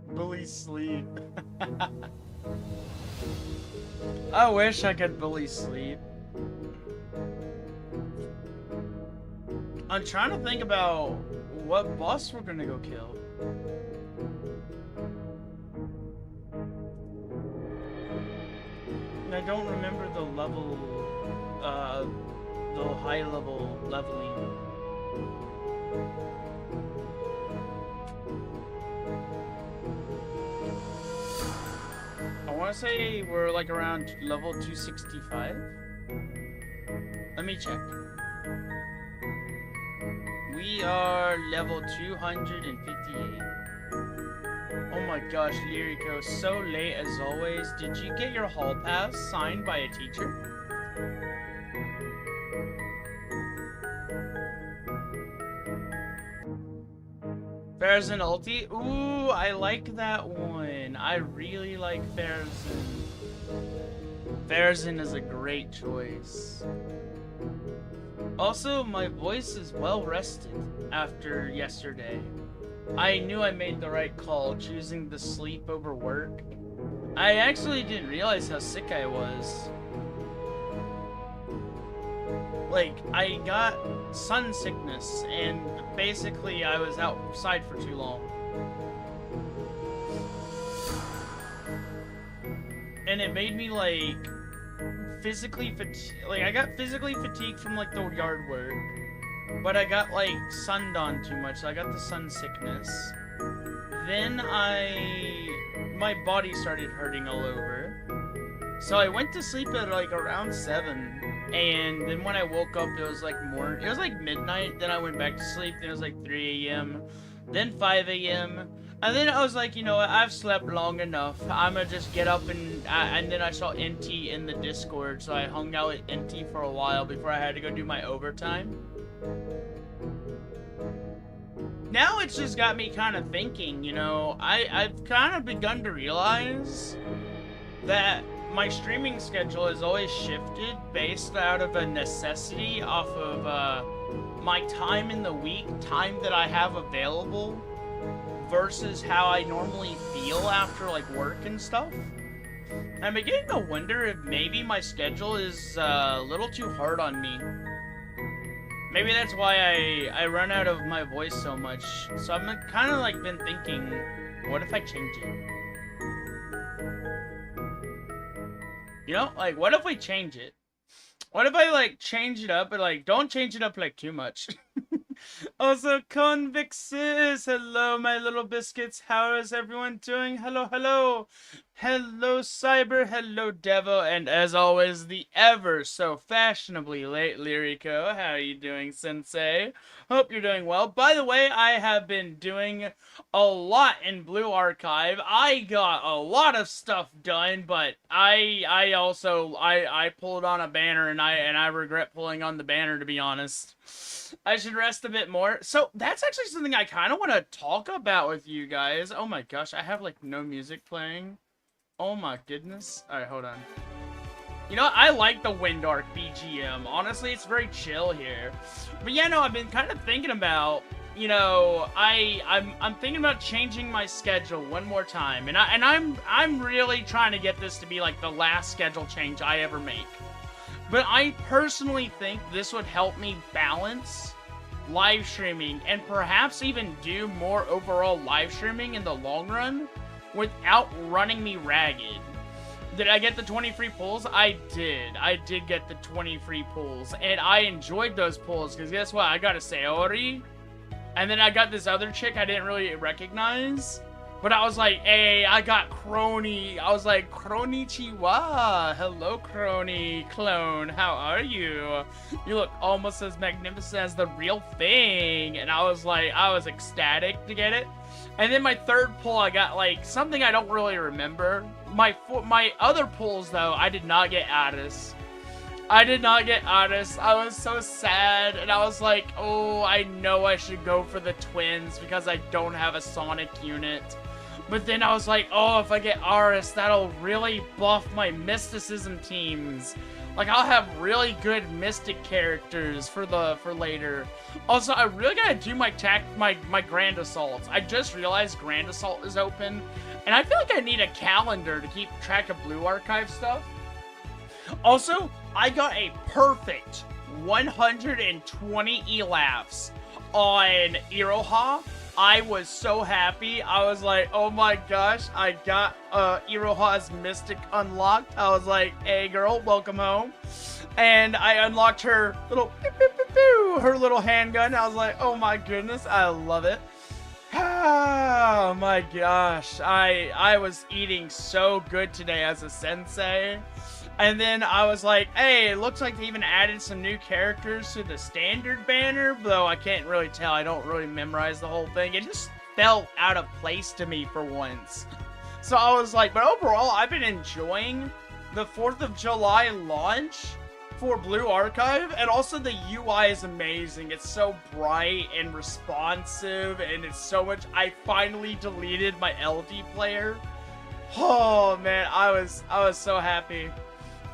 Bully sleep. I wish I could bully sleep. I'm trying to think about what boss we're gonna go kill. I don't remember the level, the high level leveling. I want to say we're like around level 265. Let me check. We are level 258. Oh my gosh, Lyrico, so late as always. Did you get your hall pass signed by a teacher? Farazin ulti? Ooh, I like that one. I really like Farazin. Farazin is a great choice. Also, my voice is well rested after yesterday. I knew I made the right call choosing the sleep over work. I actually didn't realize how sick I was. Like, I got sun sickness and basically I was outside for too long. And it made me like physically like I got physically fatigued from like the yard work. But I got, like, sunned on too much, so I got the sun sickness. Then my body started hurting all over. So I went to sleep at, like, around 7. And then when I woke up, it was, like, it was, like, midnight. Then I went back to sleep. Then it was, like, 3 a.m. Then 5 a.m. And then I was like, you know what, I've slept long enough. I'm gonna just get up and then I saw NT in the Discord. So I hung out with NT for a while before I had to go do my overtime. Now it's just got me kind of thinking, you know, I've kind of begun to realize that my streaming schedule has always shifted based out of a necessity off of my time in the week, time that I have available, versus how I normally feel after like work and stuff. I'm beginning to wonder if maybe my schedule is a little too hard on me. Maybe that's why I run out of my voice so much. So I've kind of like been thinking, what if I change it? You know, like what if we change it? What if I like change it up, but like don't change it up like too much? Also, Byxis, hello my little biscuits. How is everyone doing? Hello, hello. Hello, Cyber. Hello, Devo. And as always, the ever so fashionably late Lyrico. How are you doing, Sensei? Hope you're doing well. By the way, I have been doing a lot in Blue Archive. I got a lot of stuff done, but I also pulled on a banner and I regret pulling on the banner, to be honest. I should rest a bit more. So that's actually something I kind of want to talk about with you guys. Oh my gosh, I have like no music playing. Oh my goodness. Alright, hold on. You know, I like the Wind Arc BGM. Honestly, it's very chill here. But yeah, no, I've been kind of thinking about, you know, I'm thinking about changing my schedule one more time. And I'm really trying to get this to be like the last schedule change I ever make. But I personally think this would help me balance live streaming and perhaps even do more overall live streaming in the long run without running me ragged. Did I get the 20 free pulls? I did. I did get the 20 free pulls. And I enjoyed those pulls because guess what? I got a Saori. And then I got this other chick I didn't really recognize. But I was like, hey, I got Crony. I was like, Kronichiwa. Hello, Crony clone. How are you? You look almost as magnificent as the real thing. And I was like, I was ecstatic to get it. And then my third pull, I got like something I don't really remember. My other pulls, though, I did not get Addis. I did not get Addis. I was so sad. And I was like, oh, I know I should go for the twins because I don't have a Sonic unit. But then I was like, oh, if I get Aris, that'll really buff my mysticism teams. Like, I'll have really good Mystic characters for later. Also, I really gotta do my Grand Assaults. I just realized Grand Assault is open, and I feel like I need a calendar to keep track of Blue Archive stuff. Also, I got a perfect 120 elapse on Iroha. I was so happy. I was like, oh my gosh, I got Iroha's Mystic unlocked. I was like, hey girl, welcome home. And I unlocked her little her little handgun. I was like, oh my goodness, I love it. Oh my gosh, I was eating so good today as a sensei. And then I was like, hey, it looks like they even added some new characters to the standard banner, though I can't really tell. I don't really memorize the whole thing. It just felt out of place to me for once. So I was like, but overall, I've been enjoying the 4th of July launch for Blue Archive, and also the UI is amazing. It's so bright and responsive, and it's so much. I finally deleted my LD player. Oh man, I was so happy.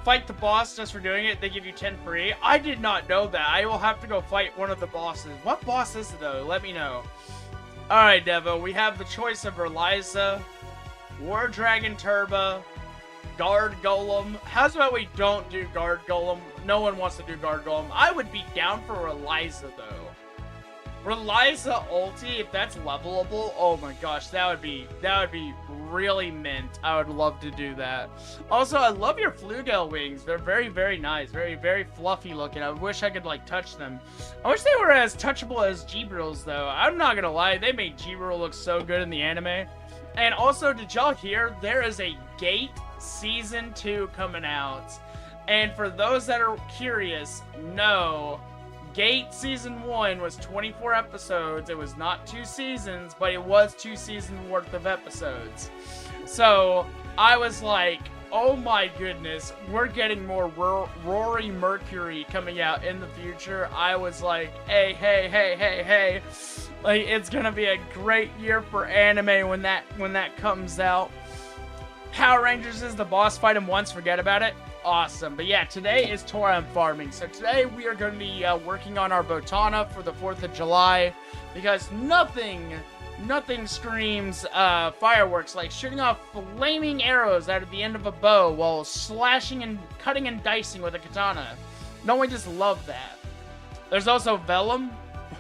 Fight the boss just for doing it, they give you 10 free. I did not know that. I will have to go fight one of the bosses. What boss is it though? Let me know. Alright, Devo, we have the choice of Reliza, War Dragon Turba, Guard Golem. How's about we don't do Guard Golem? No one wants to do Guard Golem. I would be down for Reliza though. Reliza ulti, if that's levelable, oh my gosh, that would be really mint. I would love to do that. Also, I love your Flugel wings. They're very, very nice. Very, very fluffy looking. I wish I could, like, touch them. I wish they were as touchable as Gibrils, though. I'm not gonna lie, they made Gibril look so good in the anime. And also, did y'all hear, there is a Gate Season 2 coming out. And for those that are curious, no, Gate Season 1 was 24 episodes. It was not 2 seasons, but it was 2 seasons worth of episodes. So, I was like, oh my goodness, we're getting more Rory Mercury coming out in the future. I was like, hey. Like, it's gonna be a great year for anime when that comes out. Power Rangers is the boss. Fight him once, forget about it. Awesome. But yeah, today is Toram farming. So today we are going to be working on our BOWTANA for the 4th of July, because nothing screams fireworks like shooting off flaming arrows out of the end of a bow while slashing and cutting and dicing with a katana. No one just love that. There's also Vellum.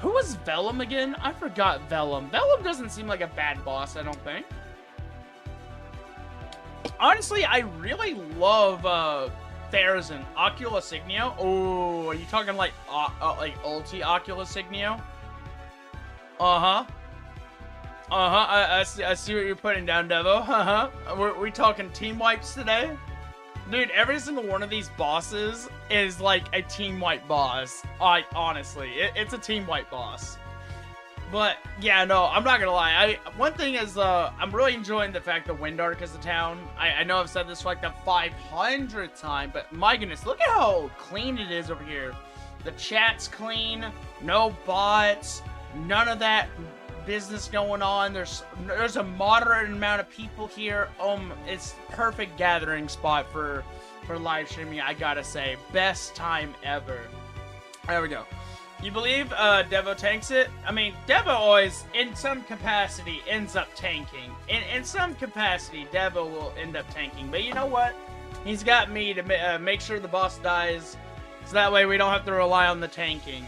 Who was Vellum again? I forgot Vellum. Vellum doesn't seem like a bad boss, I don't think. Honestly, I really love Therazin. Oculus Igneo. Oh, are you talking like ulti Oculus Igneo? I see what you're putting down, Devo. We talking team wipes today? Dude, every single one of these bosses is like a team wipe boss. Honestly, it's a team wipe boss. But, yeah, no, I'm not gonna lie. One thing is, I'm really enjoying the fact that Windark is a town. I know I've said this for like the 500th time, but my goodness, look at how clean it is over here. The chat's clean, no bots, none of that business going on. There's a moderate amount of people here. It's perfect gathering spot for live streaming, I gotta say. Best time ever. There we go. You believe Devo tanks it? I mean, Devo always, in some capacity, ends up tanking. In some capacity, Devo will end up tanking. But you know what? He's got me to make sure the boss dies, so that way we don't have to rely on the tanking.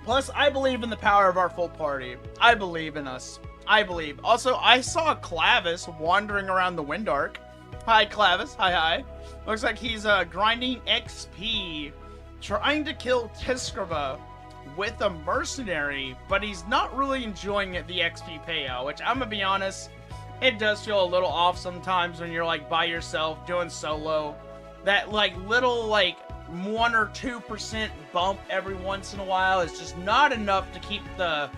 Plus, I believe in the power of our full party. I believe in us. I believe. Also, I saw Clavis wandering around the Windark. Hi, Clavis. Hi. Looks like he's grinding XP. Trying to kill Tiskrava with a mercenary, but he's not really enjoying the XP payout, which I'm gonna be honest, it does feel a little off sometimes when you're like by yourself doing solo. That like little like 1 or 2% bump every once in a while is just not enough to keep the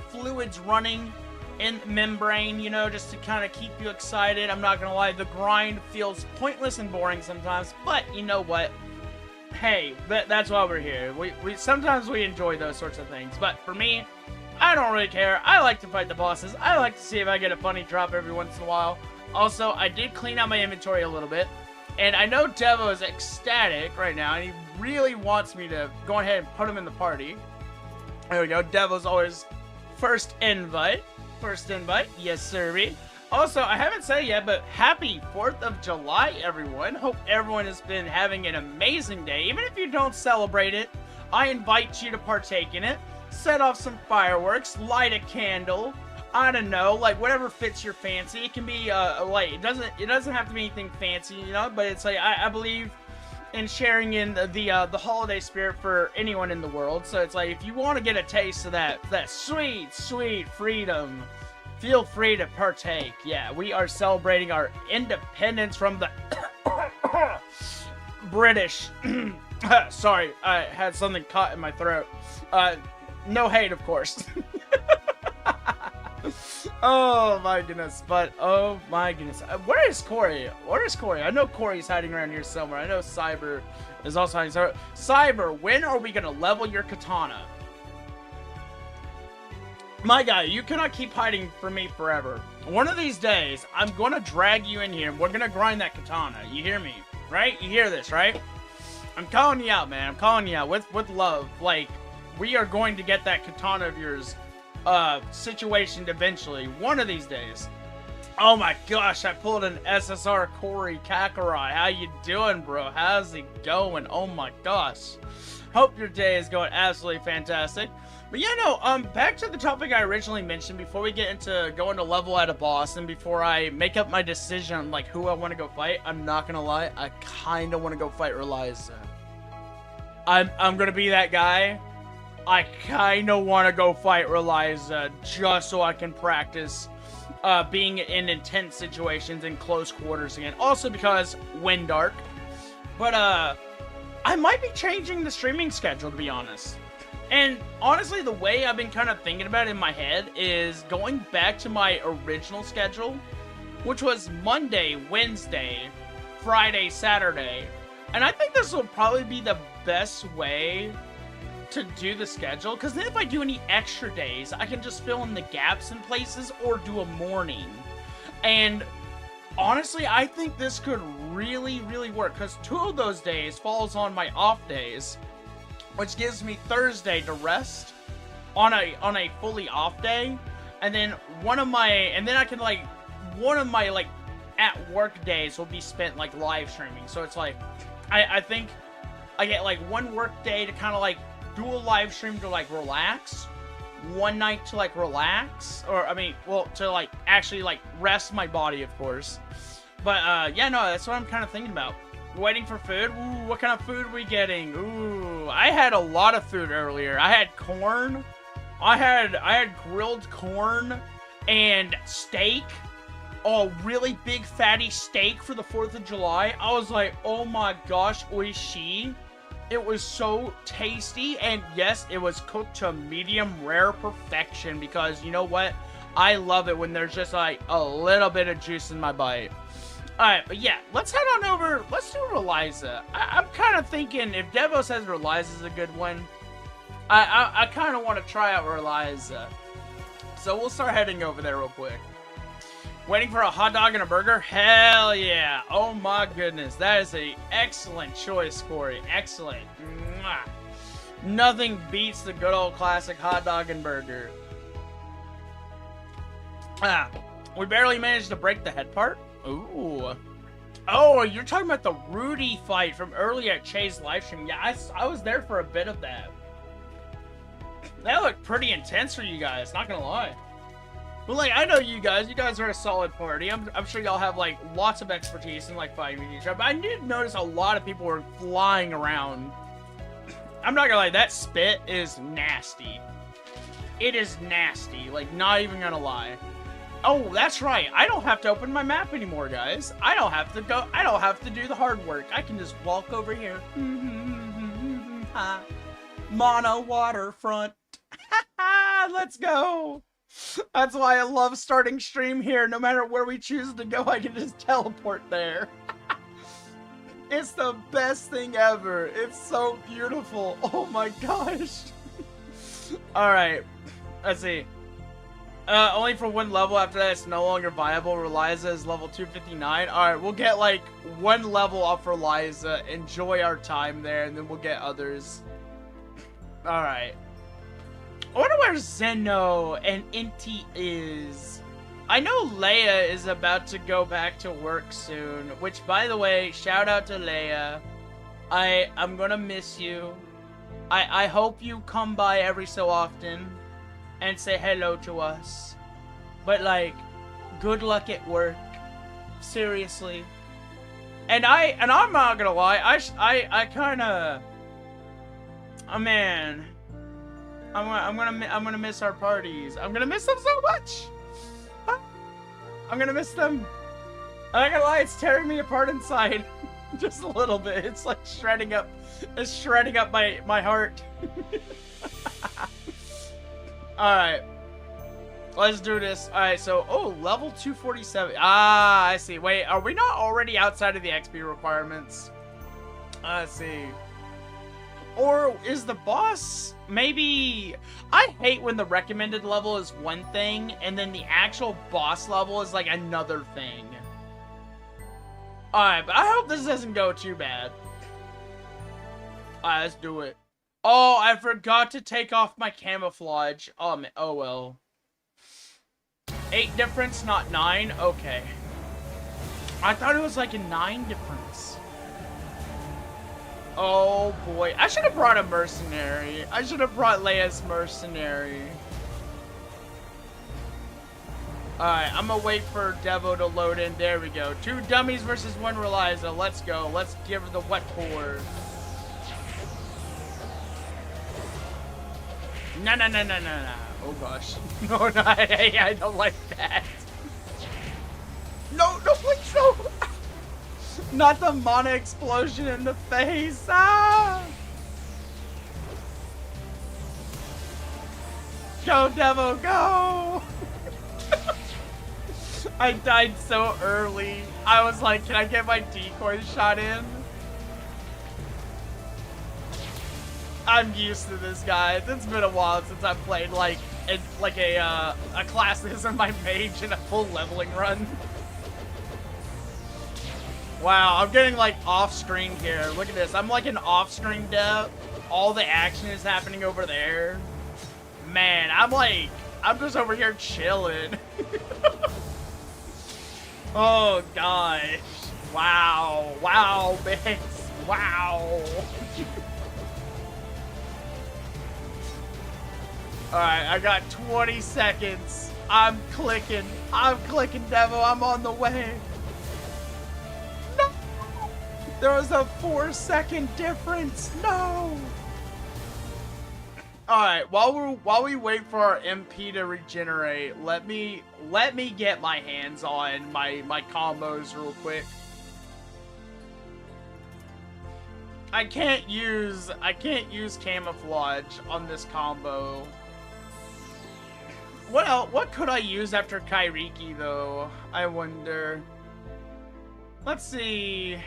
fluids running in membrane, you know, just to kind of keep you excited. I'm not gonna lie, the grind feels pointless and boring sometimes, but you know what? Hey, that's why we're here. We sometimes we enjoy those sorts of things, but for me, I don't really care. I like to fight the bosses. I like to see if I get a funny drop every once in a while. Also, I did clean out my inventory a little bit. And I know Devo is ecstatic right now, and he really wants me to go ahead and put him in the party. There we go. Devo's always first invite. First invite. Yes, sirree. Also, I haven't said it yet, but happy 4th of July, everyone. Hope everyone has been having an amazing day. Even if you don't celebrate it, I invite you to partake in it. Set off some fireworks, light a candle. I don't know, like whatever fits your fancy. It can be like it doesn't have to be anything fancy, you know. But it's like I believe in sharing in the holiday spirit for anyone in the world. So it's like if you want to get a taste of that sweet freedom, feel free to partake. Yeah, we are celebrating our independence from the British. Sorry, I had something caught in my throat. No hate, of course. Oh my goodness, but oh my goodness. Where is Corey? Where is Corey? I know Corey's hiding around here somewhere. I know Cyber is also hiding somewhere. Cyber, when are we gonna level your katana? My guy, you cannot keep hiding from me forever. One of these days, I'm gonna drag you in here and we're gonna grind that katana. You hear me? Right? You hear this, right? I'm calling you out, man. I'm calling you out with love. Like, we are going to get that katana of yours situationed eventually, one of these days. Oh my gosh, I pulled an SSR Corey Kakarot. How you doing, bro? How's it going? Oh my gosh. Hope your day is going absolutely fantastic. But yeah, no, back to the topic I originally mentioned before we get into going to level at a boss and before I make up my decision on like who I want to go fight. I'm not gonna lie, I kind of want to go fight Reliza. I'm gonna be that guy. I kind of want to go fight Reliza just so I can practice being in intense situations in close quarters again. Also because Wind Dark. But I might be changing the streaming schedule, to be honest. And honestly, the way I've been kind of thinking about it in my head is going back to my original schedule, which was Monday, Wednesday, Friday, Saturday. And I think this will probably be the best way to do the schedule, because then if I do any extra days, I can just fill in the gaps in places or do a morning. And honestly, I think this could really work, because 2 of those days falls on my off days, which gives me Thursday to rest on a fully off day, and then one of my at work days will be spent like live streaming. So it's like I think I get like one work day to kind of like do a live stream to like relax, one night to like relax, or I mean, well, to like actually like rest my body, of course. But yeah, no, that's what I'm kind of thinking about. Waiting for food. Ooh, what kind of food are we getting? Ooh, I had a lot of food earlier. I had corn. I had grilled corn and steak. A really big fatty steak for the 4th of July. I was like, oh my gosh, oishi. It was so tasty, and yes, it was cooked to medium rare perfection, because you know what? I love it when there's just like a little bit of juice in my bite. Alright, but yeah, let's head on over. Let's do Reliza. I'm kind of thinking if Devo says Reliza is a good one, I kind of want to try out Reliza. So we'll start heading over there real quick. Waiting for a hot dog and a burger? Hell yeah. Oh my goodness. That is an excellent choice, Corey. Excellent. Mwah. Nothing beats the good old classic hot dog and burger. We barely managed to break the head part. Ooh. Oh, you're talking about the Rudy fight from earlier at Che's livestream. Yeah, I was there for a bit of that. That looked pretty intense for you guys, not gonna lie. But like, I know you guys are a solid party. I'm sure y'all have like lots of expertise in like fighting with each other. But I did notice a lot of people were flying around. I'm not gonna lie, that spit is nasty. It is nasty, like not even gonna lie. Oh, that's right. I don't have to open my map anymore, guys. I don't have to do the hard work. I can just walk over here. Mono waterfront. Let's go. That's why I love starting stream here. No matter where we choose to go, I can just teleport there. It's the best thing ever. It's so beautiful. Oh my gosh. Alright. Let's see. Only for one level. After that, it's no longer viable. Reliza is level 259. Alright, we'll get, like, one level up for Liza. Enjoy our time there, and then we'll get others. Alright. I wonder where Zeno and Inti is. I know Leia is about to go back to work soon. Which, by the way, shout out to Leia. I'm gonna miss you. I hope you come by every so often and say hello to us. But, like, good luck at work. Seriously. And I'm not gonna lie, I kinda... Oh, man. I'm gonna miss our parties. I'm gonna miss them so much! I'm gonna miss them. I'm not gonna lie, it's tearing me apart inside. Just a little bit. It's like shredding up my heart. Alright. Let's do this. Alright, so, oh, level 247. Ah, I see. Wait, are we not already outside of the XP requirements? Let's see. Or is the boss maybe... I hate when the recommended level is one thing, and then the actual boss level is like another thing. Alright, but I hope this doesn't go too bad. Alright, let's do it. Oh, I forgot to take off my camouflage. Oh, man. Oh well. 8 difference, not 9? Okay. I thought it was like a 9 difference. Oh boy. I should have brought a mercenary. I should have brought Leia's mercenary. Alright, I'm gonna wait for Devo to load in. There we go. 2 dummies versus 1 Reliza. Let's go. Let's give her the wet pour. No, no, no, no, no, no. Oh gosh. No, no, I don't like that. No, no, please, no. Not the mana explosion in the face. Ah! Go, Devo, go! I died so early. I was like, can I get my decoy shot in? I'm used to this, guys. It's been a while since I played like a class that isn't my mage in a full leveling run. Wow, I'm getting like off-screen here. Look at this. I'm like an off-screen dev. All the action is happening over there. Man, I'm just over here chilling. Oh gosh. Wow. Wow, bitch. Wow. Alright, I got 20 seconds. I'm clicking, Devo. I'm on the way. No! There was a 4-second difference. No! Alright, while we wait for our MP to regenerate, let me get my hands on my combos real quick. I can't use camouflage on this combo. What could I use after Kairiki, though? I wonder. Let's see.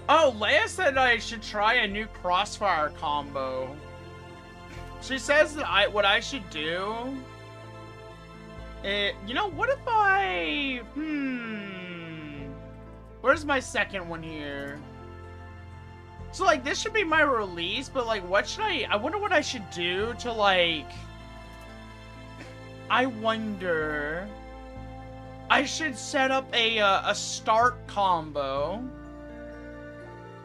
Oh, Leia said I should try a new crossfire combo. She says that what I should do... you know, what if I... Where's my second one here? So, like, this should be my release, but, like, what should I wonder what I should do to, like... I wonder... I should set up a start combo.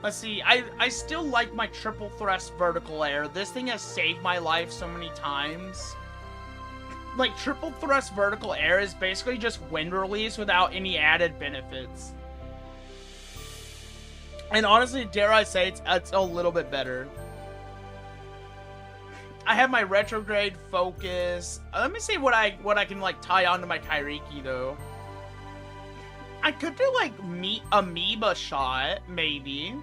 Let's see, I still like my triple thrust vertical air. This thing has saved my life so many times. Like, triple thrust vertical air is basically just wind release without any added benefits. And honestly, dare I say, it's a little bit better. I have my retrograde focus. Let me see what I can like tie onto my Kairiki though. I could do like amoeba shot, maybe.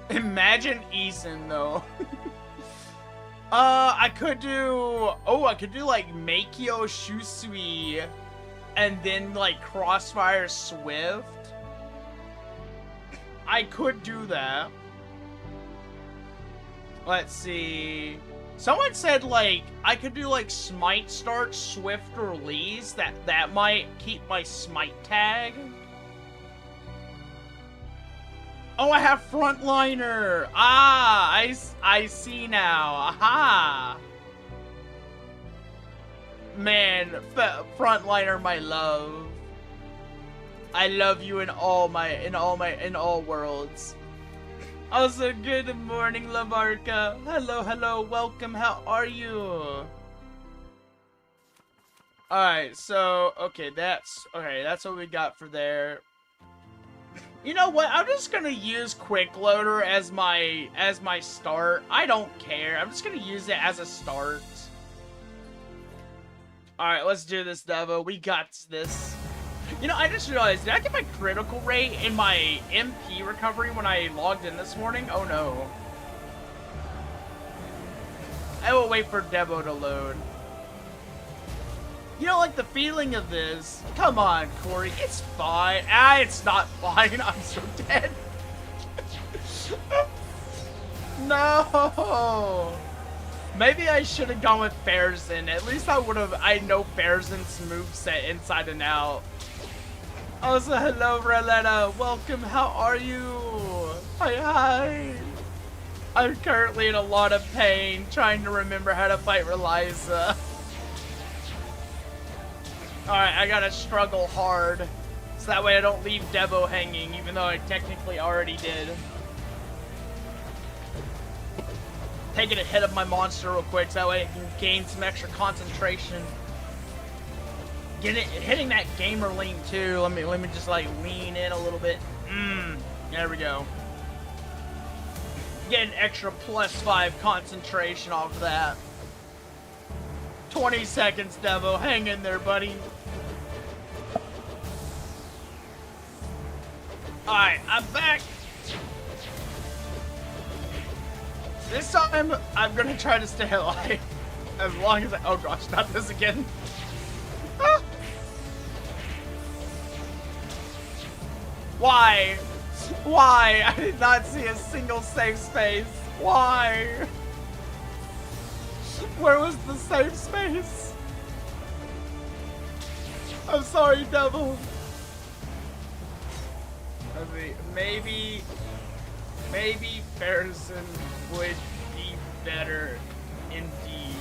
Imagine Eason though. I could do like Meikyo Shusui and then like Crossfire Swift. I could do that. Let's see. Someone said, like, I could do, like, smite start, swift release. That might keep my smite tag. Oh, I have frontliner. Ah, I see now. Aha. Man, frontliner, my love. I love you in all worlds. Also, good morning, Lavarka. Hello, welcome. How are you? Alright, so okay, that's what we got for there. You know what? I'm just gonna use Quick Loader as my start. I don't care. I'm just gonna use it as a start. Alright, let's do this, Devo. We got this. You know, I just realized, did I get my critical rate in my MP recovery when I logged in this morning? Oh no. I will wait for Devo to load. You know, like, the feeling of this. Come on, Corey. It's fine. Ah, it's not fine. I'm so dead. No. Maybe I should have gone with Farazan. At least I know Farazan's moveset inside and out. Also, hello, Relletta. Welcome. How are you? Hi. I'm currently in a lot of pain trying to remember how to fight Reliza. Alright, I gotta struggle hard. So that way I don't leave Devo hanging, even though I technically already did. Taking a hit of my monster real quick, so that way I can gain some extra concentration. Hitting that gamer lean too. Let me just like lean in a little bit. There we go. Get an extra +5 concentration off of that. 20 seconds, Devo. Hang in there, buddy. Alright, I'm back. This time, I'm gonna try to stay alive. As long as oh gosh, not this again. Ah. Why? Why? I did not see a single safe space. Why? Where was the safe space? I'm sorry, Devil. Maybe Farazan would be better indeed.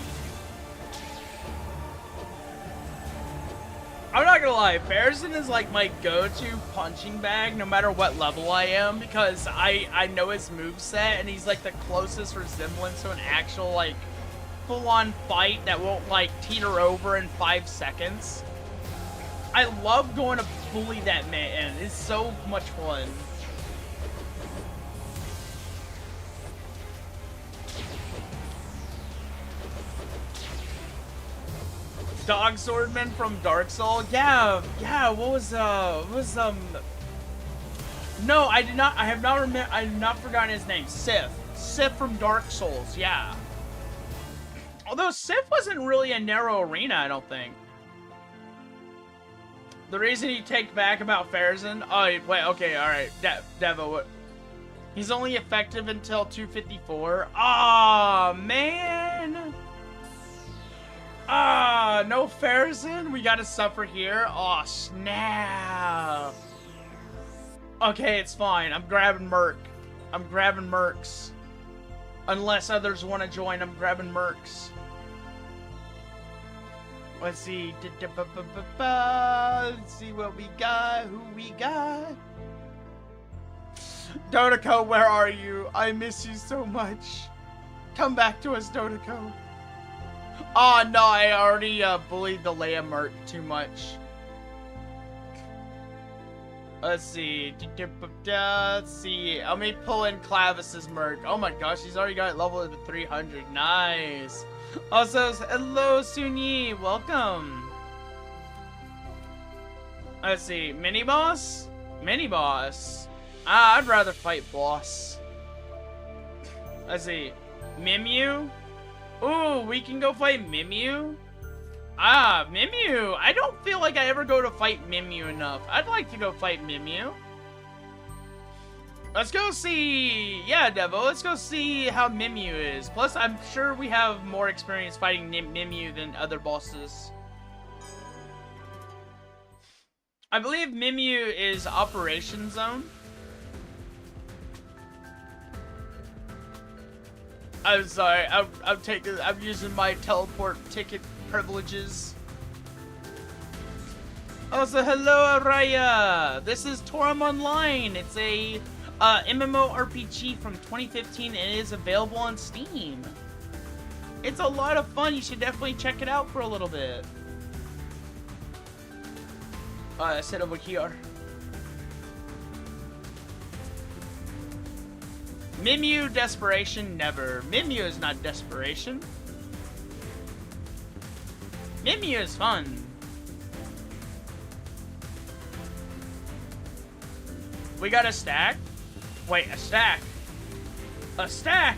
I'm not gonna lie, Farazan is like my go-to punching bag no matter what level I am, because I know his moveset and he's like the closest resemblance to an actual like full-on fight that won't like teeter over in 5 seconds. I love going to bully that man. It's so much fun. Dog Swordman from Dark Souls? Yeah, what was no, I have not forgotten his name. Sif from Dark Souls, yeah. Although Sif wasn't really a narrow arena, I don't think. The reason you take back about Farazan? Oh, wait, okay, alright. Devo, what? He's only effective until 254? Aw, man! Ah, no Farazan? We gotta suffer here? Aw, snap! Okay, it's fine. I'm grabbing Merc. I'm grabbing Mercs. Unless others want to join, I'm grabbing Mercs. Let's see. Let's see what we got. Who we got? Dotako, where are you? I miss you so much. Come back to us, Dotako. Oh no, I already bullied the Leia Merc too much. Let's see. Let's see. Let me pull in Clavis's Merc. Oh my gosh, he's already got it leveled to 300. Nice. Also, hello, Sunyi. Welcome. Let's see. Mini boss? Mini boss. Ah, I'd rather fight boss. Let's see. Mimyu? Ooh, we can go fight Mimyu? Ah, Mimyu. I don't feel like I ever go to fight Mimyu enough. I'd like to go fight Mimyu. Let's go see... Yeah, Devo, let's go see how Mimyu is. Plus, I'm sure we have more experience fighting Mimyu than other bosses. I believe Mimyu is Operation Zone. I'm sorry, I'm using my teleport ticket privileges. Also, hello, Araya! This is Toram Online. It's a MMORPG from 2015 and it is available on Steam. It's a lot of fun. You should definitely check it out for a little bit. Sit over here. Mimyu desperation, never. Mimyu is not desperation. Mimyu is fun. We got a stack? Wait, a stack? A stack?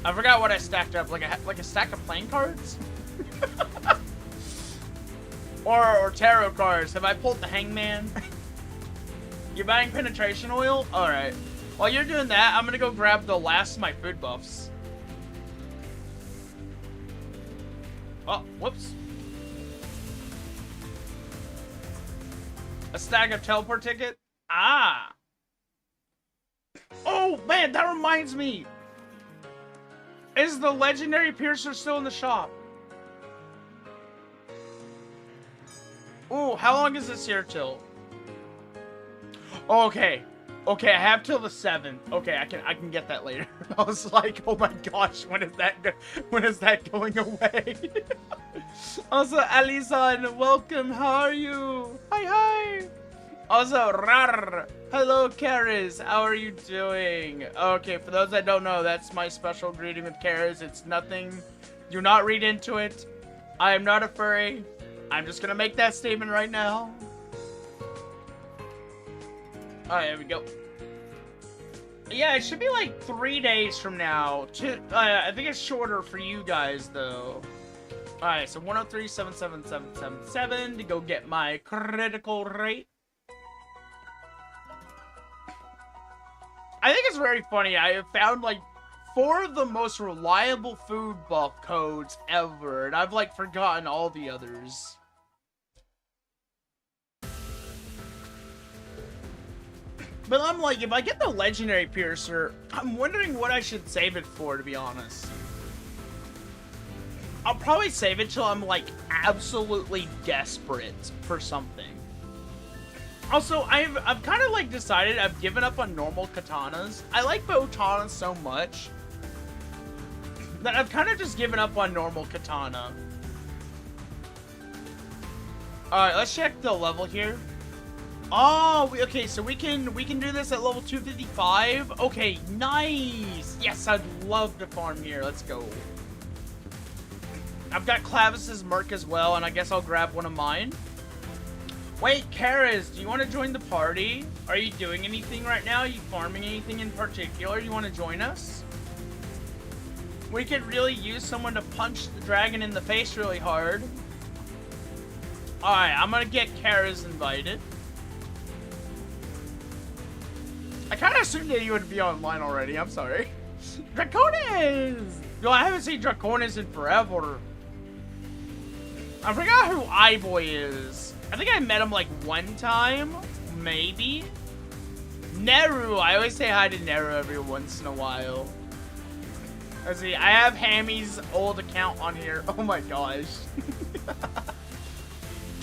I forgot what I stacked up. Like a stack of playing cards? or tarot cards. Have I pulled the hangman? You're buying penetration oil? Alright. While you're doing that, I'm gonna go grab the last of my food buffs. Oh, whoops. A stack of teleport ticket? Ah! Oh, man, that reminds me! Is the legendary piercer still in the shop? Ooh, how long is this here till? Okay. Okay, I have till the 7th. Okay, I can get that later. I was like, oh my gosh, when is that going away? Also, Alizan, welcome. How are you? Hi. Also, Rar. Hello, Karis. How are you doing? Okay, for those that don't know, that's my special greeting with Karis. It's nothing. Do not read into it. I am not a furry. I'm just gonna make that statement right now. Alright, there we go. Yeah, it should be like 3 days from now. I think it's shorter for you guys, though. Alright, so 103-77777 to go get my critical rate. I think it's very funny. I have found, like, 4 of the most reliable food buff codes ever, and I've, like, forgotten all the others. But I'm like, if I get the legendary piercer, I'm wondering what I should save it for, to be honest. I'll probably save it till I'm, like, absolutely desperate for something. Also, I've kind of, like, decided I've given up on normal katanas. I like BOWTANA so much that I've kind of just given up on normal katana. Alright, let's check the level here. Oh, okay, so we can do this at level 255. Okay, nice. Yes, I'd love to farm here. Let's go. I've got Clavis's Merc as well, and I guess I'll grab one of mine. Wait, Karis, do you want to join the party? Are you doing anything right now? Are you farming anything in particular? You want to join us? We could really use someone to punch the dragon in the face really hard. Alright, I'm gonna get Karis invited. I kind of assumed that you would be online already. I'm sorry. Draconis! Yo, I haven't seen Draconis in forever. I forgot who iBoy is. I think I met him like one time. Maybe. Neru. I always say hi to Neru every once in a while. Let's see. I have Hammy's old account on here. Oh my gosh.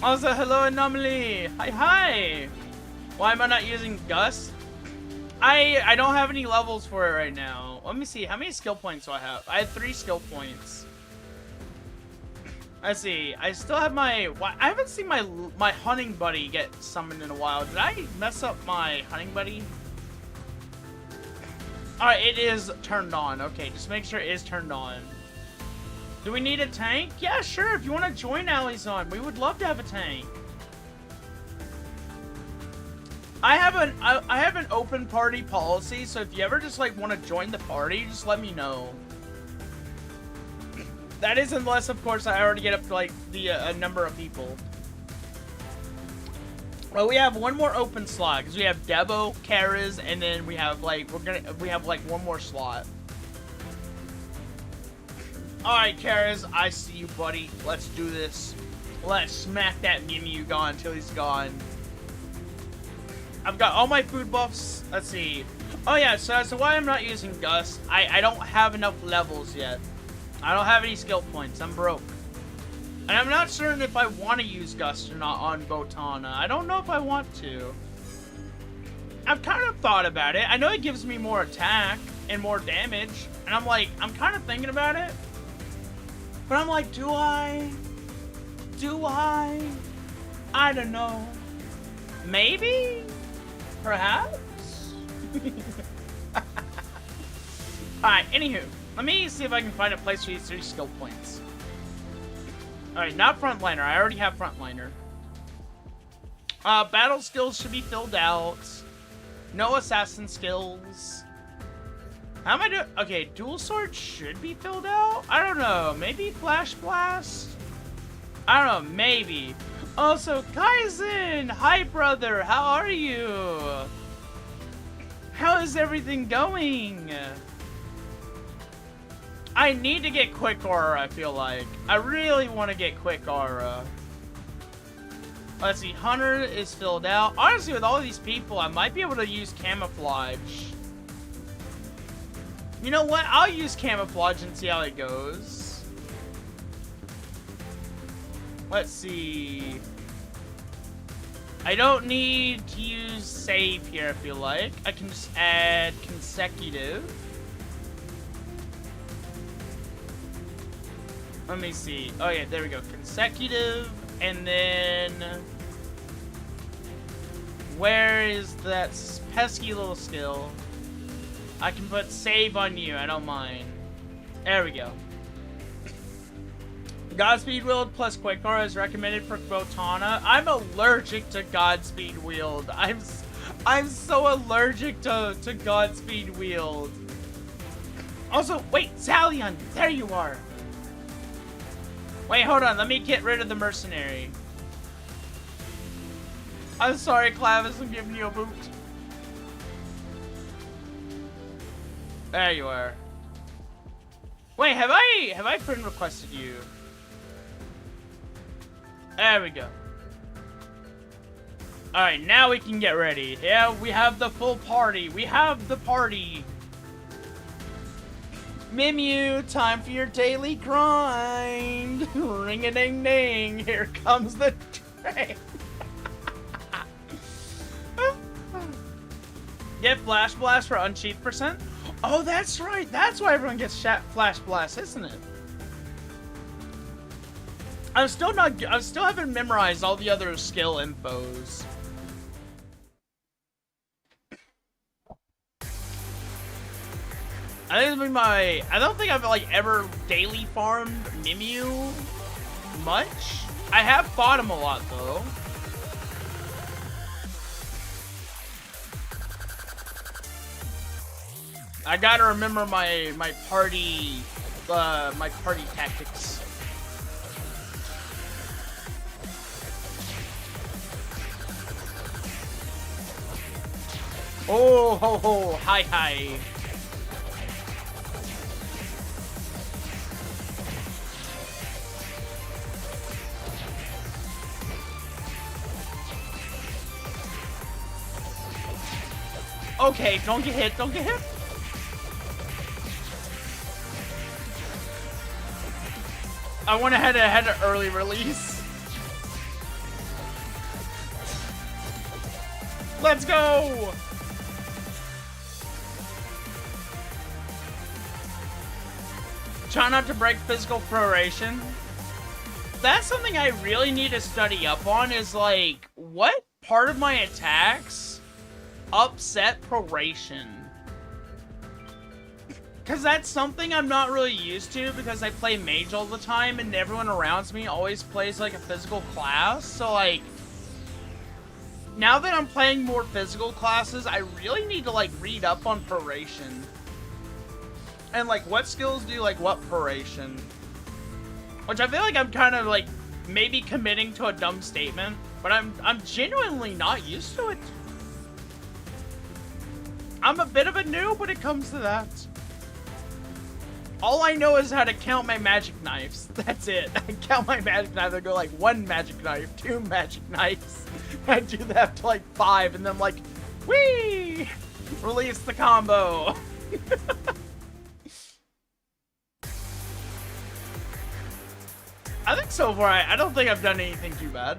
Also, hello, Anomaly. Hi. Why am I not using Gus? I don't have any levels for it right now. Let me see. How many skill points do I have? I have 3 skill points. Let's see. I still have my... I haven't seen my hunting buddy get summoned in a while. Did I mess up my hunting buddy? Alright, it is turned on. Okay, just make sure it is turned on. Do we need a tank? Yeah, sure. If you want to join Alizon, we would love to have a tank. I have an open party policy, so if you ever just like want to join the party, just let me know. That is unless, of course, I already get up to like the a number of people. Well, we have one more open slot because we have Debo, Kara's, and then we have like one more slot. All right, Kara's, I see you, buddy. Let's do this. Let's smack that Mew gone until he's gone. I've got all my food buffs. Let's see. Oh yeah, so why I'm not using Gust? I don't have enough levels yet. I don't have any skill points. I'm broke. And I'm not certain if I want to use Gust or not on BOWTANA. I don't know if I want to. I've kind of thought about it. I know it gives me more attack and more damage. And I'm like, I'm kind of thinking about it. But I'm like, do I? Do I? I don't know. Maybe? Perhaps? Alright, anywho. Let me see if I can find a place for these 3 skill points. Alright, not frontliner. I already have frontliner. Battle skills should be filled out. No assassin skills. How am I doing? Okay, dual sword should be filled out? I don't know. Maybe flash blast? I don't know. Maybe. Also, Kaizen! Hi, brother. How are you? How is everything going? I need to get quick aura, I feel like. I really want to get quick aura. Let's see, Hunter is filled out. Honestly, with all these people, I might be able to use camouflage. You know what? I'll use camouflage and see how it goes. Let's see. I don't need to use save here, I feel like. I can just add consecutive. Let me see. Oh yeah, there we go. Consecutive, and then where is that pesky little skill? I can put save on you. I don't mind. There we go. Godspeed wield plus quick aura is recommended for BOWTANA. I'm allergic to Godspeed wield. I'm so allergic to Godspeed wield. Also, wait, Salion, there you are. Wait, hold on. Let me get rid of the mercenary. I'm sorry, Clavis. I'm giving you a boot. There you are. Wait, have I friend requested you? There we go. Alright, now we can get ready. Yeah, we have the full party. We have the party. Mew, time for your daily grind. Ring-a-ding-ding. Here comes the train. Get Flash Blast for unsheath %. Oh, that's right. That's why everyone gets Flash Blast, isn't it? I still haven't memorized all the other skill infos. I think it's been I don't think I've like ever daily farmed Mew much. I have fought him a lot though. I gotta remember my party tactics. Oh ho ho, hi hi. Okay, don't get hit, don't get hit. I went ahead and had an early release. Let's go! Try not to break physical proration. That's something I really need to study up on, is like, what part of my attacks upset proration? Because that's something I'm not really used to because I play Mage all the time and everyone around me always plays like a physical class. So like, now that I'm playing more physical classes, I really need to like read up on proration. And like, what skills do like what proration? Which I feel like I'm kind of like maybe committing to a dumb statement, but but I'm genuinely not used to it. I'm a bit of a noob when it comes to that. All I know is how to count my magic knives. That's it. I count my magic knives. I go like 1 magic knife, 2 magic knives. I do that to like 5, and then I'm like, whee! Release the combo. I think so far, I don't think I've done anything too bad.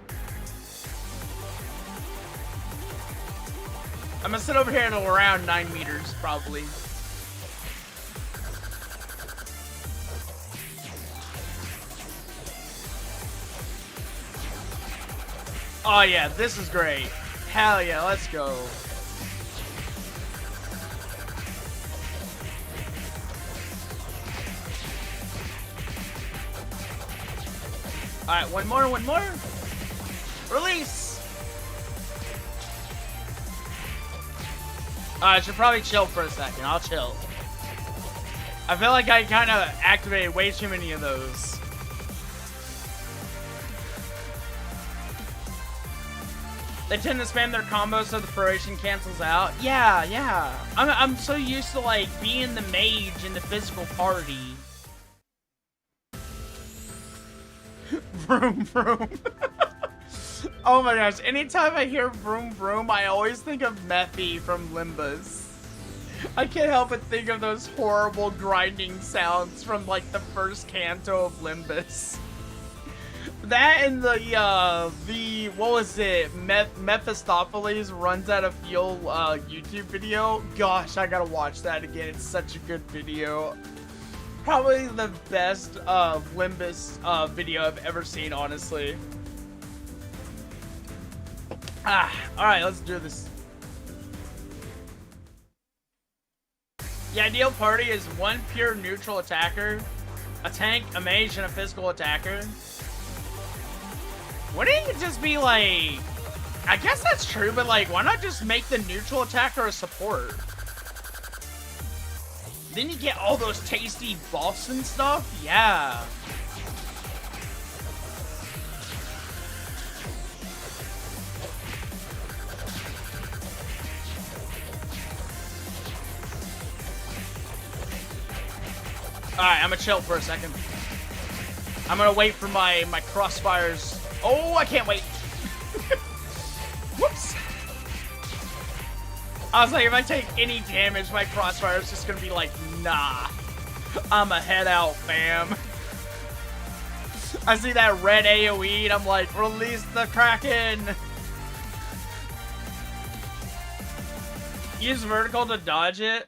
I'm gonna sit over here at around 9 meters, probably. Oh yeah, this is great. Hell yeah, let's go. Alright, one more. Release! I should probably chill for a second. I'll chill. I feel like I kind of activated way too many of those. They tend to spam their combos so the duration cancels out. Yeah. I'm so used to like being the mage in the physical party. Vroom vroom. Oh my gosh, anytime I hear vroom vroom, I always think of Mephi from Limbus. I can't help but think of those horrible grinding sounds from like the first canto of Limbus. That and the what was it? Mephistopheles runs out of fuel YouTube video. Gosh, I gotta watch that again. It's such a good video. Probably the best Limbus video I've ever seen, honestly. Alright, let's do this. The ideal party is 1 pure neutral attacker, a tank, a mage, and a physical attacker. Wouldn't it just be like... I guess that's true, but like, why not just make the neutral attacker a support? Then you get all those tasty buffs and stuff? Yeah. Alright, I'm gonna chill for a second. I'm gonna wait for my crossfires. Oh, I can't wait. Whoops. I was like, if I take any damage, my crossfire is just gonna be like, nah. I'ma head out, fam. I see that red AoE and I'm like, release the Kraken. Use vertical to dodge it.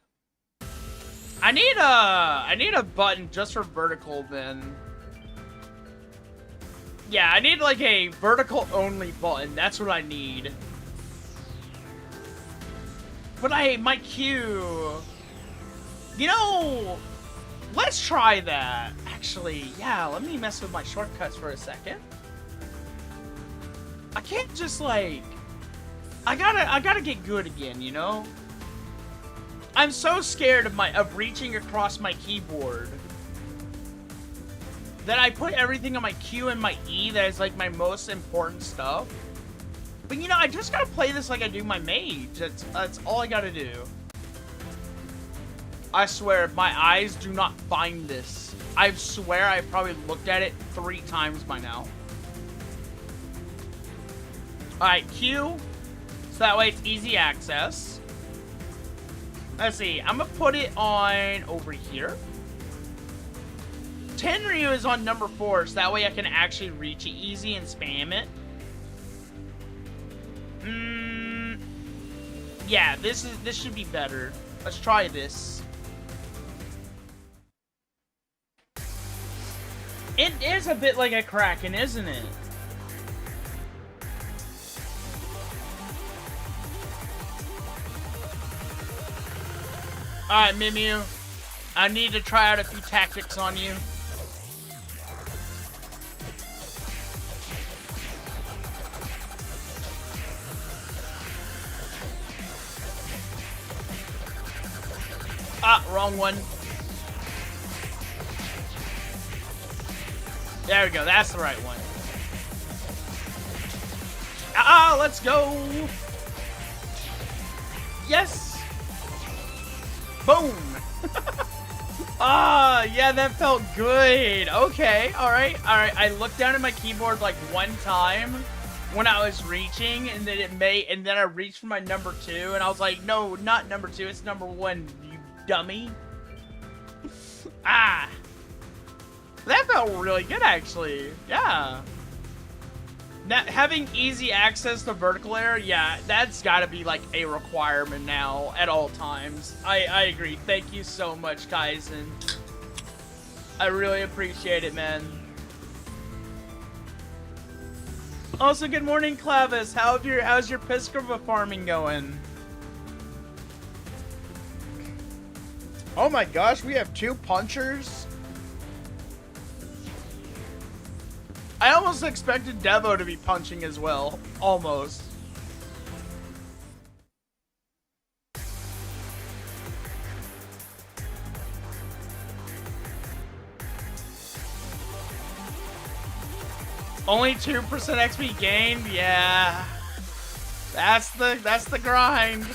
I need a button just for vertical then. Yeah, I need like a vertical only button. That's what I need. But my Q, you know, let's try that. Actually, yeah, let me mess with my shortcuts for a second. I can't just like, I gotta get good again, you know? I'm so scared of reaching across my keyboard that I put everything on my Q and my E that is like my most important stuff. But you know, I just gotta play this like I do my mage. That's all I gotta do. I swear, if my eyes do not find this, I swear I probably looked at it 3 times by now. Alright, Q. So that way it's easy access. Let's see, I'm gonna put it on over here. Tenryu is on number 4, so that way I can actually reach it easy and spam it. Yeah, this should be better. Let's try this. It is a bit like a Kraken, isn't it? Alright, Mimyu. I need to try out a few tactics on you. Ah, wrong one. There we go, that's the right one. Ah, let's go. Yes. Boom. Ah, yeah, that felt good. Okay, all right. I looked down at my keyboard like one time when I was reaching, and then I reached for my number 2, and I was like, no, not number 2, it's number 1, you dummy. Ah, that felt really good, actually. Yeah. Now, having easy access to vertical air, yeah, that's got to be like a requirement now at all times. I agree. Thank you so much, Kaizen. I really appreciate it, man. Also, good morning, Clavis. How's your Piscova farming going? Oh my gosh, we have 2 punchers. I almost expected Devo to be punching as well. Almost. Only 2% XP gained? Yeah. That's the grind.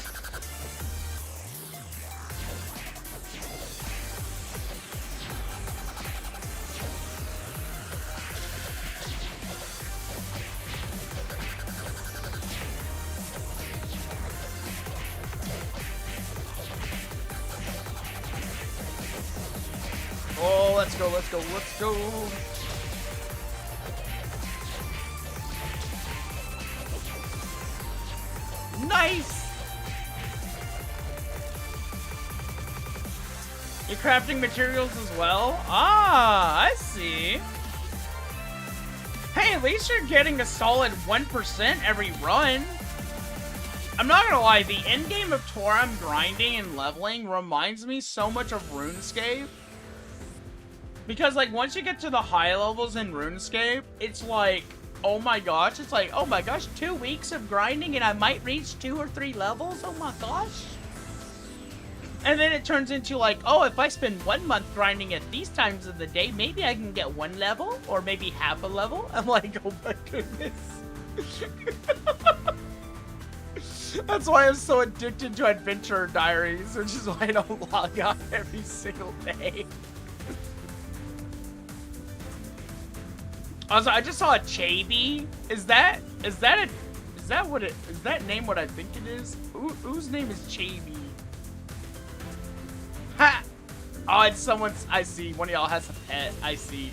Oh, let's go, let's go, let's go. Nice! You're crafting materials as well? Ah, I see. Hey, at least you're getting a solid 1% every run. I'm not gonna lie, the end game of Toram grinding and leveling reminds me so much of RuneScape. Because, like, once you get to the high levels in RuneScape, it's like, oh my gosh, 2 weeks of grinding and I might reach 2 or 3 levels? Oh my gosh. And then it turns into like, oh, if I spend 1 month grinding at these times of the day, maybe I can get 1 level or maybe half a level. I'm like, oh my goodness. That's why I'm so addicted to Adventure Diaries, which is why I don't log on every single day. Also, I just saw a Chaby. Is that name what I think it is? Whose name is Chaby? Ha! Oh, it's someone's. I see. One of y'all has a pet. I see.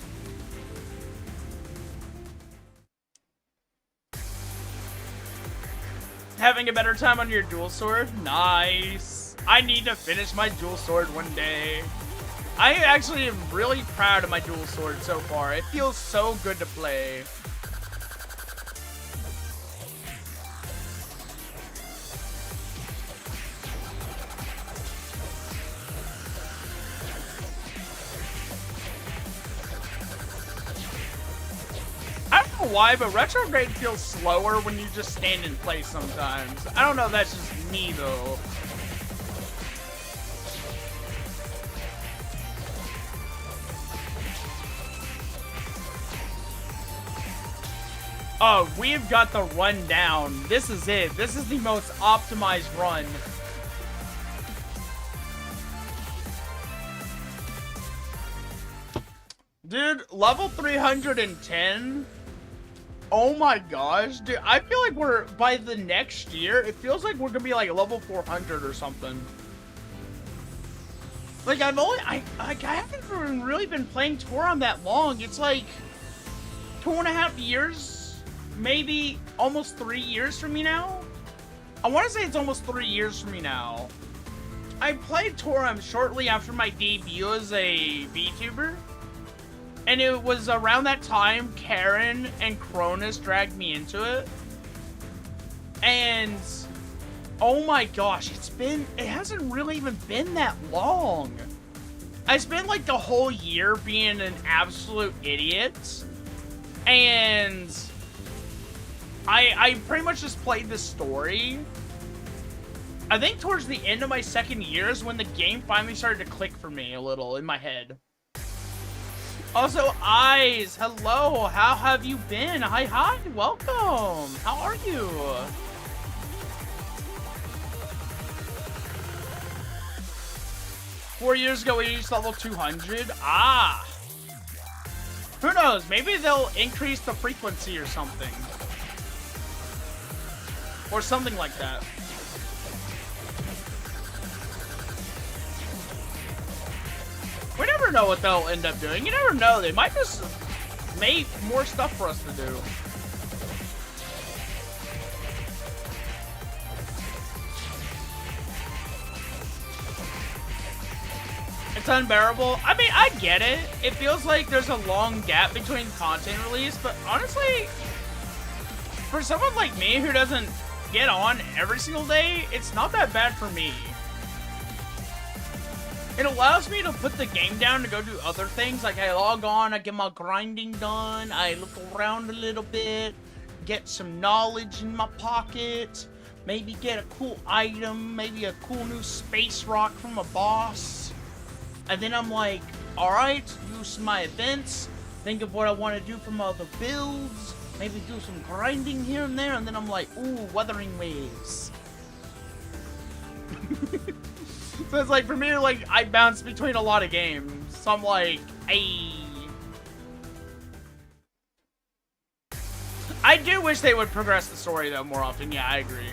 Having a better time on your dual sword? Nice. I need to finish my dual sword one day. I actually am really proud of my dual sword so far. It feels so good to play. I don't know why, but retrograde feels slower when you just stand in place sometimes. I don't know if that's just me though. Oh, we've got the run down. This is it. This is the most optimized run. Dude, level 310? Oh my gosh. Dude, I feel like we're, by the next year, it feels like we're gonna be like level 400 or something. Like, I haven't really been playing Toram that long. It's like 2.5 years. Maybe almost 3 years from me now? I want to say it's almost 3 years from me now. I played Toram shortly after my debut as a VTuber. And it was around that time Karen and Cronus dragged me into it. And oh my gosh, it hasn't really even been that long. I spent like the whole year being an absolute idiot. And I pretty much just played the story. I think towards the end of my second year is when the game finally started to click for me a little in my head. Also, Eyes, hello, how have you been? Hi, welcome. How are you? Four years ago, we reached level 200. Ah. Who knows? Maybe they'll increase the frequency or something. Or something like that. We never know what they'll end up doing. You never know. They might just make more stuff for us to do. It's unbearable. I mean, I get it. It feels like there's a long gap between content release, but honestly, for someone like me who doesn't get on every single day, it's not that bad for me. It allows me to put the game down to go do other things. Like, I log on, I get my grinding done, I look around a little bit, get some knowledge in my pocket, maybe get a cool item, maybe a cool new space rock from a boss. And then I'm like, alright, do some of my events, think of what I want to do for my other builds, maybe do some grinding here and there, and then I'm like, ooh, Wuthering Waves. So it's like, for me, like, I bounce between a lot of games. So I'm like, hey. I do wish they would progress the story, though, more often. Yeah, I agree.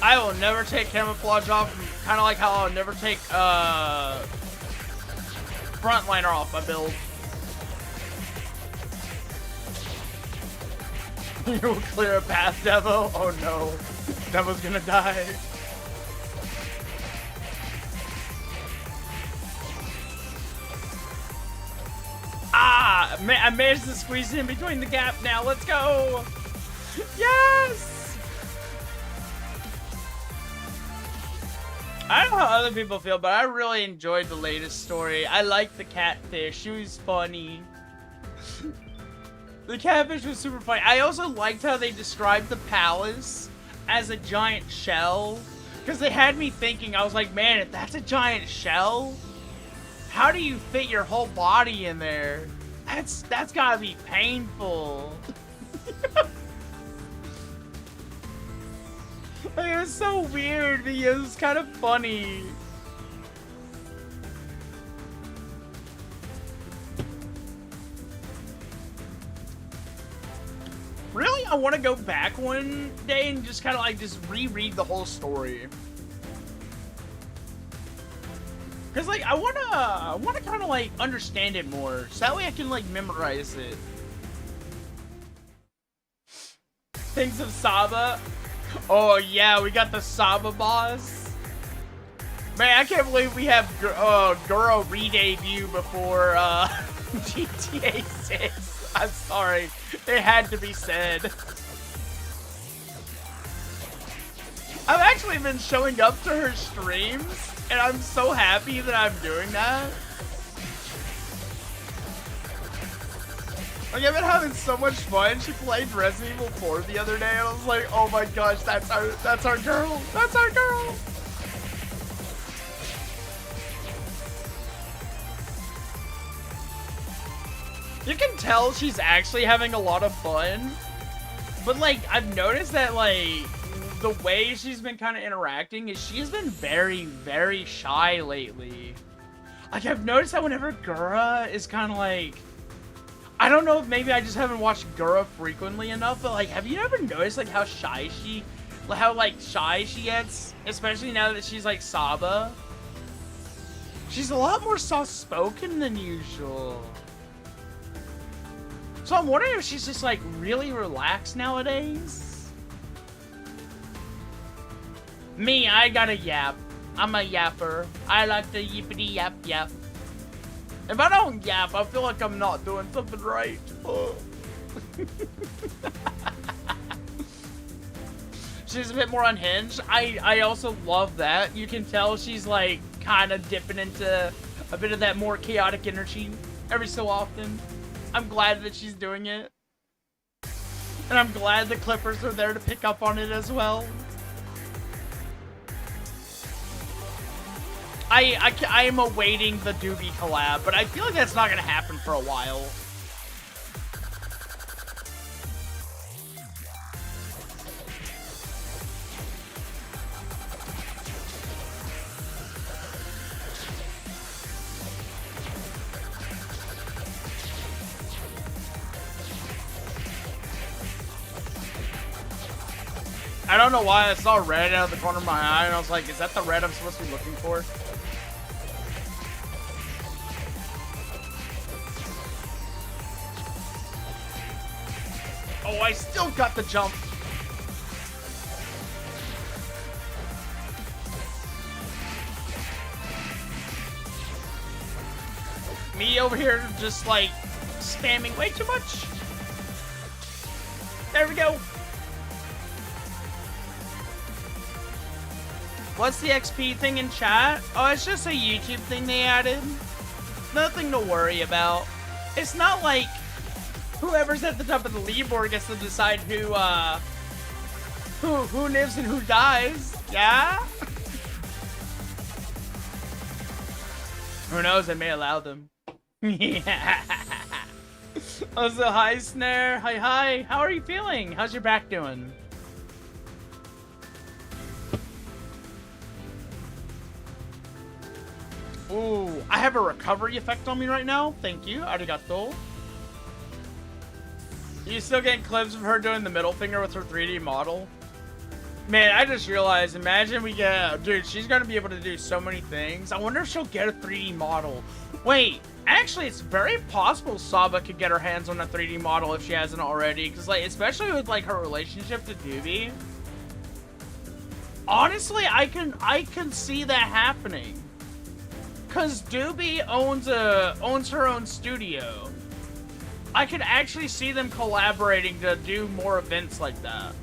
I will never take camouflage off, kind of like how I'll never take frontliner off my build. You will clear a path, Devo? Oh no, Devo's gonna die. Ah, I managed to squeeze in between the gap now, let's go! Yes! I don't know how other people feel, but I really enjoyed the latest story. I liked the catfish. She was funny. The catfish was super funny. I also liked how they described the palace as a giant shell. Because they had me thinking, I was like, man, if that's a giant shell, how do you fit your whole body in there? That's gotta be painful. Like, it was so weird, but it was kind of funny. Really, I want to go back one day and just kind of like just reread the whole story. Cause like I wanna kind of like understand it more, so that way I can like memorize it. Things of Saba. Oh yeah, we got the Saba boss. Man, I can't believe we have Guro re-debut before GTA 6. I'm sorry, it had to be said. I've actually been showing up to her streams, and I'm so happy that I'm doing that. Like, I've been having so much fun. She played Resident Evil 4 the other day, and I was like, oh my gosh, that's our girl. That's our girl. You can tell she's actually having a lot of fun. But, like, I've noticed that, like, the way she's been kind of interacting is she's been very, very shy lately. Like, I've noticed that whenever Gura is kind of like... I don't know if maybe I just haven't watched Gura frequently enough, but, like, have you ever noticed, like, how shy she gets? Especially now that she's, like, Saba. She's a lot more soft-spoken than usual. So I'm wondering if she's just, like, really relaxed nowadays? Me, I gotta yap. I'm a yapper. I like to yippity yap yap. If I don't yap, I feel like I'm not doing something right. Oh. She's a bit more unhinged. I also love that. You can tell she's like kind of dipping into a bit of that more chaotic energy every so often. I'm glad that she's doing it. And I'm glad the Clippers are there to pick up on it as well. I am awaiting the Doobie collab, but I feel like that's not going to happen for a while. I don't know why I saw red out of the corner of my eye, and I was like, is that the red I'm supposed to be looking for? Oh, I still got the jump. Me over here just, like, spamming way too much. There we go. What's the XP thing in chat? Oh, it's just a YouTube thing they added. Nothing to worry about. It's not like whoever's at the top of the leaderboard gets to decide who lives and who dies. Yeah? Who knows? I may allow them. Yeah. Also, hi, Snare. Hi. How are you feeling? How's your back doing? Ooh, I have a recovery effect on me right now. Thank you. Arigato. You still getting clips of her doing the middle finger with her 3D model? Man, I just realized, imagine we get... Dude, she's going to be able to do so many things. I wonder if she'll get a 3D model. Wait, actually, it's very possible Saba could get her hands on a 3D model if she hasn't already. Because, like, especially with, like, her relationship to Doobie. Honestly, I can see that happening. Because Doobie owns her own studio. I could actually see them collaborating to do more events like that.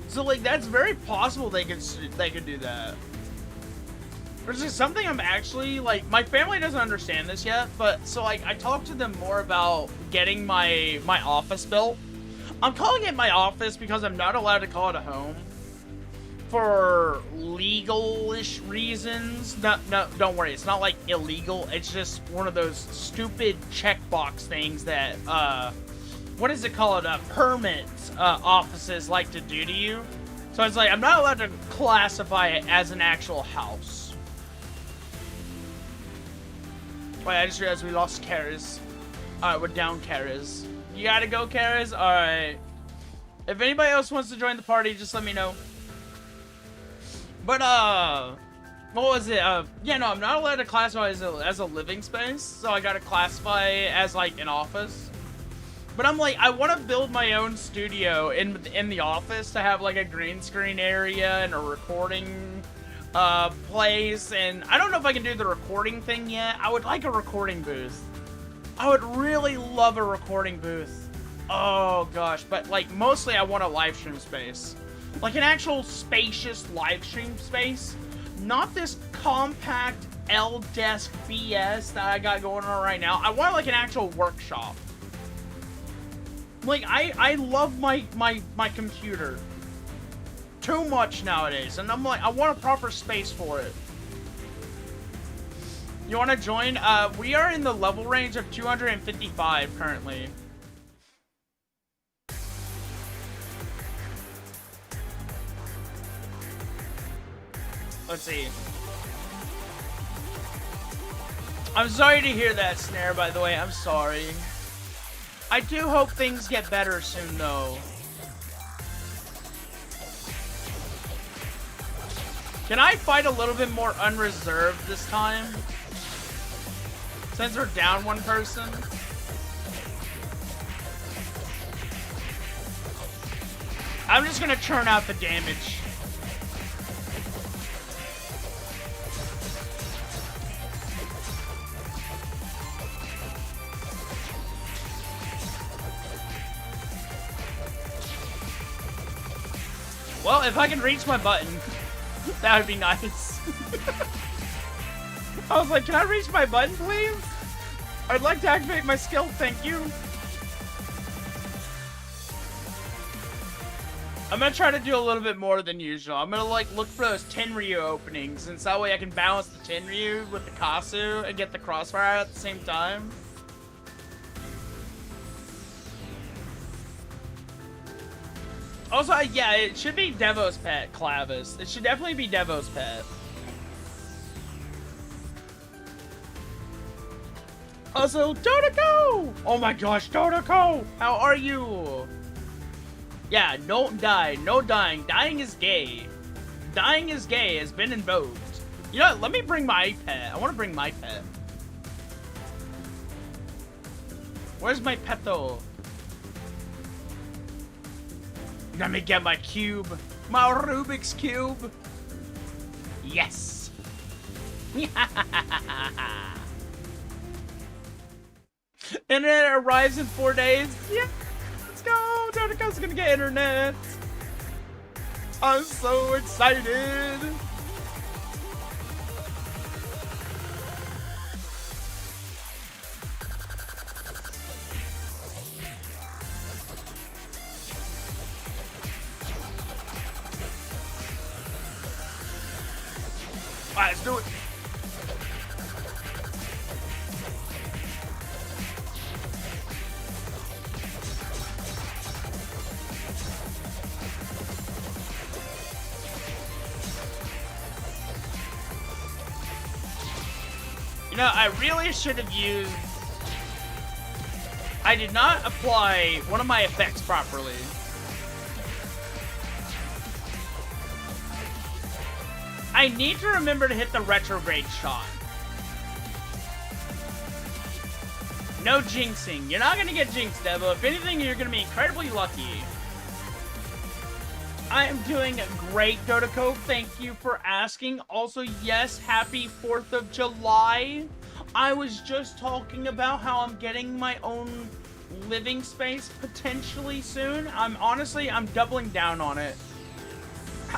So, like, that's very possible they could do that. Which is something I'm actually, like, my family doesn't understand this yet, but, so, like, I talked to them more about getting my office built. I'm calling it my office because I'm not allowed to call it a home. For legal-ish reasons. No, don't worry. It's not like illegal. It's just one of those stupid checkbox things that, what is it called? Permit offices like to do to you. So it's like, I'm not allowed to classify it as an actual house. Wait, I just realized we lost Karas. Alright, we're down Karas. You gotta go, Karas? Alright. If anybody else wants to join the party, just let me know. But, what was it? Yeah, no, I'm not allowed to classify as a living space, so I gotta classify it as, like, an office. But I'm like, I want to build my own studio in the office to have, like, a green screen area and a recording, place, and I don't know if I can do the recording thing yet. I would like a recording booth. I would really love a recording booth. Oh, gosh, but, like, mostly I want a live stream space. Like an actual spacious live stream space. Not this compact L-desk BS that I got going on right now. I want like an actual workshop. Like I love my computer too much nowadays. And I'm like, I want a proper space for it. You want to join? We are in the level range of 255 currently. Let's see. I'm sorry to hear that, Snare, by the way. I'm sorry. I do hope things get better soon, though. Can I fight a little bit more unreserved this time? Since we're down one person. I'm just gonna churn out the damage. Well, if I can reach my button, that would be nice. I was like, can I reach my button, please? I'd like to activate my skill, thank you. I'm gonna try to do a little bit more than usual. I'm gonna like look for those Tenryu openings, since that way I can balance the Tenryu with the Kasu and get the crossfire at the same time. Also, yeah, it should be Devo's pet, Clavis. It should definitely be Devo's pet. Also, Dodoko! Oh my gosh, Dodoko! How are you? Yeah, don't die. No dying. Dying is gay. Dying is gay has been invoked. You know what? Let me bring my pet. I want to bring my pet. Where's my pet though? Let me get my cube. My Rubik's Cube. Yes. And it arrives in 4 days. Yeah. Let's go. Dodoko's gonna get internet. I'm so excited. Alright, let's do it. You know, I really should have used... I did not apply one of my effects properly. I need to remember to hit the retrograde shot. No jinxing. You're not gonna get jinxed, Devo. If anything, you're gonna be incredibly lucky. I am doing great, Dodoko. Thank you for asking. Also, yes, happy 4th of July. I was just talking about how I'm getting my own living space potentially soon. I'm doubling down on it.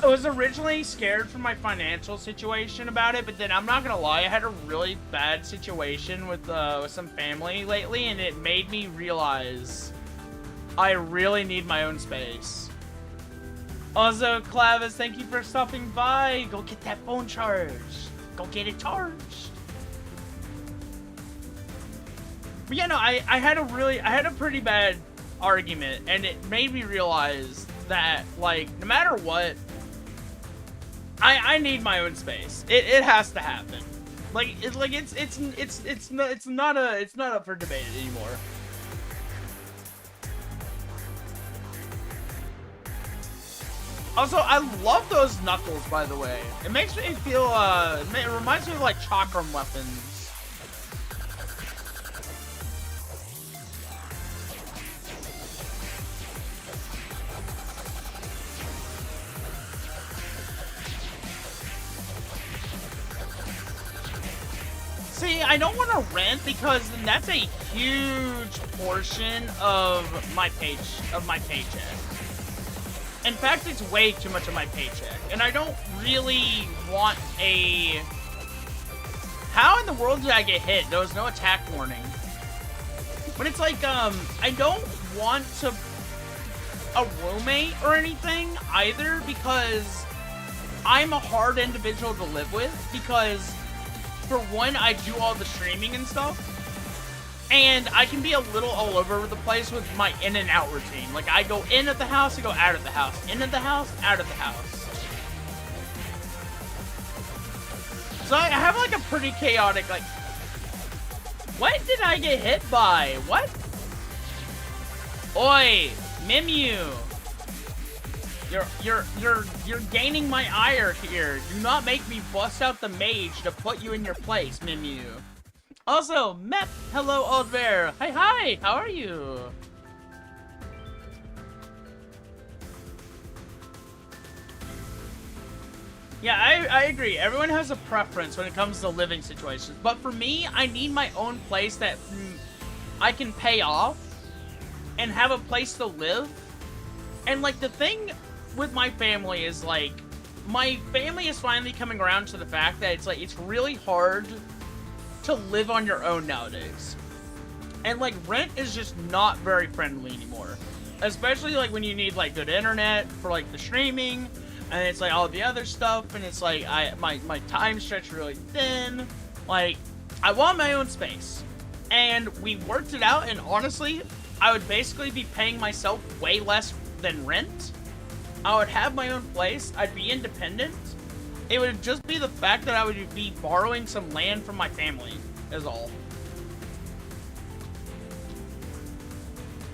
I was originally scared for my financial situation about it, but then I'm not gonna lie, I had a really bad situation with some family lately, and it made me realize I really need my own space. Also, Clavis, thank you for stopping by. Go get that phone charged. Go get it charged. But yeah, no, I had a pretty bad argument, and it made me realize that, like, no matter what, I need my own space. It has to happen. It's not up for debate anymore. Also, I love those knuckles, by the way. It makes me feel, it reminds me of, like, chakram weapons. See, I don't want to rent because that's a huge portion of my paycheck. In fact, it's way too much of my paycheck, and I don't really want a... How in the world did I get hit? There was no attack warning. But it's like, I don't want a roommate or anything either, because I'm a hard individual to live with, because for one, I do all the streaming and stuff. And I can be a little all over the place with my in and out routine. Like, I go in at the house, I go out of the house. In at the house, out of the house. So I have, like, a pretty chaotic, like... What did I get hit by? What? Oi, Mimyu. You're gaining my ire here. Do not make me bust out the mage to put you in your place, Mimyu. Also, Mep, hello, old bear. Hi, how are you? Yeah, I agree. Everyone has a preference when it comes to living situations. But for me, I need my own place that I can pay off and have a place to live. And, like, the thing with my family is, like, my family is finally coming around to the fact that it's, like, it's really hard to live on your own nowadays. And, like, rent is just not very friendly anymore. Especially, like, when you need, like, good internet for, like, the streaming, and it's, like, all the other stuff, and it's, like, my time stretched really thin. Like, I want my own space. And we worked it out, and honestly, I would basically be paying myself way less than rent. I would have my own place. I'd be independent. It would just be the fact that I would be borrowing some land from my family, is all.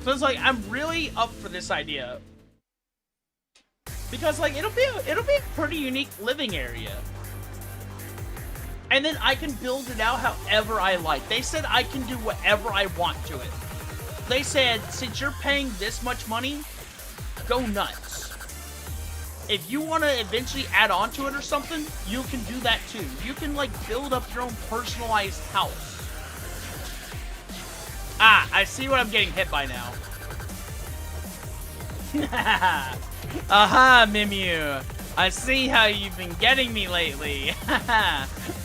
So it's like, I'm really up for this idea. Because, like, it'll be a pretty unique living area. And then I can build it out however I like. They said I can do whatever I want to it. They said, since you're paying this much money, go nuts. If you want to eventually add on to it or something, you can do that too. You can, like, build up your own personalized house. Ah, I see what I'm getting hit by now. Aha, Mimew. I see how you've been getting me lately.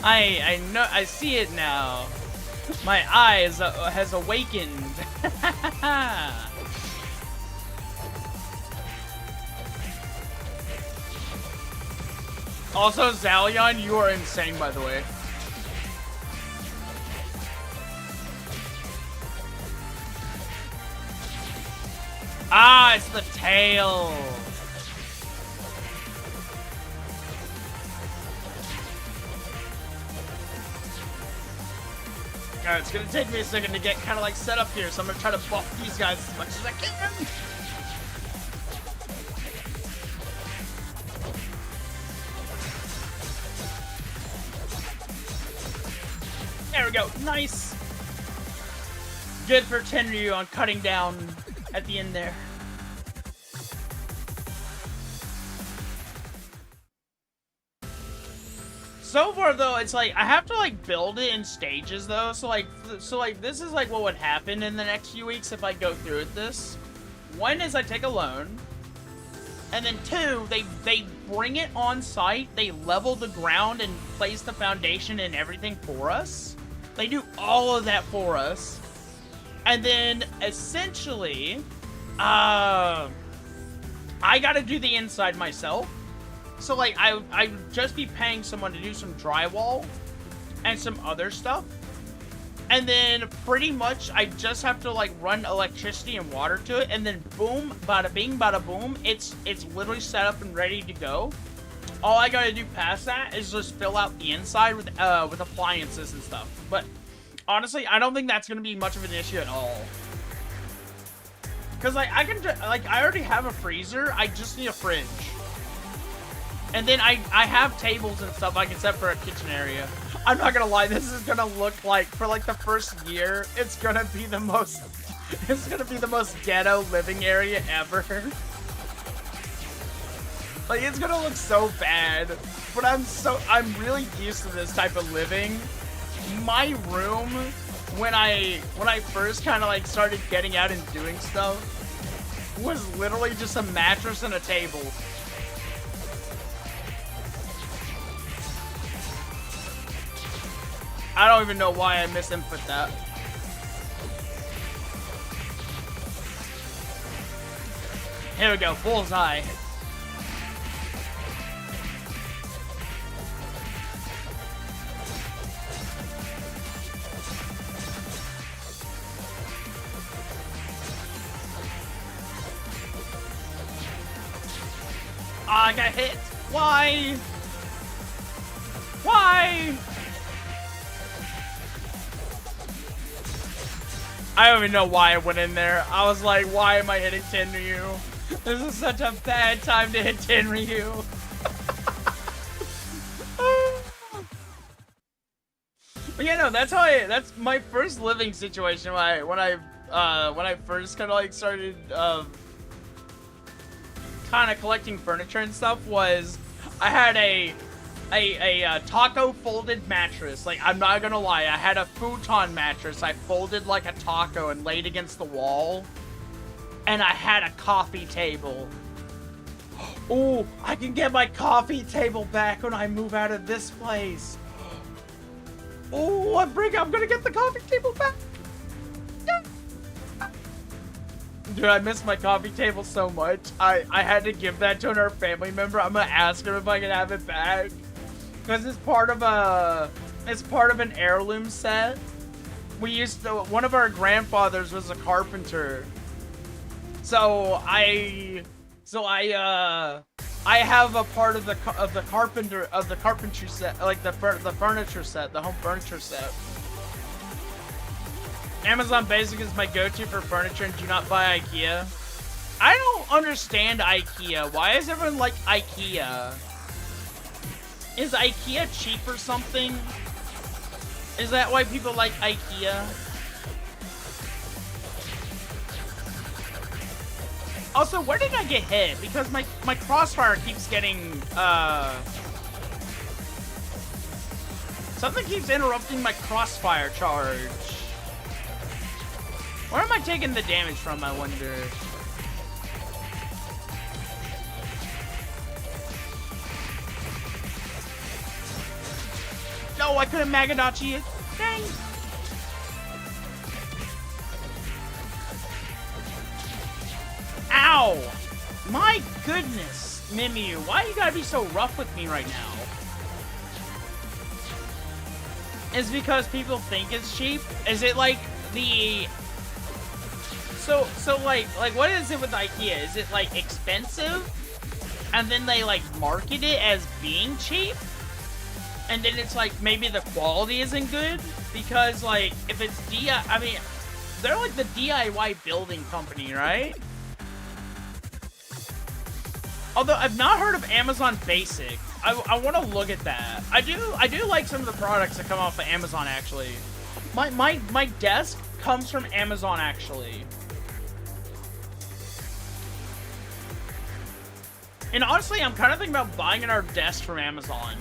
I know, I see it now. My eye has awakened. Also, Zalion, you are insane, by the way. Ah, it's the tail. Alright, it's gonna take me a second to get kind of like set up here, so I'm gonna try to buff these guys as much as I can. There we go, nice. Good for Tenryu on cutting down at the end there. So far though, it's like I have to like build it in stages though. So like this is like what would happen in the next few weeks if I go through with this. One is I take a loan, and then two, they bring it on site. They level the ground and place the foundation and everything for us. They do all of that for us. And then, essentially, I gotta do the inside myself. So, like, I would just be paying someone to do some drywall and some other stuff. And then, pretty much, I just have to, like, run electricity and water to it. And then, boom, bada bing, bada boom, it's literally set up and ready to go. All I gotta do past that is just fill out the inside with appliances and stuff. But honestly, I don't think that's gonna be much of an issue at all. Cause like I already have a freezer. I just need a fridge. And then I have tables and stuff I can set for a kitchen area. I'm not gonna lie, this is gonna look like, for like the first year, it's gonna be the most ghetto living area ever. Like, it's gonna look so bad, but I'm really used to this type of living. My room, when I first kind of like started getting out and doing stuff, was literally just a mattress and a table. I don't even know why I misinput that. Here we go, bullseye. I got hit. Why? Why? I don't even know why I went in there. I was like, why am I hitting Tenryu? This is such a bad time to hit Tenryu. But yeah, no, that's my first living situation when I first kind of like started kind of collecting furniture and stuff. Was I had a taco folded mattress. Like, I'm not gonna lie, I had a futon mattress I folded like a taco and laid against the wall, and I had a coffee table. Oh, I can get my coffee table back when I move out of this place. Oh, I'm gonna get the coffee table back. Dude, I miss my coffee table so much. I had to give that to another family member. I'm gonna ask her if I can have it back. Because it's part of an heirloom set. One of our grandfathers was a carpenter. So I have a part of the carpentry set, like the furniture set, the home furniture set. Amazon Basic is my go-to for furniture and do not buy IKEA. I don't understand IKEA. Why is everyone like IKEA? Is IKEA cheap or something? Is that why people like IKEA? Also, where did I get hit? Because my crossfire keeps getting, something keeps interrupting my crossfire charge. Where am I taking the damage from, I wonder? No, I couldn't Magadachi it. Dang. Ow! My goodness, Mimiu, why you gotta be so rough with me right now? Is because people think it's cheap? Is it like the... So like what is it with IKEA? Is it like expensive? And then they like market it as being cheap? And then it's like maybe the quality isn't good? Because like if it's I mean, they're like the DIY building company, right? Although I've not heard of Amazon Basic. I want to look at that. I do like some of the products that come off of Amazon actually. My desk comes from Amazon actually. And honestly, I'm kind of thinking about buying another desk from Amazon.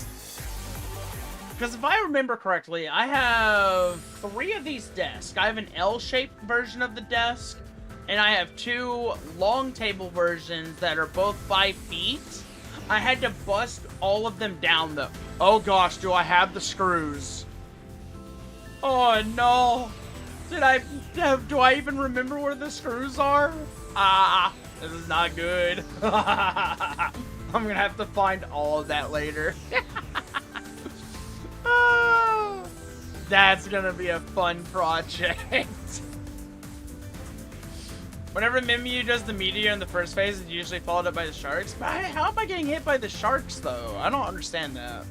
Because if I remember correctly, I have 3 of these desks. I have an L-shaped version of the desk, and I have 2 long table versions that are both 5 feet. I had to bust all of them down, though. Oh gosh, do I have the screws? Oh no. Do I even remember where the screws are? This is not good. I'm gonna have to find all of that later. That's gonna be a fun project. Whenever Mimiu does the meteor in the first phase, it's usually followed up by the sharks. But how am I getting hit by the sharks, though? I don't understand that.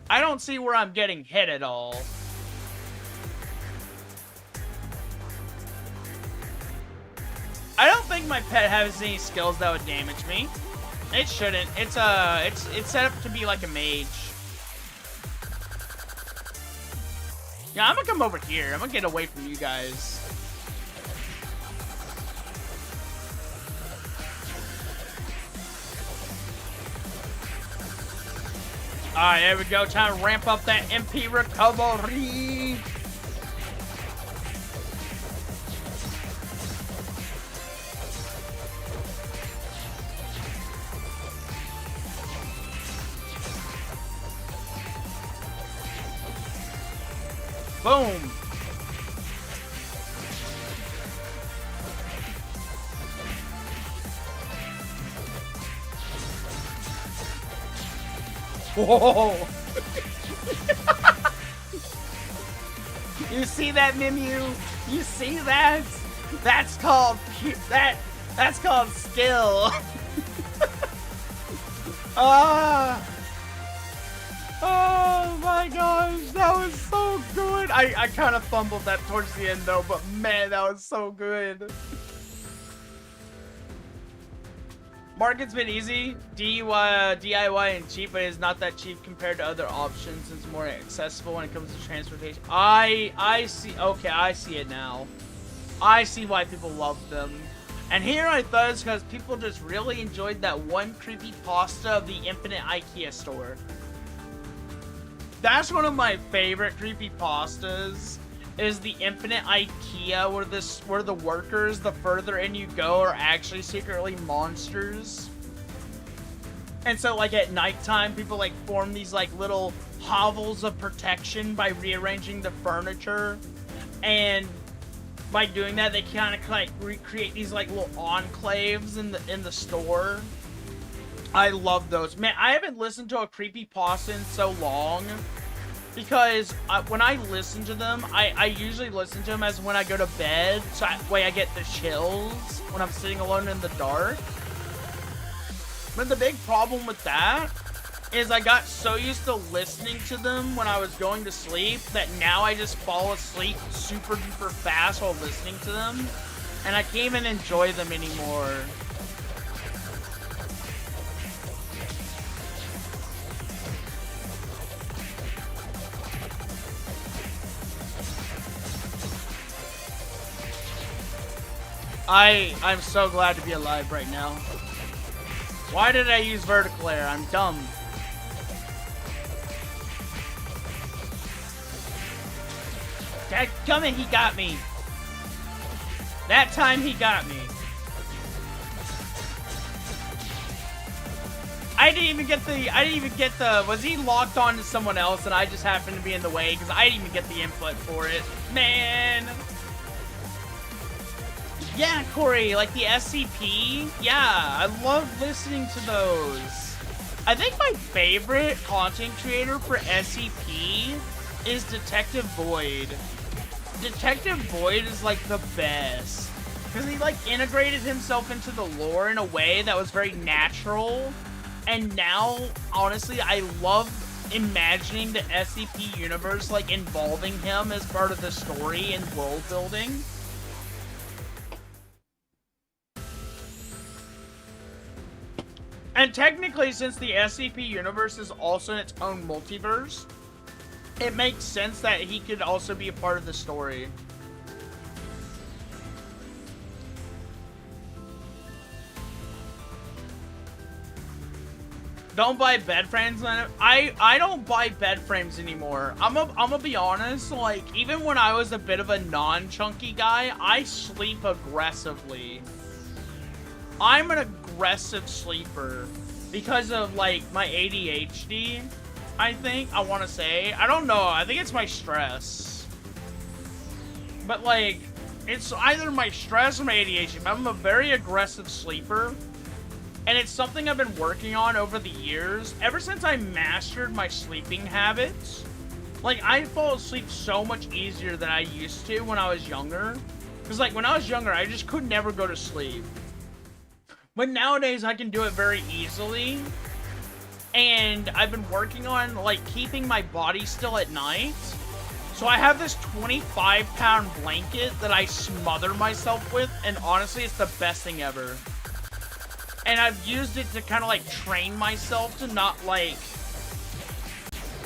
I don't see where I'm getting hit at all. I don't think my pet has any skills that would damage me. It shouldn't. It's set up to be like a mage. Yeah, I'm gonna come over here. I'm gonna get away from you guys. Alright, there we go. Time to ramp up that MP recovery. Boom. Whoa. You see that, Mimiu? You see that? That's called that's called skill. Oh my gosh, that was so good. I kind of fumbled that towards the end though, but man, that was so good. Market's been easy, DIY and cheap, but it's not that cheap compared to other options. It's more accessible when it comes to transportation. I see, okay, I see it now. I see why people love them. And here I thought it's because people just really enjoyed that one creepypasta of the Infinite IKEA store. That's one of my favorite creepypastas, is the Infinite IKEA, where the workers, the further in you go, are actually secretly monsters. And so, like, at nighttime, people, like, form these, like, little hovels of protection by rearranging the furniture, and by doing that, they kind of like recreate these like little enclaves in the store. I love those. Man, I haven't listened to a creepypasta in so long, because when I listen to them, I usually listen to them as when I go to bed, so that way I get the chills when I'm sitting alone in the dark. But the big problem with that is I got so used to listening to them when I was going to sleep that now I just fall asleep super duper fast while listening to them, and I can't even enjoy them anymore. I'm so glad to be alive right now. Why did I use vertical air? I'm dumb. Dadgummit, he got me. That time he got me. I didn't even get the, was he locked on to someone else and I just happened to be in the way because I didn't even get the input for it. Man. Yeah, Corey, like the SCP. Yeah, I love listening to those. I think my favorite content creator for SCP is Detective Void. Detective Void is like the best, because he like integrated himself into the lore in a way that was very natural, and now honestly I love imagining the SCP universe like involving him as part of the story and world building. And technically, since the SCP universe is also in its own multiverse, it makes sense that he could also be a part of the story. Don't buy bed frames. I don't buy bed frames anymore. I'm gonna be honest, like, even when I was a bit of a non-chunky guy, I sleep aggressively. I'm an aggressive sleeper because of, like, my ADHD, I think, I want to say. I don't know, I think it's my stress. But, like, it's either my stress or my ADHD, but I'm a very aggressive sleeper. And it's something I've been working on over the years, ever since I mastered my sleeping habits. Like, I fall asleep so much easier than I used to when I was younger. Because, like, when I was younger, I just could never go to sleep. But nowadays, I can do it very easily. And I've been working on, like, keeping my body still at night. So I have this 25-pound blanket that I smother myself with, and honestly, it's the best thing ever. And I've used it to kind of, like, train myself to not, like,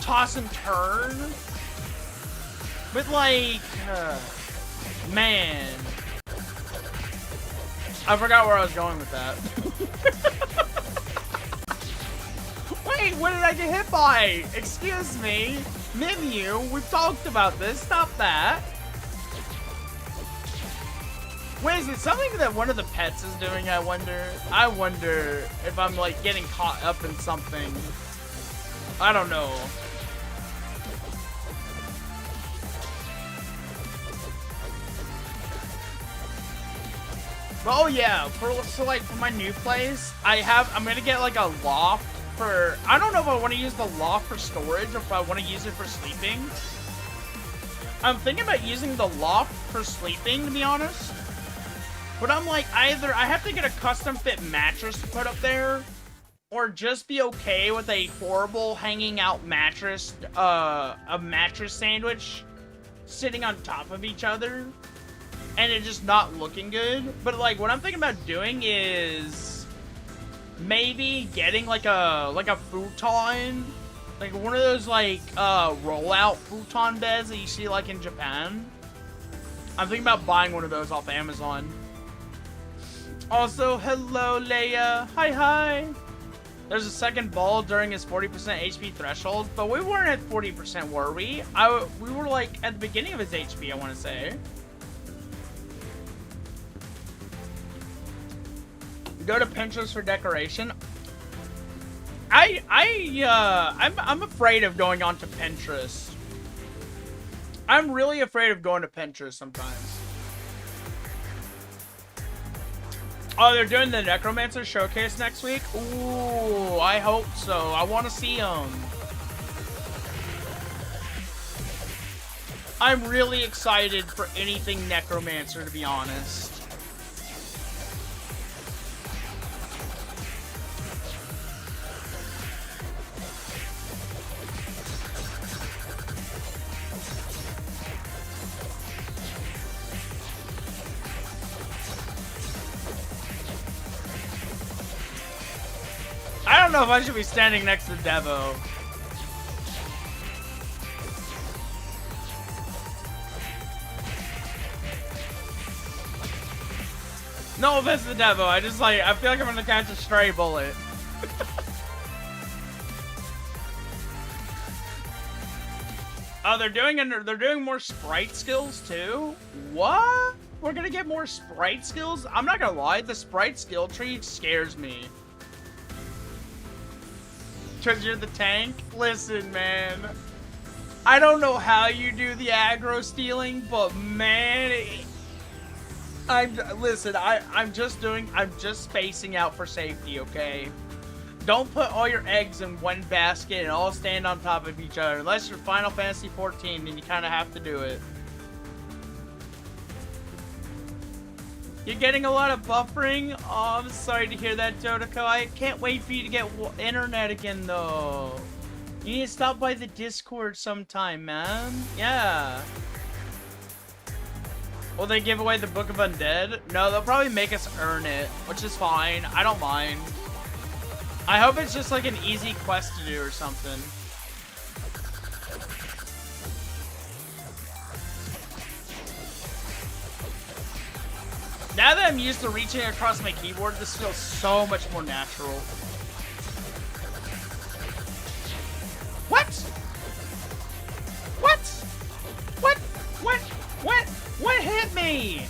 toss and turn. But, like, man. I forgot where I was going with that. Wait, what did I get hit by? Excuse me. Menu, we've talked about this. Stop that. Wait, is it something that one of the pets is doing, I wonder? I wonder if I'm, like, getting caught up in something. I don't know. Oh yeah, so like for my new place, I'm gonna get like a loft for, I don't know if I want to use the loft for storage or if I want to use it for sleeping. I'm thinking about using the loft for sleeping, to be honest. But I'm like, either I have to get a custom fit mattress to put up there, or just be okay with a horrible hanging out mattress, a mattress sandwich sitting on top of each other. And it just not looking good. But like what I'm thinking about doing is maybe getting like a futon, like one of those like rollout futon beds that you see like in Japan. I'm thinking about buying one of those off Amazon. Also, hello Leia. Hi. There's a second ball during his 40% HP threshold, but we weren't at 40%, were we? We were like at the beginning of his HP, I want to say. Go to Pinterest for decoration. I I'm afraid of going onto Pinterest. I'm really afraid of going to Pinterest sometimes. Oh, they're doing the Necromancer Showcase next week? Ooh, I hope so. I want to see them. I'm really excited for anything Necromancer, to be honest. I don't know if I should be standing next to Devo. No offense to Devo, I just like, I feel like I'm gonna catch a stray bullet. Oh, they're doing more sprite skills too? What? We're gonna get more sprite skills? I'm not gonna lie, the sprite skill tree scares me. Because you're the tank? Listen, man. I don't know how you do the aggro stealing, but man, I'm just spacing out for safety, okay? Don't put all your eggs in one basket and all stand on top of each other. Unless you're Final Fantasy 14, then you kind of have to do it. You're getting a lot of buffering? Oh, I'm sorry to hear that, Jodoko. I can't wait for you to get internet again, though. You need to stop by the Discord sometime, man. Yeah. Will they give away the Book of Undead? No, they'll probably make us earn it, which is fine. I don't mind. I hope it's just like an easy quest to do or something. Now that I'm used to reaching across my keyboard, this feels so much more natural. What? What? What hit me?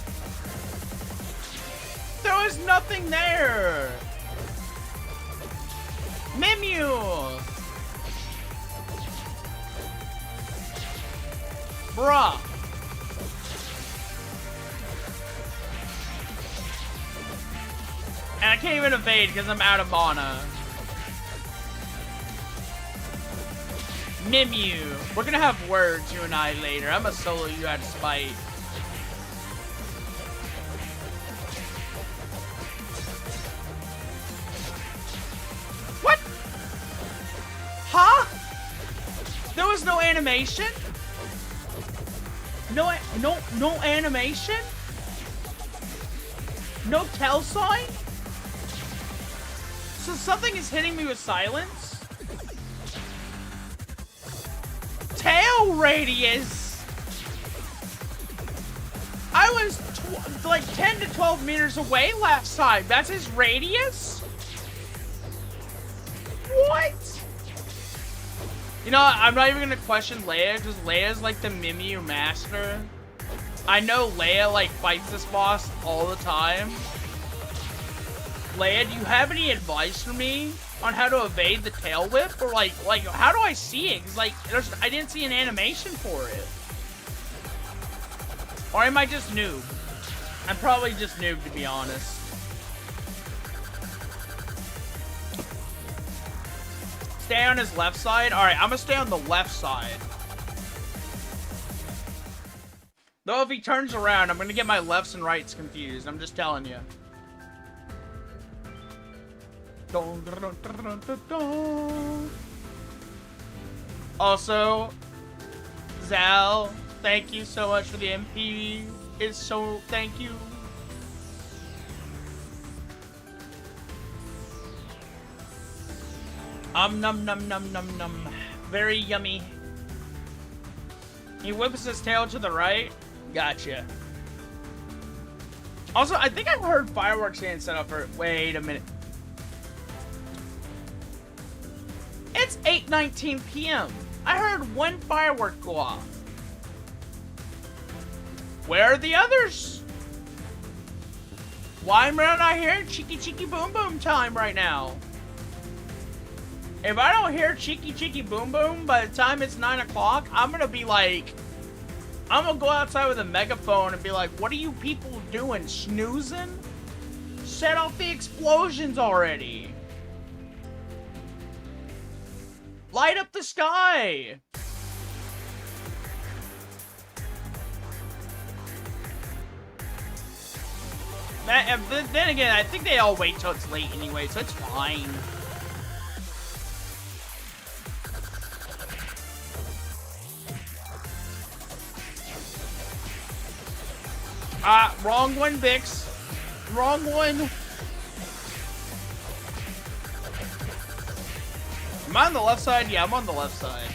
There was nothing there. Mimule. Bruh. And I can't even evade because I'm out of mana. Mimule. We're gonna have words, you and I, later. I'm gonna solo you out of spite. What? Huh? There was no animation? No animation? No tell sign? So something is hitting me with silence? Tail radius! I was like 10 to 12 meters away last time. That's his radius? What? You know, I'm not even gonna question Leia, because Leia's like the Mimikyu master. I know Leia like fights this boss all the time. Leia, do you have any advice for me on how to evade the tail whip? Or like how do I see it? Cause like, I didn't see an animation for it. Or am I just noob? I'm probably just noob, to be honest. Stay on his left side? Alright, I'm gonna stay on the left side. Though if he turns around, I'm gonna get my lefts and rights confused. I'm just telling you. Also, Zal, thank you so much for the MP. It's so, thank you. Num num num num num. Very yummy. He whips his tail to the right. Gotcha. Also, I think I heard fireworks getting set up for. Wait a minute. It's 8:19 p.m. I heard one firework go off. Where are the others? Why am I not hearing cheeky cheeky boom boom time right now? If I don't hear cheeky cheeky boom boom by the time it's 9 o'clock, I'm gonna be like, I'm gonna go outside with a megaphone and be like, what are you people doing, snoozing? Set off the explosions already. Light up the sky. Then again, I think they all wait till it's late anyway, so it's fine. Wrong one, Bix. Wrong one. Am I on the left side? Yeah, I'm on the left side.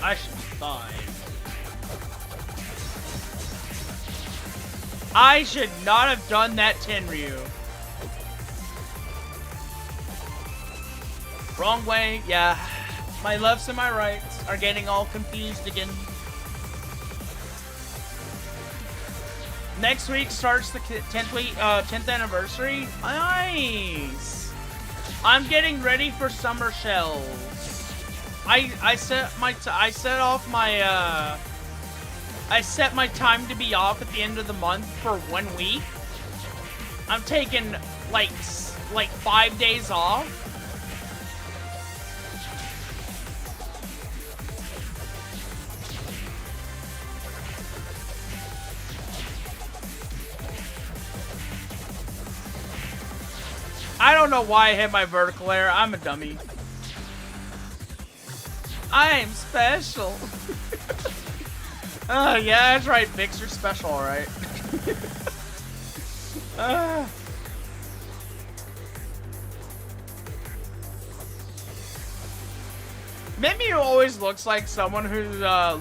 I should be fine. I should not have done that Tenryu. Wrong way, yeah. My lefts and my rights are getting all confused again. Next week starts the 10th anniversary. Nice. I'm getting ready for summer shells. I set my time to be off at the end of the month for 1 week. I'm taking like 5 days off. I don't know why I hit my vertical air. I'm a dummy. I'm special. Yeah, that's right, Bix. You're special, alright. Mimi always looks like someone who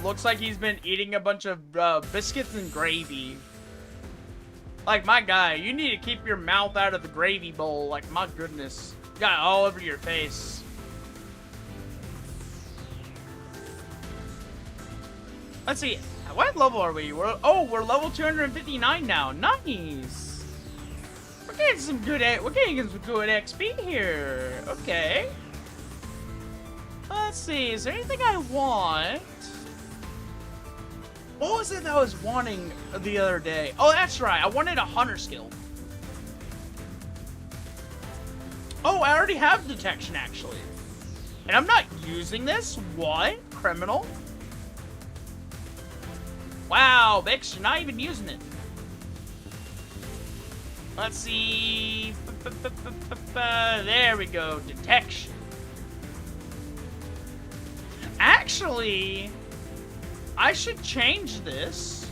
looks like he's been eating a bunch of biscuits and gravy. Like, my guy, you need to keep your mouth out of the gravy bowl. Like, my goodness. You got it all over your face. Let's see. What level are we? We're level 259 now. Nice. We're getting some good XP here. Okay. Let's see. Is there anything I want? What was it that I was wanting the other day? Oh, that's right. I wanted a hunter skill. Oh, I already have detection, actually. And I'm not using this? What? Criminal? Wow, Bix, you're not even using it. Let's see. There we go. Detection. Actually, I should change this.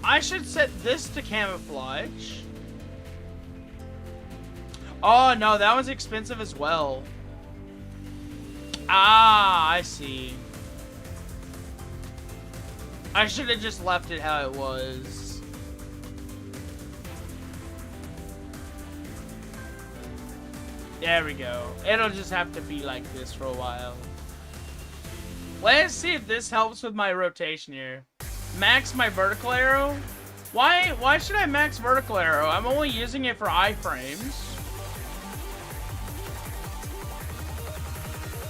I should set this to camouflage. Oh, no, that one's expensive as well. Ah, I see. I should have just left it how it was. There we go. It'll just have to be like this for a while. Let's see if this helps with my rotation here. Max my vertical arrow? Why should I max vertical arrow? I'm only using it for iframes.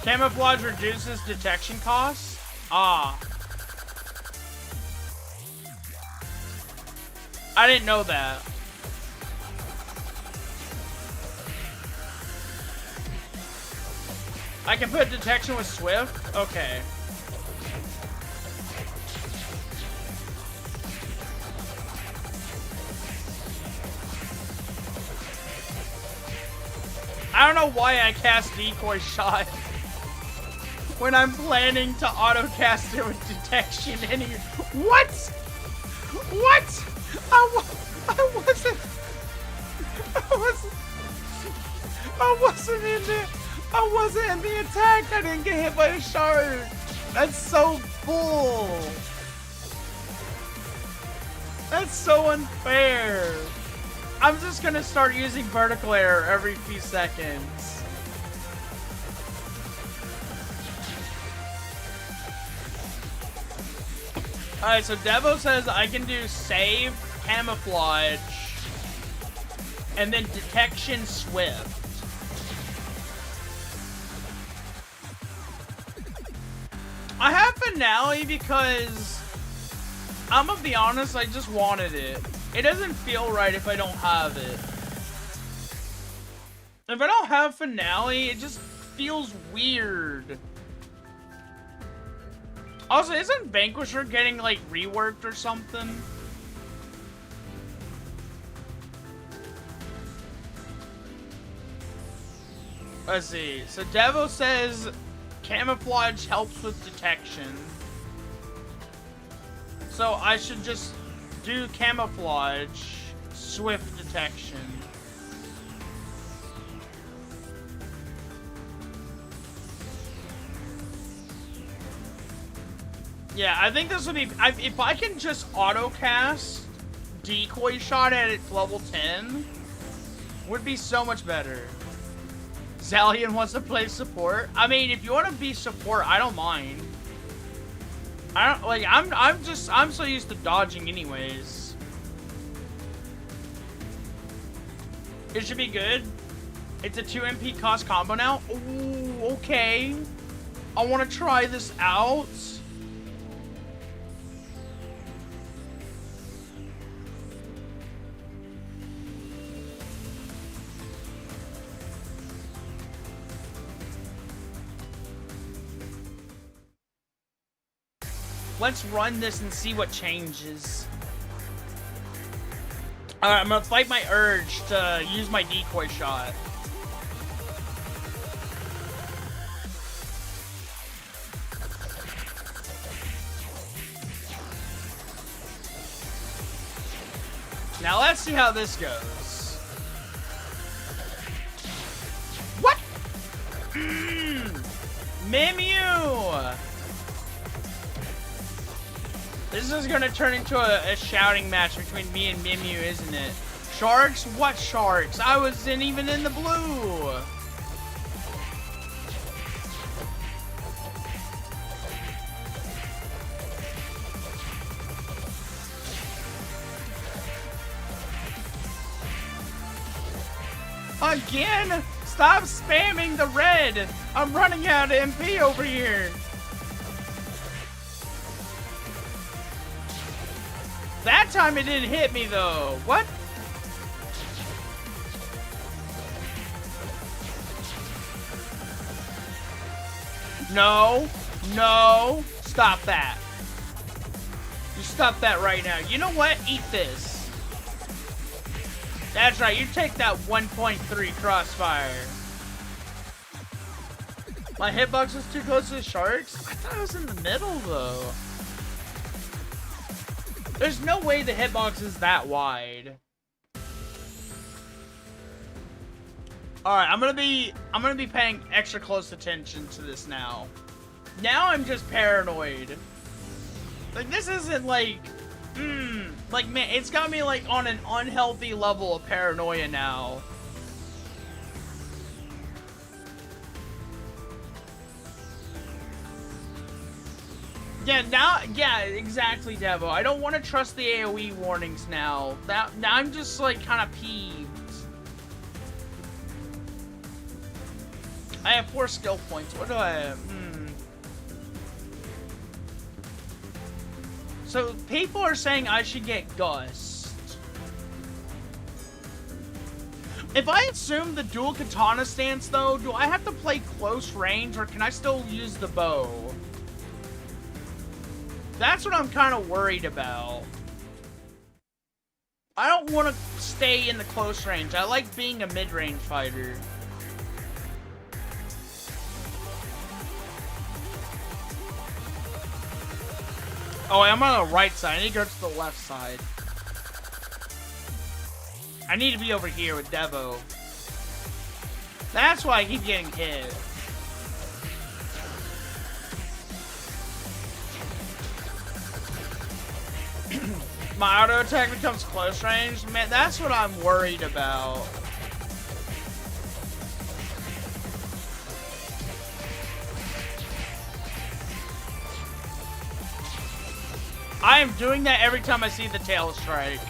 Camouflage reduces detection costs? Ah. I didn't know that. I can put detection with Swift? Okay. I don't know why I cast Decoy Shot when I'm planning to auto-cast it with detection anyway. What? What? I wasn't in the attack. I didn't get hit by a shark. That's so bull. That's so unfair. I'm just gonna start using vertical air every few seconds. Alright, so Devo says I can do save, camouflage, and then detection swift. finale because I'm gonna be honest, I just wanted it. It doesn't feel right if I don't have it. If I don't have finale, it just feels weird. Also, isn't Vanquisher getting, like, reworked or something? Let's see. So Devo says camouflage helps with detection. So I should just do camouflage, swift detection. Yeah, I think this would be... if I can just auto-cast Decoy Shot at its level 10, would be so much better. Zalian wants to play support. I mean, if you want to be support, I don't mind. I don't... like, I'm so used to dodging anyways. It should be good. It's a 2 MP cost combo now. Ooh, okay. I want to try this out. Let's run this and see what changes. Alright, I'm gonna fight my urge to use my decoy shot. Now let's see how this goes. What? Mimeu! This is gonna turn into a shouting match between me and Mimeu, isn't it? Sharks? What sharks? I wasn't even in the blue! Again? Stop spamming the red! I'm running out of MP over here! That time it didn't hit me though. What? No. No. Stop that. You stop that right now. You know what? Eat this. That's right. You take that 1.3 crossfire. My hitbox was too close to the sharks? I thought it was in the middle though. There's no way the hitbox is that wide. Alright, I'm gonna be paying extra close attention to this now. Now I'm just paranoid. Like, this isn't like... like, man, it's got me, like, on an unhealthy level of paranoia now. Yeah, now, yeah, exactly, Devo. I don't want to trust the AoE warnings now. Now I'm just, like, kind of peeved. I have 4 skill points. What do I have? So, people are saying I should get Gust. If I assume the dual katana stance, though, do I have to play close range, or can I still use the bow? That's what I'm kind of worried about. I don't want to stay in the close range. I like being a mid-range fighter. Oh, I'm on the right side. I need to go to the left side. I need to be over here with Devo. That's why I keep getting hit. My auto attack becomes close range. Man, that's what I'm worried about. I am doing that every time I see the tail strike.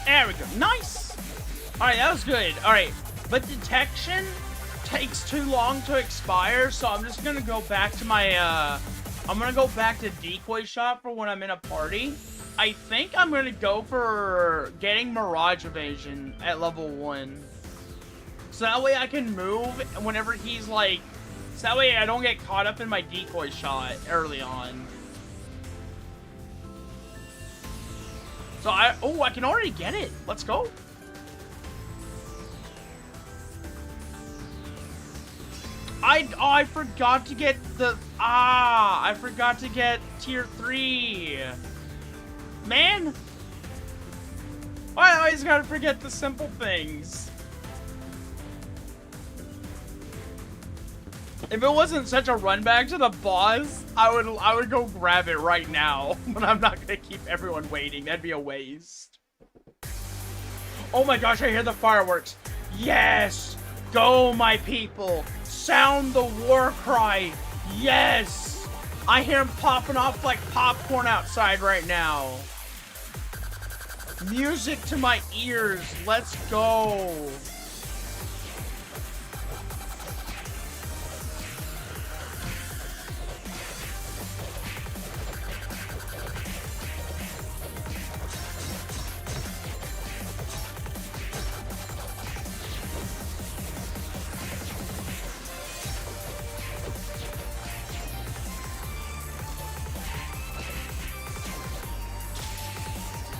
There we go. Nice. All right, that was good. All right, but detection takes too long to expire, so I'm just gonna go back to my I'm gonna go back to decoy shot for when I'm in a party. I think I'm gonna go for getting Mirage Evasion at level 1. So that way I can move whenever he's like, so that way I don't get caught up in my decoy shot early on. So I can already get it. Let's go. I forgot to get the, I forgot to get tier 3. Man. Why do I always gotta forget the simple things? If it wasn't such a run back to the boss, I would go grab it right now. But I'm not gonna keep everyone waiting. That'd be a waste. Oh my gosh, I hear the fireworks. Yes! Go, my people! Sound the war cry! Yes! I hear them popping off like popcorn outside right now. Music to my ears. Let's go.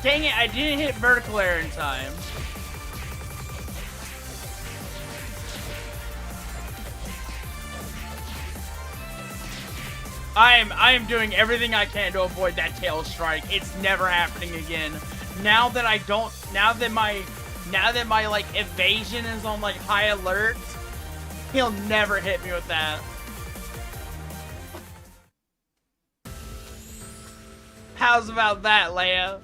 Dang it, I didn't hit vertical air in time. I am doing everything I can to avoid that tail strike. It's never happening again. Now that my like evasion is on like high alert, he'll never hit me with that. How's about that, Leia?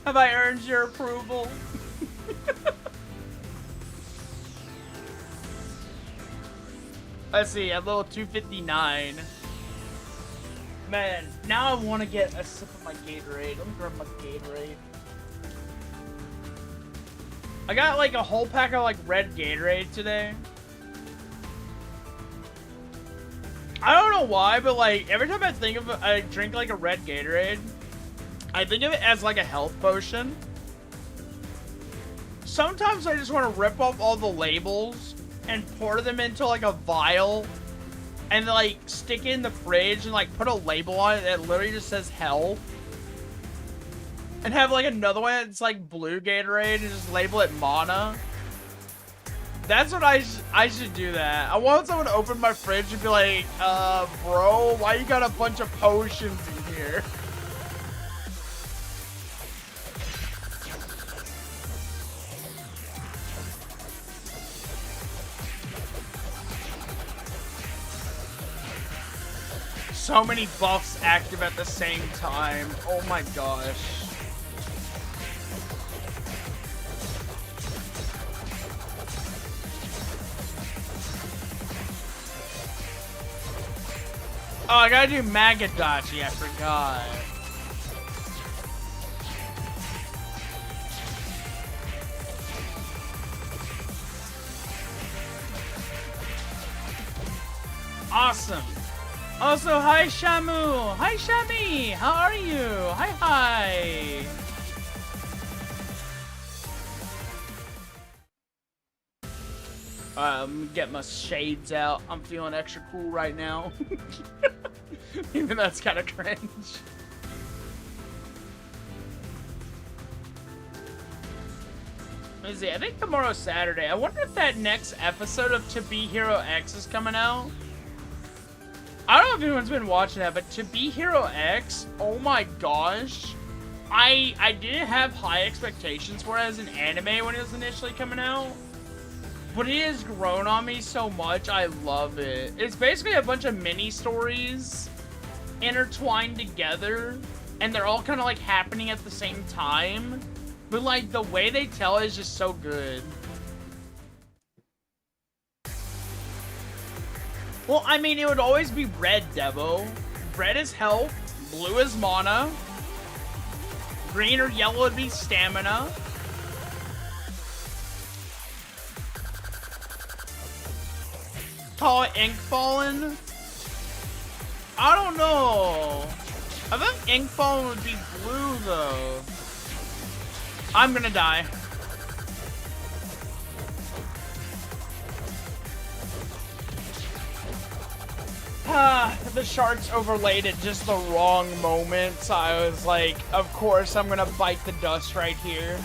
Have I earned your approval? Let's see, at level 259. Man, now I want to get a sip of my Gatorade. Let me grab my Gatorade. I got like a whole pack of like red Gatorade today. I don't know why, but like every time I think of it, I drink like a red Gatorade, I think of it as like a health potion. Sometimes I just want to rip off all the labels and pour them into like a vial and like stick it in the fridge and like put a label on it that literally just says hell. And have like another one that's like blue Gatorade and just label it mana. That's what I should do that. I want someone to open my fridge and be like, bro, why you got a bunch of potions in here? So many buffs active at the same time. Oh my gosh. Oh, I gotta do Magadachi, I forgot. Awesome. Also, hi Shamu! Hi Shami! How are you? Hi. Get my shades out. I'm feeling extra cool right now. Even that's kind of cringe. Let me see. I think tomorrow's Saturday. I wonder if that next episode of To Be Hero X is coming out. I don't know if anyone's been watching that, but To Be Hero X, oh my gosh. I didn't have high expectations for it as an anime when it was initially coming out. But it has grown on me so much, I love it. It's basically a bunch of mini stories intertwined together, and they're all kind of like happening at the same time. But like the way they tell it is just so good. Well, I mean, it would always be red, Devo. Red is health, blue is mana. Green or yellow would be stamina. Call it ink fallen. I don't know. I think ink fallen would be blue though. I'm gonna die. The sharks overlaid at just the wrong moment, so I was like, of course I'm gonna bite the dust right here.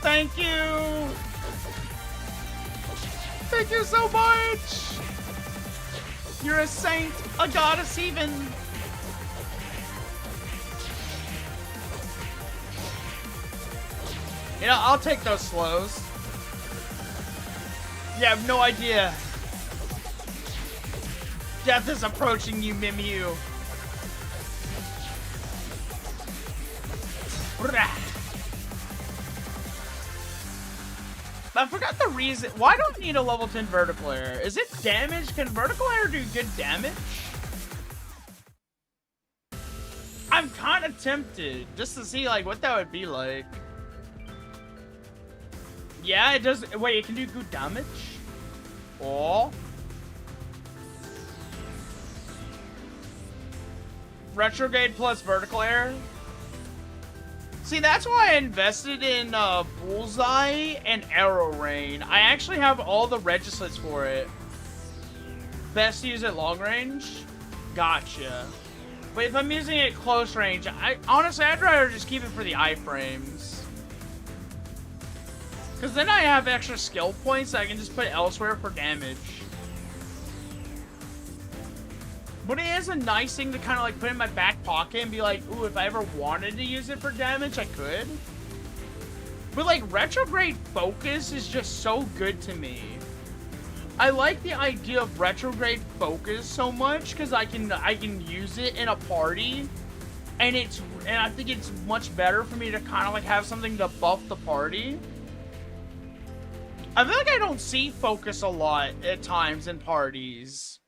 Thank you! Thank you so much! You're a saint, a goddess even. You know, I'll take those slows. You have no idea. Death is approaching you, Mimyu. I forgot the reason. Why do I need a level 10 vertical air? Is it damage? Can vertical air do good damage? I'm kind of tempted just to see like what that would be like. Yeah, it does. Wait, it can do good damage? Oh. Retrograde plus vertical air. See, that's why I invested in Bullseye and Arrow Rain. I actually have all the regislets for it. Best to use at long range? Gotcha. But if I'm using it close range, honestly, I'd rather just keep it for the iframes. Because then I have extra skill points that I can just put elsewhere for damage. But it is a nice thing to kind of like put in my back pocket and be like, ooh, if I ever wanted to use it for damage, I could. But like retrograde focus is just so good to me. I like the idea of retrograde focus so much because I can use it in a party, and I think it's much better for me to kind of like have something to buff the party. I feel like I don't see focus a lot at times in parties.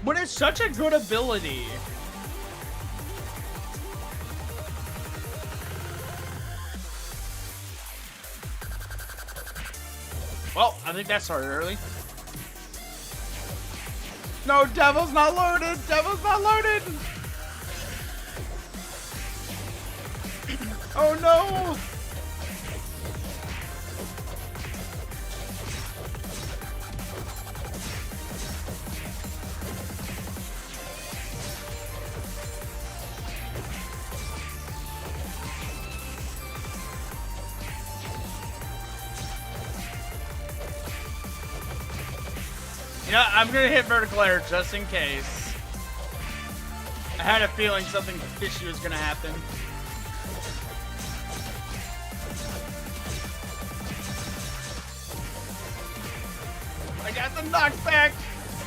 But it's such a good ability. Well, I think that started early. No, Devil's not loaded! Devil's not loaded! Oh no! You know, I'm gonna hit vertical air just in case. I had a feeling something fishy was gonna happen. I got the knockback!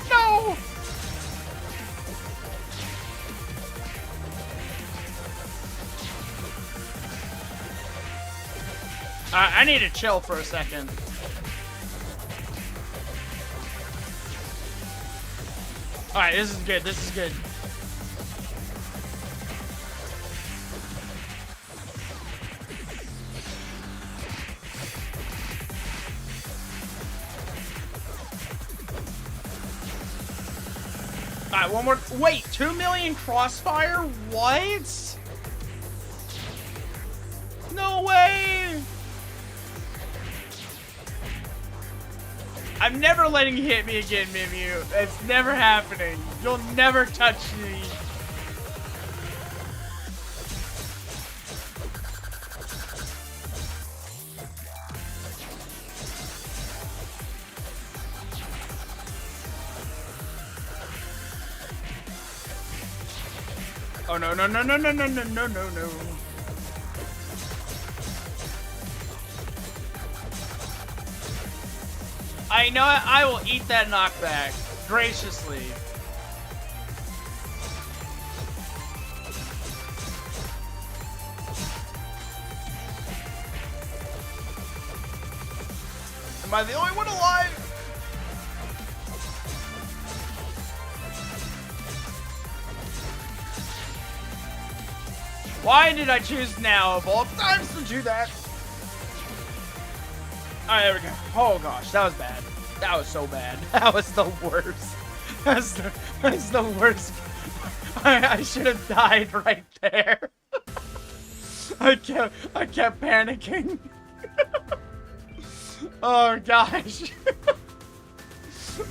No! I need to chill for a second. Alright, this is good, this is good. Alright, one more. Wait, 2 million crossfire? What? No way! I'm never letting you hit me again, Mimyu. It's never happening. You'll never touch me. Oh no, no, no, no, no, no, no, no, no, no. I know it, I will eat that knockback graciously. Am I the only one alive? Why did I choose now of all times to do that? Alright, there we go. Oh gosh, that was bad. That was so bad. That was the worst. That's the worst. I should have died right there. I kept panicking. Oh gosh.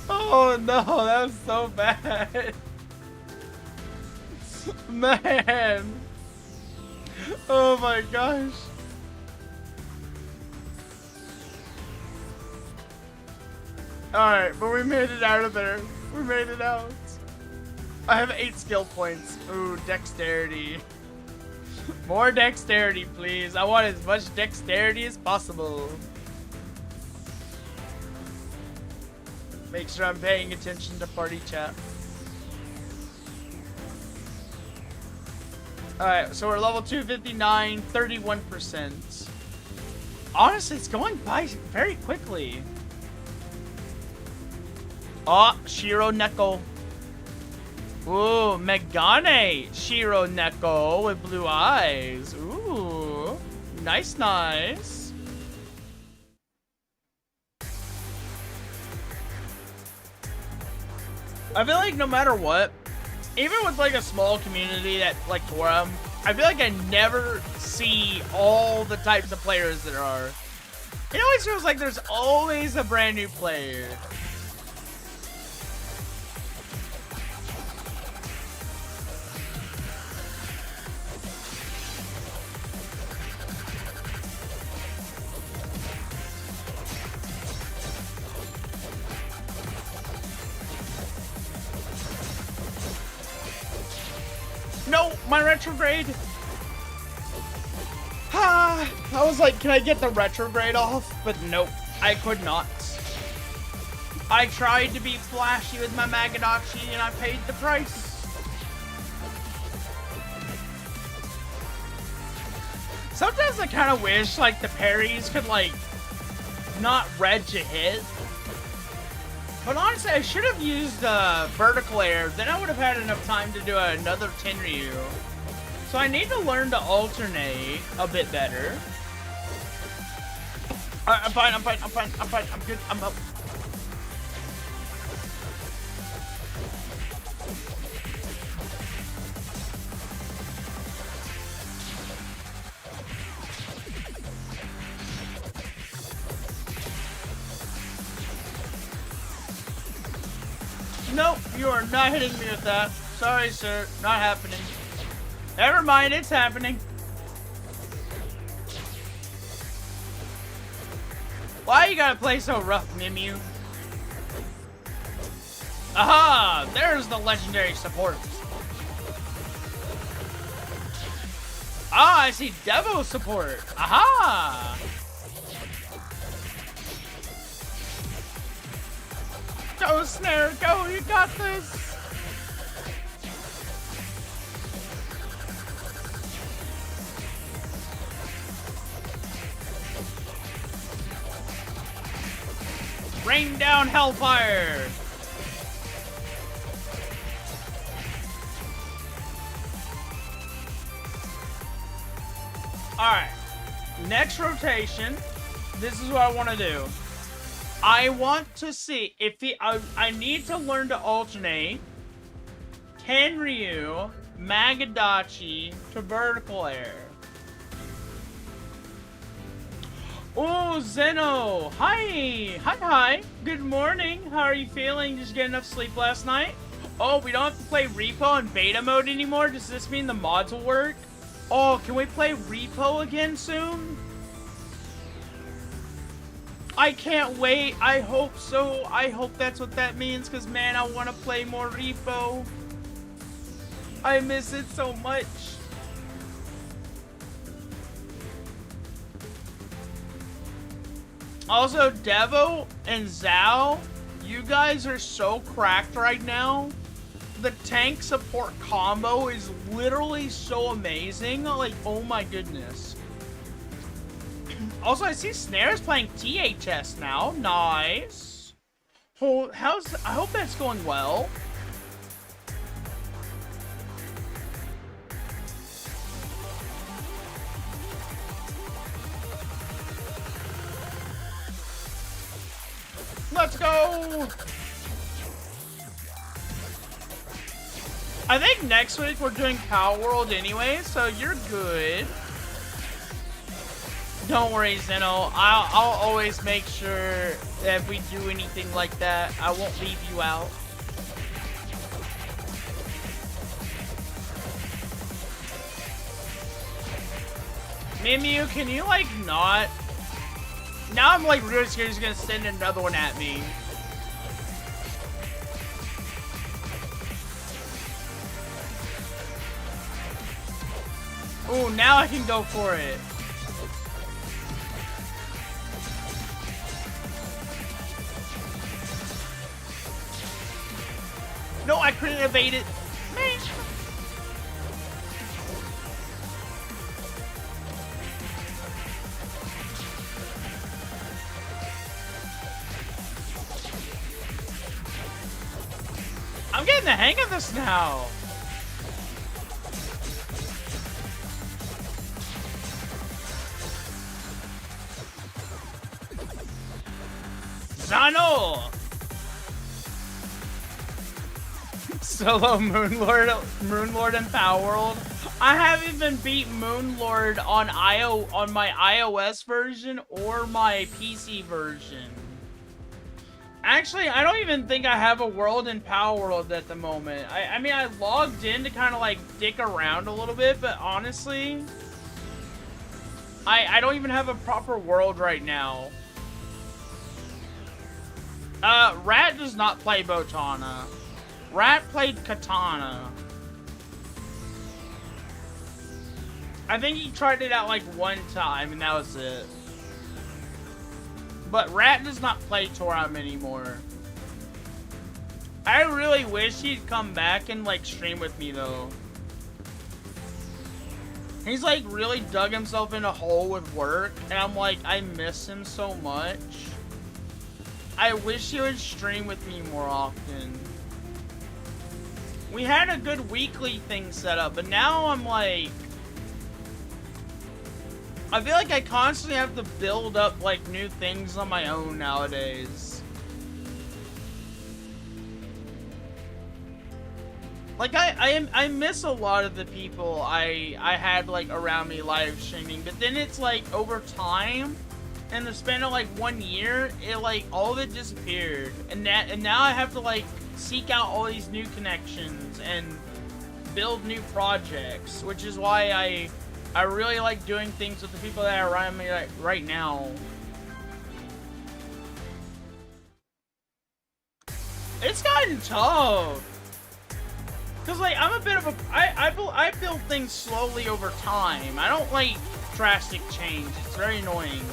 Oh no, that was so bad. Man. Oh my gosh. Alright, but we made it out of there. We made it out. I have 8 skill points. Ooh, dexterity. More dexterity, please. I want as much dexterity as possible. Make sure I'm paying attention to party chat. Alright, so we're level 259, 31%. Honestly, it's going by very quickly. Oh, Shiro Neko. Ooh, Megane Shiro Neko with blue eyes. Ooh, nice, nice. I feel like no matter what, even with like a small community that like Toram, I feel like I never see all the types of players there are. It always feels like there's always a brand new player. No, my retrograde. I was like, can I get the retrograde off? But nope, I could not. I tried to be flashy with my Magadachi and I paid the price. Sometimes I kind of wish like the parries could like not reg a hit. But honestly, I should have used vertical air. Then I would have had enough time to do another Tenryu. So I need to learn to alternate a bit better. Alright, I'm fine, I'm fine, I'm fine, I'm fine, I'm good, I'm up. Nope, you are not hitting me with that. Sorry, sir. Not happening. Never mind, it's happening. Why you gotta play so rough, Mimyu? Aha! There's the legendary support. Ah, I see Devo support. Aha! Go, Snare, go, you got this! Rain down hellfire! Alright, next rotation, this is what I want to do. I want to see if I need to learn to alternate Tenryu, Magadachi to vertical air. Oh, Zeno! Hi! Hi! Good morning! How are you feeling? Did you get enough sleep last night? Oh, we don't have to play Repo in beta mode anymore? Does this mean the mods will work? Oh, can we play Repo again soon? I can't wait. I hope so. I hope that's what that means, because, man, I want to play more Repo. I miss it so much. Also, Devo and Zhao, you guys are so cracked right now. The tank support combo is literally so amazing. Like, oh my goodness. Also, I see Snare's playing THS now. Nice. Oh, I hope that's going well. Let's go! I think next week we're doing Power World anyway, so you're good. Don't worry, Zeno. I'll always make sure that if we do anything like that, I won't leave you out. Mimiu, can you, like, not... Now I'm, like, really scared he's gonna send another one at me. Ooh, now I can go for it. No, I couldn't evade it. Man. I'm getting the hang of this now. Zano! Solo Moonlord and Power World. I haven't even beat Moonlord on my iOS version or my PC version. Actually, I don't even think I have a world in Power World at the moment. I mean, I logged in to kind of like dick around a little bit, but honestly, I don't even have a proper world right now. Rat does not play BOWTANA. Rat played Katana. I think he tried it out like one time and that was it. But Rat does not play Toram anymore. I really wish he'd come back and like stream with me though. He's like really dug himself in a hole with work and I'm like, I miss him so much. I wish he would stream with me more often. We had a good weekly thing set up, but now I'm like... I feel like I constantly have to build up like new things on my own nowadays. Like I miss a lot of the people I had like around me live streaming, but then it's like over time, in the span of like 1 year, it like all of it disappeared, and now I have to like seek out all these new connections and build new projects, which is why I really like doing things with the people that are around me right now. It's gotten tough. Cause like I'm a bit of a I build things slowly over time. I don't like drastic change. It's very annoying.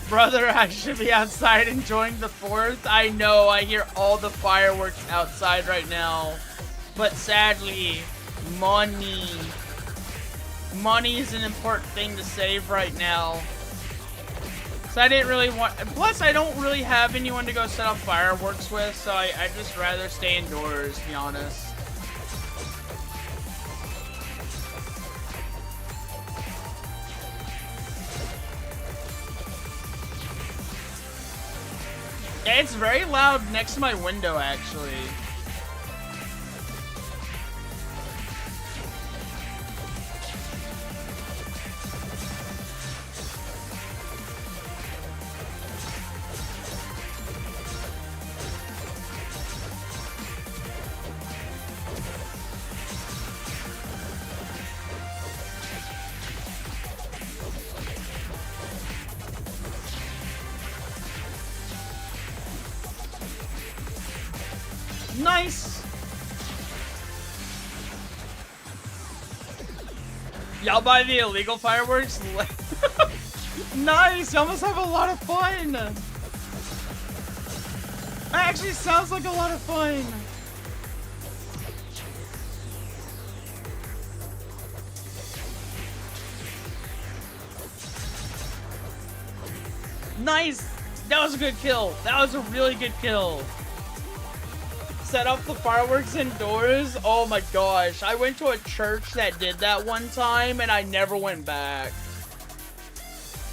Brother, I should be outside enjoying the 4th. I know, I hear all the fireworks outside right now. But sadly, money. Money is an important thing to save right now. So I didn't really want... Plus, I don't really have anyone to go set up fireworks with, so I'd just rather stay indoors, to be honest. Yeah, it's very loud next to my window, actually. Nice! Y'all buy the illegal fireworks? Nice! Y'all must have a lot of fun! That actually sounds like a lot of fun! Nice! That was a good kill. That was a really good kill. Set up the fireworks indoors. Oh my gosh. I went to a church that did that one time and I never went back.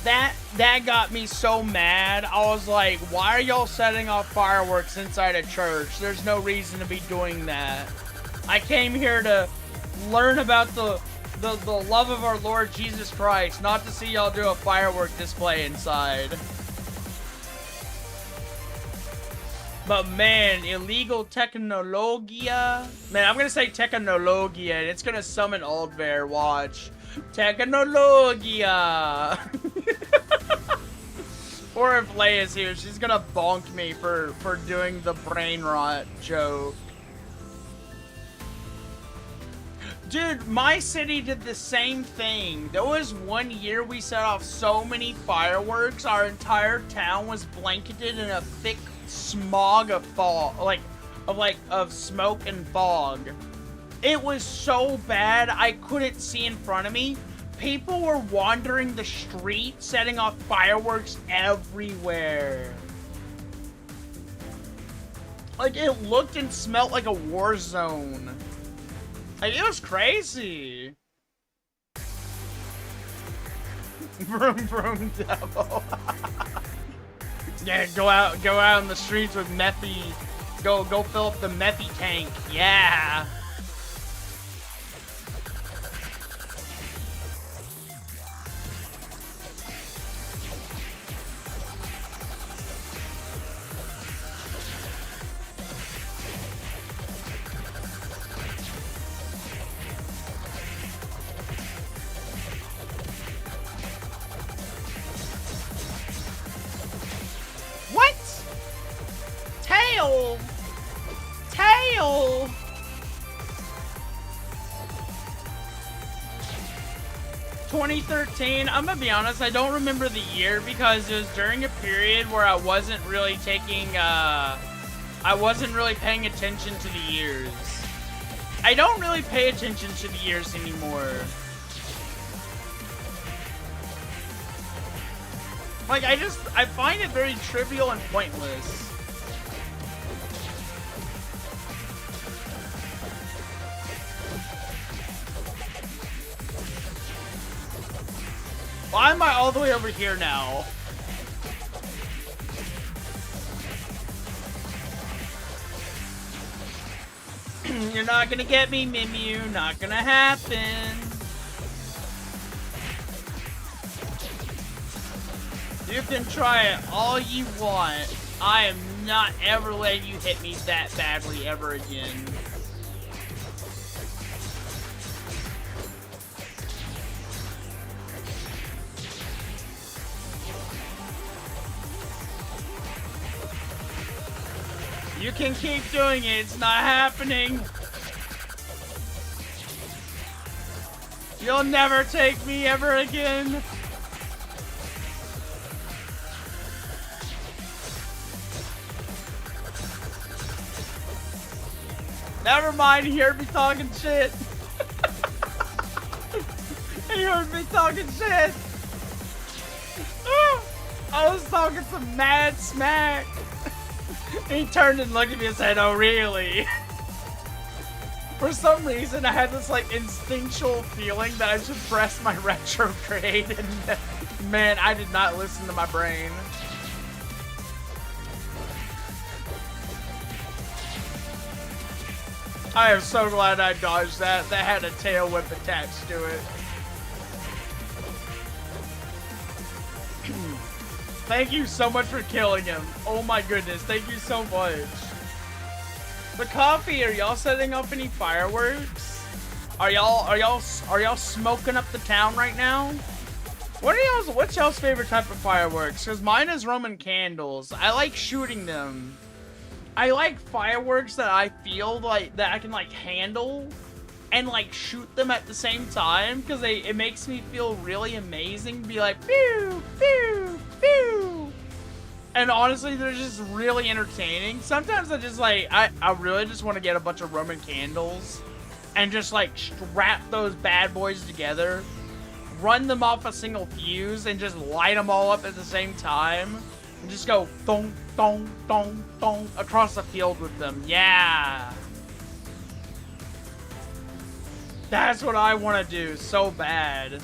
That got me so mad. I was like, why are y'all setting off fireworks inside a church? There's no reason to be doing that. I came here to learn about the love of our Lord Jesus Christ, not to see y'all do a firework display inside. But man, illegal technologia. Man, I'm gonna say technologia, and it's gonna summon Aldvare. Watch. Technologia. Or if Leia's here, she's gonna bonk me for doing the brain rot joke. Dude, my city did the same thing. There was one year we set off so many fireworks, our entire town was blanketed in a thick smog of fog, of smoke and fog. It was so bad I couldn't see in front of me. People were wandering the street, setting off fireworks everywhere. Like, it looked and smelled like a war zone. Like, it was crazy. Vroom vroom devil. Yeah, go out in the streets with methy. Go fill up the methy tank. Yeah. What? Tail! Tail! ...2013, I'm gonna be honest, I don't remember the year because it was during a period where I wasn't really I wasn't really paying attention to the years. I don't really pay attention to the years anymore. Like, I find it very trivial and pointless. Why am I all the way over here now? You're not gonna get me, Mimiu. Not gonna happen. You can try it all you want. I am not ever letting you hit me that badly ever again. You can keep doing it. It's not happening. You'll never take me ever again. Never mind, he heard me talking shit. He heard me talking shit. I was talking some mad smack. He turned and looked at me and said, "Oh, really?" For some reason, I had this, like, instinctual feeling that I should press my retrograde, and man, I did not listen to my brain. I am so glad I dodged that. That had a tail whip attached to it. Thank you so much for killing him. Oh my goodness, thank you so much. The coffee, are y'all setting up any fireworks? Are y'all smoking up the town right now? What's y'all's favorite type of fireworks? Cause mine is Roman candles. I like shooting them. I like fireworks that I feel like that I can like handle and like shoot them at the same time, because it makes me feel really amazing. Be like, pew, pew, pew. And honestly, they're just really entertaining. Sometimes I just like, I really just want to get a bunch of Roman candles and just like strap those bad boys together. run them off a single fuse and just light them all up at the same time. And just go thong, thong, thong, thong across the field with them. Yeah. That's what I want to do so bad.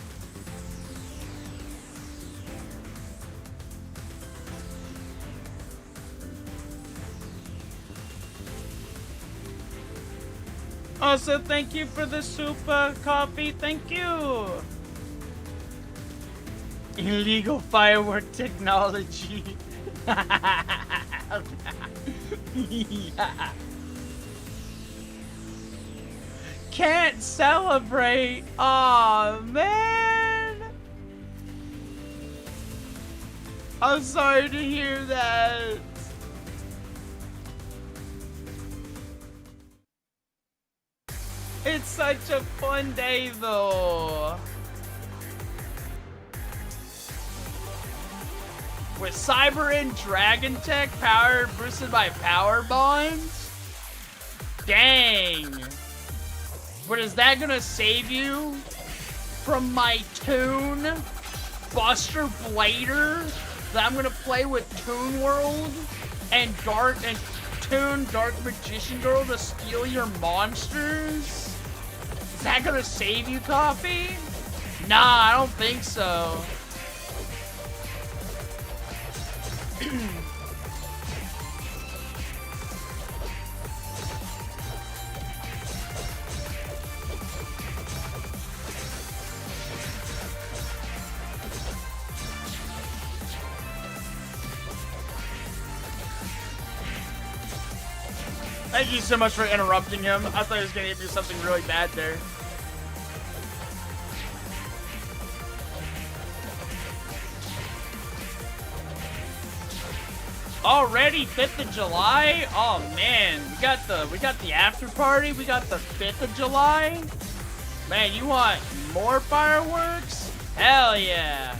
Also, thank you for the super coffee. Thank you. Illegal firework technology. Yeah. Can't celebrate. Aw, man. I'm sorry to hear that. It's such a fun day, though. With Cyber and Dragon Tech powered, boosted by power bonds? Dang. But is that gonna save you from my Toon Buster Blader that I'm gonna play with Toon World and Toon Dark Magician Girl to steal your monsters? Is that gonna save you, Coffee? Nah, I don't think so. Thank you so much for interrupting him. I thought he was gonna do something really bad there. Already 5th of July? Oh man, we got the after party, we got the 5th of July. Man, you want more fireworks? Hell yeah.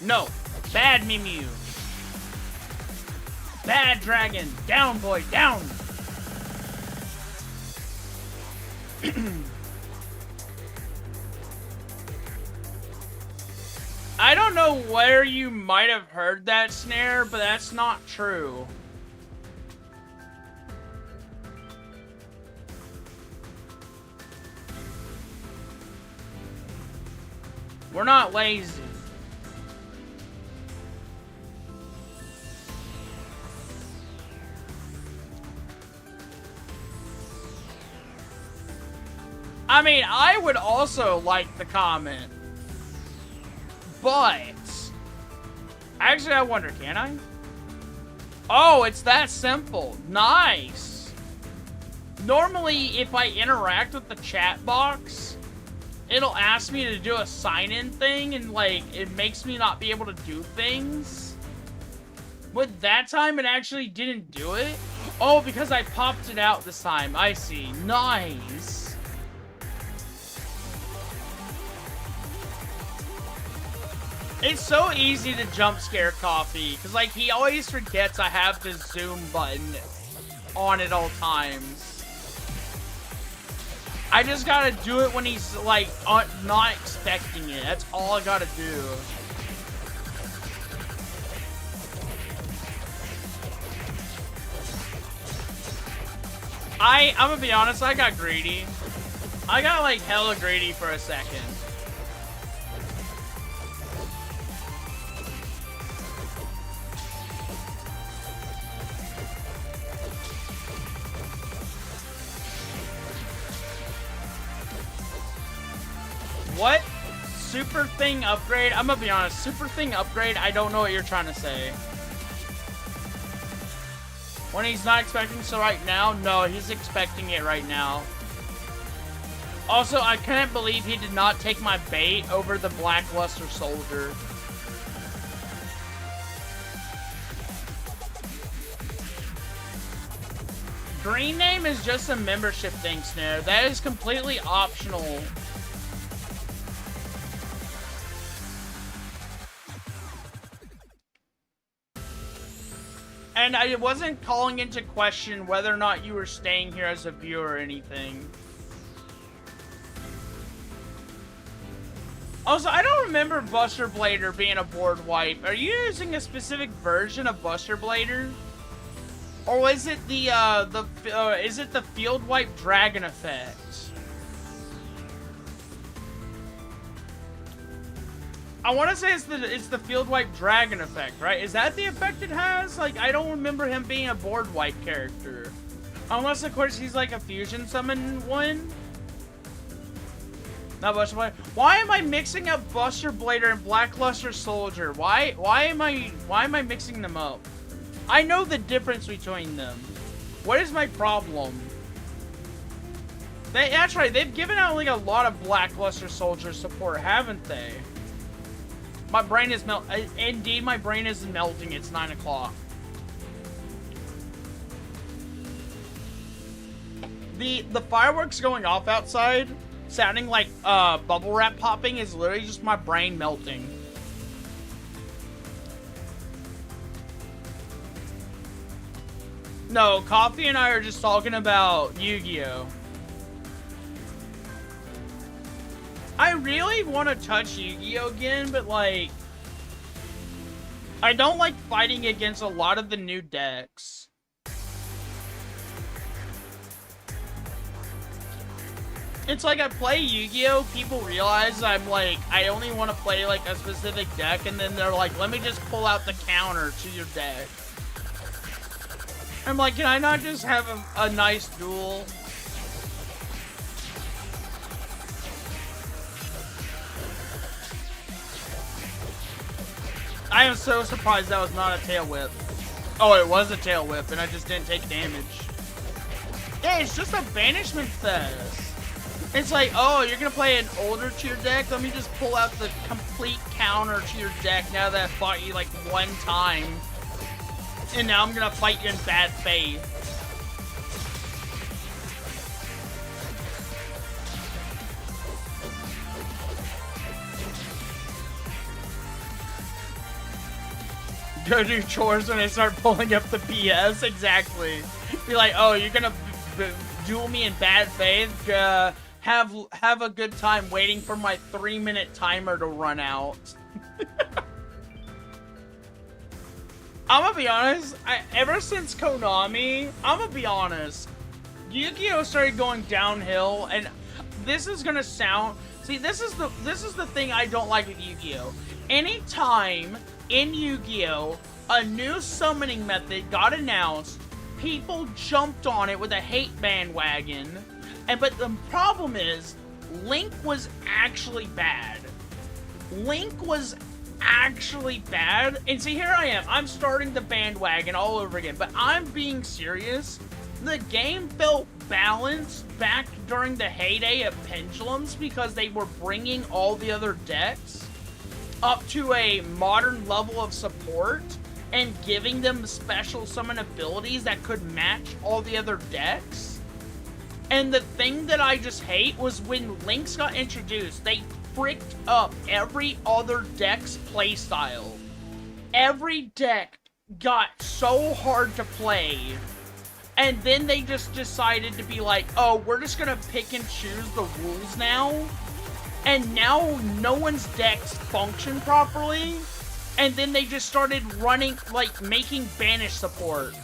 No, bad Mimiu. Bad dragon. Down, boy, down. I don't know where you might have heard that, Snare, but that's not true. We're not lazy. I mean, I would also like the comment. But actually, I wonder, can I? Oh, it's that simple. Nice. Normally, if I interact with the chat box, it'll ask me to do a sign-in thing, and, like, it makes me not be able to do things. But that time, it actually didn't do it. Oh, because I popped it out this time. I see. Nice. It's so easy to jump scare Coffee, because, like, he always forgets I have the zoom button on at all times. I just gotta do it when he's, like, not expecting it. That's all I gotta do. I'm gonna be honest, I got greedy. I got, like, hella greedy for a second. What? Super thing upgrade? I'm gonna be honest, super thing upgrade, I don't know what you're trying to say. When he's not expecting so right now? No, he's expecting it right now. Also, I can't believe he did not take my bait over the Blackluster Soldier. Green name is just a membership thing, Snare. That is completely optional. And I wasn't calling into question whether or not you were staying here as a viewer or anything. Also, I don't remember Buster Blader being a board wipe. Are you using a specific version of Buster Blader? Or was it is it the field wipe dragon effect? I want to say it's the field wipe dragon effect, right? Is that the effect it has? Like, I don't remember him being a board wipe character. Unless, of course, he's like a fusion summon one. Not Buster Blader. Why am I mixing up Buster Blader and Blackluster Soldier? Why am I mixing them up? I know the difference between them. What is my problem? That's right, they've given out like a lot of Blackluster Soldier support, haven't they? My brain is indeed, my brain is melting. It's 9 o'clock. The fireworks going off outside, sounding like bubble wrap popping, is literally just my brain melting. No, Coffee and I are just talking about Yu-Gi-Oh! I really want to touch Yu-Gi-Oh! Again, but like, I don't like fighting against a lot of the new decks. It's like I play Yu-Gi-Oh! People realize I'm like, I only want to play like a specific deck, and then they're like, let me just pull out the counter to your deck. I'm like, can I not just have a nice duel? I am so surprised that was not a tail whip. Oh, it was a tail whip, and I just didn't take damage. Yeah, it's just a banishment fest. It's like, oh, you're gonna play an older tier deck? Let me just pull out the complete counter to your deck now that I fought you like one time. And now I'm gonna fight you in bad faith. Go do chores when I start pulling up the PS. Exactly. Be like, oh, you're gonna duel me in bad faith? Have a good time waiting for my 3-minute timer to run out. I'm gonna be honest, ever since Konami, I'm gonna be honest, Yu-Gi-Oh! Started going downhill, and this is gonna sound, see, this is the thing I don't like with Yu-Gi-Oh! Anytime in Yu-Gi-Oh! A new summoning method got announced, people jumped on it with a hate bandwagon, but the problem is, Link was actually bad. Link was actually bad, and see, here I am, I'm starting the bandwagon all over again, but I'm being serious. The game felt balanced back during the heyday of Pendulums because they were bringing all the other decks up to a modern level of support and giving them special summon abilities that could match all the other decks. And the thing that I just hate was when Links got introduced, they fricked up every other deck's playstyle. Every deck got so hard to play, and then they just decided to be like, oh, we're just gonna pick and choose the rules now, and now no one's decks function properly, and then they just started running, like, making banish support,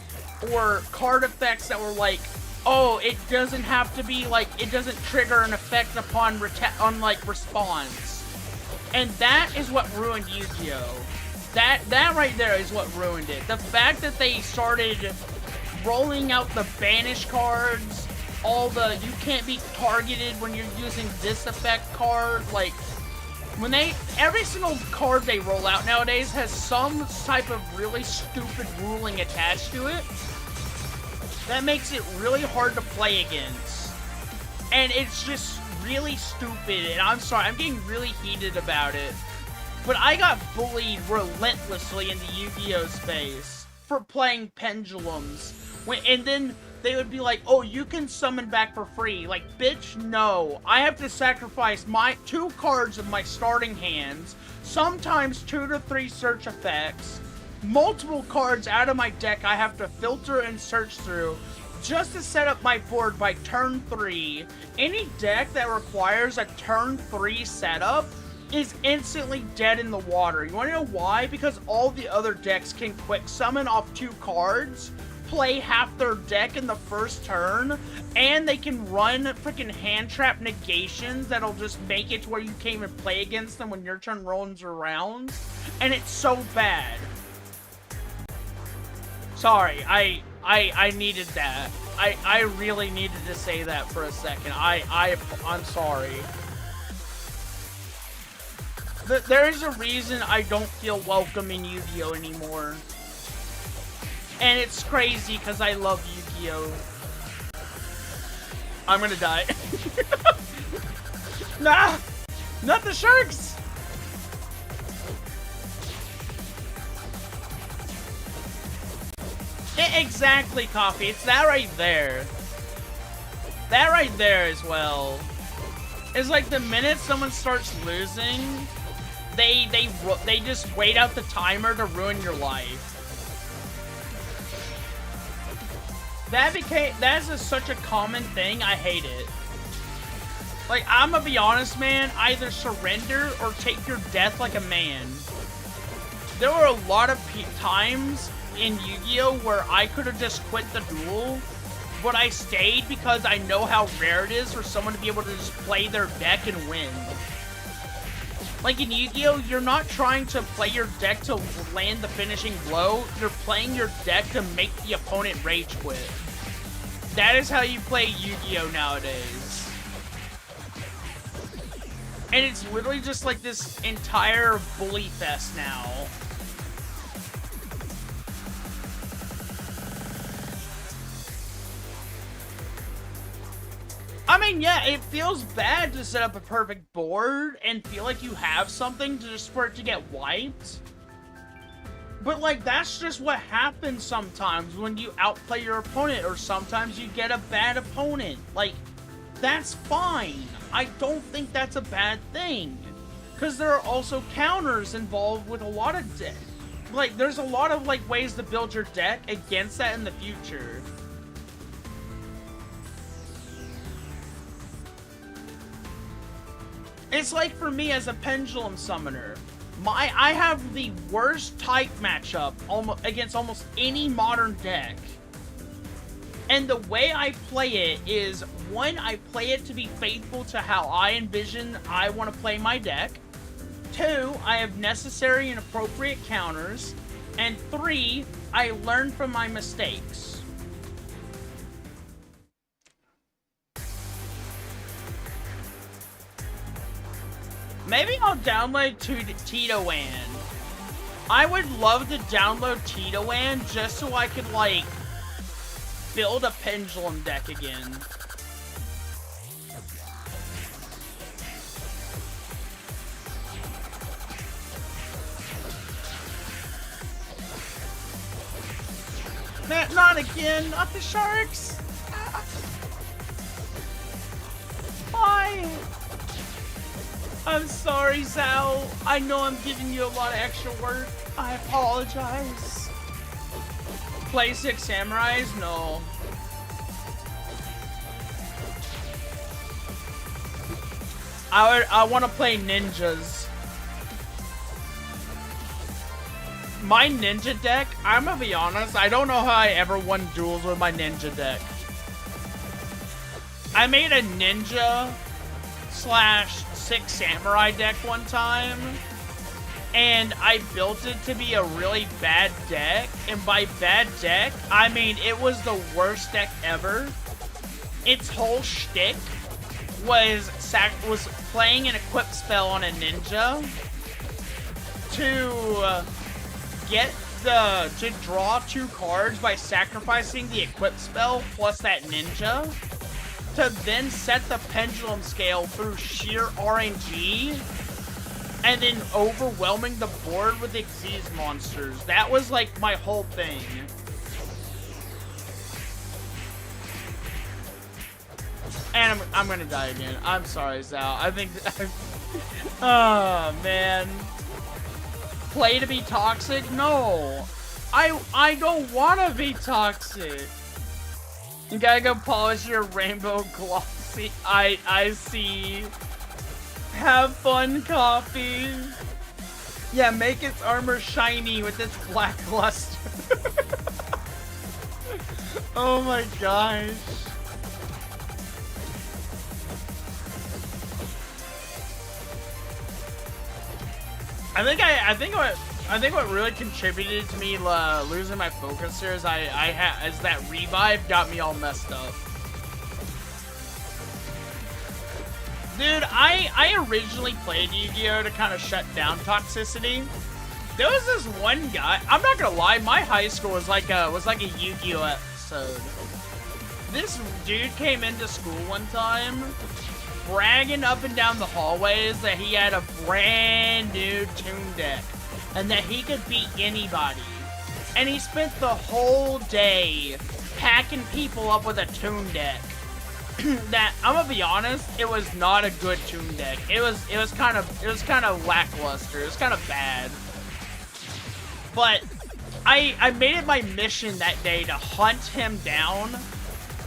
or card effects that were like, oh, it doesn't have to be, like, it doesn't trigger an effect upon, response. And that is what ruined Yu-Gi-Oh! That right there is what ruined it. The fact that they started rolling out the banish cards, all the, you can't be targeted when you're using this effect card, like, when every single card they roll out nowadays has some type of really stupid ruling attached to it. That makes it really hard to play against. And it's just really stupid, and I'm sorry, I'm getting really heated about it. But I got bullied relentlessly in the Yu-Gi-Oh! Space for playing Pendulums. And then they would be like, oh, you can summon back for free. Like, bitch, no. I have to sacrifice my 2 cards of my starting hands, sometimes 2 to 3 search effects, multiple cards out of my deck I have to filter and search through just to set up my board by turn 3. Any deck that requires a turn 3 setup is instantly dead in the water. You want to know why? Because all the other decks can quick summon off 2 cards, play half their deck in the first turn, and they can run freaking hand trap negations that'll just make it to where you can't even play against them when your turn rolls around. And it's so bad. Sorry, I needed that. I really needed to say that for a second. I'm sorry. There is a reason I don't feel welcome in Yu-Gi-Oh! Anymore. And it's crazy because I love Yu-Gi-Oh! I'm gonna die. Nah! Not the sharks! Exactly, Coffee. It's that right there. That right there as well. It's like the minute someone starts losing, they just wait out the timer to ruin your life. That's such a common thing. I hate it. Like, I'm gonna be honest, man. Either surrender or take your death like a man. There were a lot of times in Yu-Gi-Oh! Where I could have just quit the duel, but I stayed because I know how rare it is for someone to be able to just play their deck and win. Like in Yu-Gi-Oh! You're not trying to play your deck to land the finishing blow, you're playing your deck to make the opponent rage quit. That is how you play Yu-Gi-Oh! Nowadays. And it's literally just like this entire bully fest now. I mean, yeah, it feels bad to set up a perfect board and feel like you have something just for it to get wiped. But, like, that's just what happens sometimes when you outplay your opponent, or sometimes you get a bad opponent. Like, that's fine. I don't think that's a bad thing. Because there are also counters involved with a lot of decks. Like, there's a lot of, like, ways to build your deck against that in the future. It's like for me as a pendulum summoner, I have the worst type matchup against almost any modern deck. And the way I play it is, 1, I play it to be faithful to how I envision I want to play my deck. 2, I have necessary and appropriate counters. And 3, I learn from my mistakes. Maybe I'll download Titoan. I would love to download Titoan just so I could, like, build a pendulum deck again. Not again, not the sharks. Why? I'm sorry, Zal. I know I'm giving you a lot of extra work. I apologize. Play 6 samurais? No. I want to play ninjas. My ninja deck, I'm gonna be honest, I don't know how I ever won duels with my ninja deck. I made a ninja / 6 samurai deck one time, and I built it to be a really bad deck, and by bad deck, I mean it was the worst deck ever. Its whole shtick was playing an equip spell on a ninja to draw 2 cards by sacrificing the equip spell plus that ninja, to then set the pendulum scale through sheer RNG, and then overwhelming the board with Byxis monsters. That was like my whole thing. And I'm gonna die again. I'm sorry, Zal. I think oh man. play to be toxic? No. I don't wanna be toxic. You gotta go polish your rainbow glossy. I see. Have fun, Coffee. Yeah, make its armor shiny with its black luster. Oh my gosh. I think what really contributed to me losing my focuser is is that revive got me all messed up. Dude, I originally played Yu-Gi-Oh! To kind of shut down toxicity. There was this one guy, I'm not gonna lie, my high school was like a Yu-Gi-Oh! Episode. This dude came into school one time, bragging up and down the hallways that he had a brand new Toon deck, and that he could beat anybody. And he spent the whole day packing people up with a Toon deck. That, I'm gonna be honest, it was not a good Toon deck. It was kind of lackluster. It was kind of bad. But I made it my mission that day to hunt him down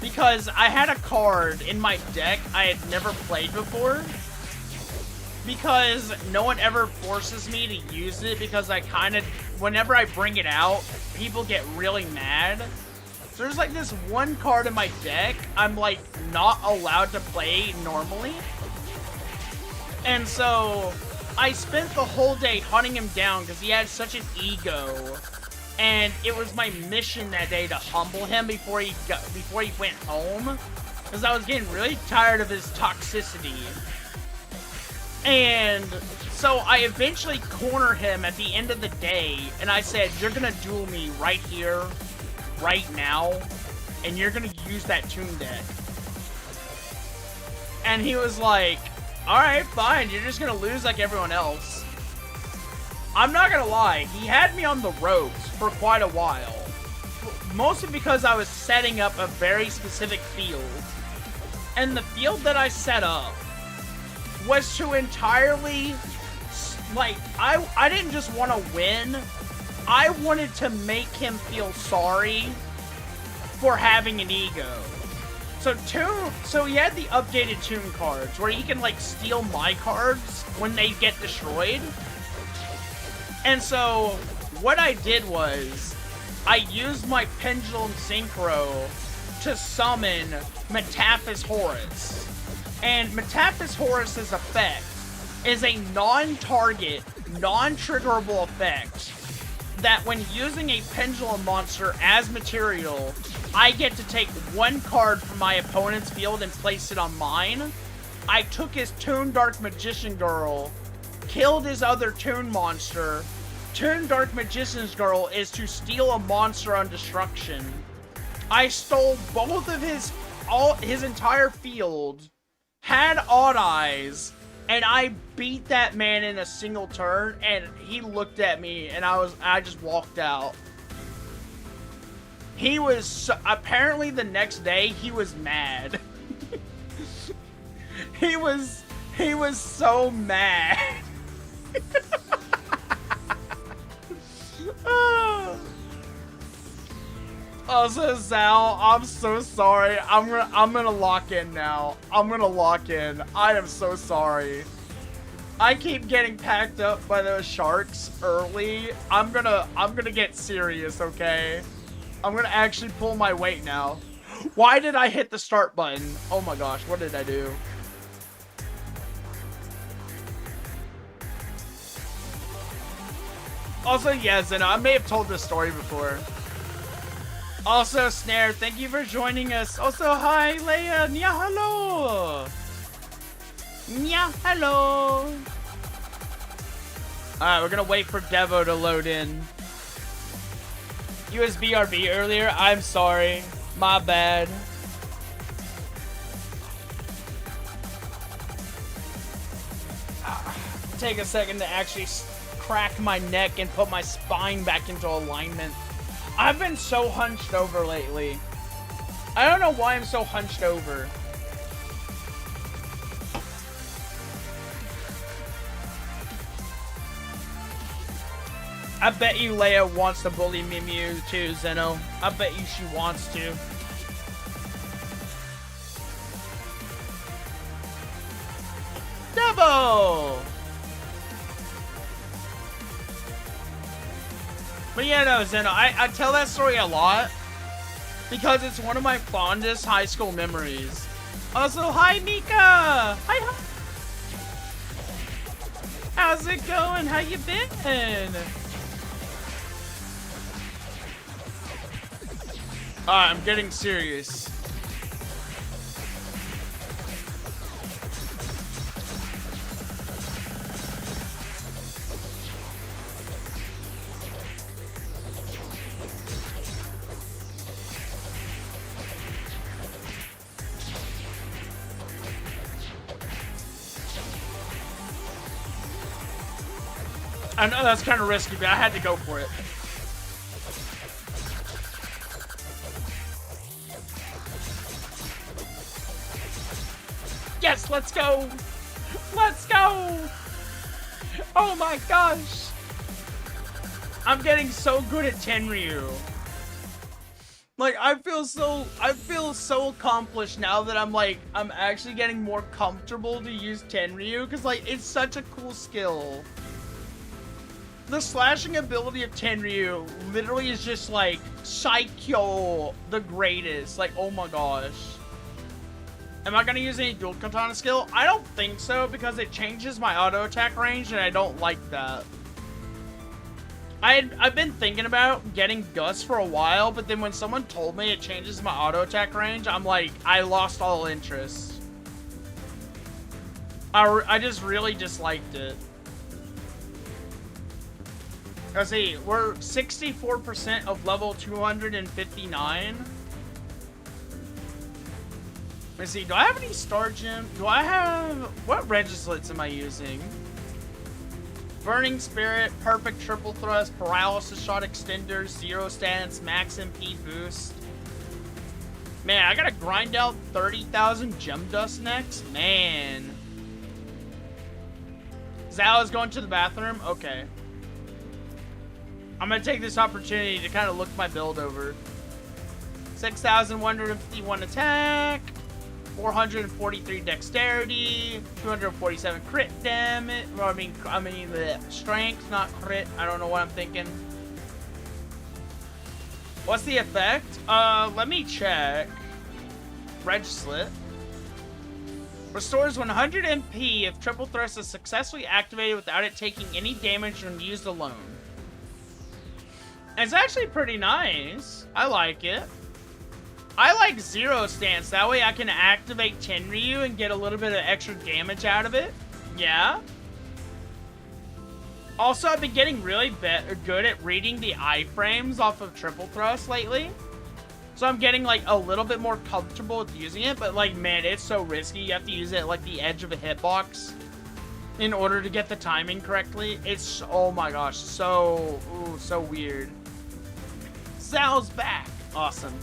because I had a card in my deck I had never played before. Because no one ever forces me to use it because whenever I bring it out, people get really mad. So there's like this one card in my deck I'm like not allowed to play normally. And so I spent the whole day hunting him down because he had such an ego. And it was my mission that day to humble him before he went home. Because I was getting really tired of his toxicity. And so I eventually corner him at the end of the day. And I said, you're going to duel me right here, right now, and you're gonna use that Toon deck. And he was like, alright, fine, you're just gonna lose like everyone else. I'm not gonna lie, he had me on the ropes for quite a while. Mostly because I was setting up a very specific field. And the field that I set up was to entirely, like, I didn't just want to win. I wanted to make him feel sorry for having an ego. So he had the updated Toon cards where he can like steal my cards when they get destroyed. And so what I did was I used my Pendulum Synchro to summon Metaphys Horus. And Metaphys Horus's effect is a non-target, non-triggerable effect that when using a pendulum monster as material, I get to take one card from my opponent's field and place it on mine. I took his Toon Dark Magician Girl, killed his other Toon monster. Toon Dark Magician's Girl is to steal a monster on destruction. I stole both of his entire field, had Odd Eyes, and I beat that man in a single turn, and he looked at me, and I just walked out. He was, apparently the next day, he was mad. He was so mad. Also, Zal, I'm so sorry. I'm gonna lock in now. I'm gonna lock in. I am so sorry. I keep getting packed up by those sharks early. I'm gonna get serious, okay? I'm gonna actually pull my weight now. Why did I hit the start button? Oh my gosh, what did I do? Also, yes, and I may have told this story before. Also, Snare, thank you for joining us. Also, hi, Leia. Nya hello. Nya hello. Alright, we're gonna wait for Devo to load in. USBRB earlier. I'm sorry. My bad. Take a second to actually crack my neck and put my spine back into alignment. I've been so hunched over lately. I don't know why I'm so hunched over. I bet you Leia wants to bully Mew too, Zeno. I bet you she wants to. Double! But yeah, no, Zeno, I tell that story a lot because it's one of my fondest high school memories. Also, hi, Mika! Hi. How's it going? How you been? Alright, I'm getting serious. I know that's kind of risky, but I had to go for it. Yes, let's go! Let's go! Oh my gosh! I'm getting so good at Tenryu. Like, I feel so accomplished now that I'm actually getting more comfortable to use Tenryu, because, like, it's such a cool skill. The slashing ability of Tenryu literally is just like Saikyo the greatest. Like, oh my gosh. Am I gonna use any dual katana skill? I don't think so because it changes my auto attack range and I don't like that. I've been thinking about getting Gus for a while, but then when someone told me it changes my auto attack range, I'm like, I lost all interest. I just really disliked it. Let's see, we're 64% of level 259. Let's see, do I have any Star Gem? Do I have... What Regislets am I using? Burning Spirit, Perfect Triple Thrust, Paralysis Shot Extender, Zero Stance, Max MP Boost. Man, I gotta grind out 30,000 Gem Dust next? Man. Zao is going to the bathroom? Okay. I'm gonna take this opportunity to kind of look my build over. 6,151 attack, 443 dexterity, 247 crit damage. Well, I mean the strength, not crit. I don't know what I'm thinking. What's the effect? Let me check. Registlet. Restores 100 MP if triple thrust is successfully activated without it taking any damage when used alone. It's actually pretty nice. I like it. I like Zero Stance. That way I can activate Tenryu and get a little bit of extra damage out of it. Yeah. Also, I've been getting really good at reading the iframes off of Triple Thrust lately. So I'm getting, like, a little bit more comfortable with using it. But, like, man, it's so risky. You have to use it at, like, the edge of a hitbox in order to get the timing correctly. It's, oh my gosh, so weird. Sal's back. Awesome.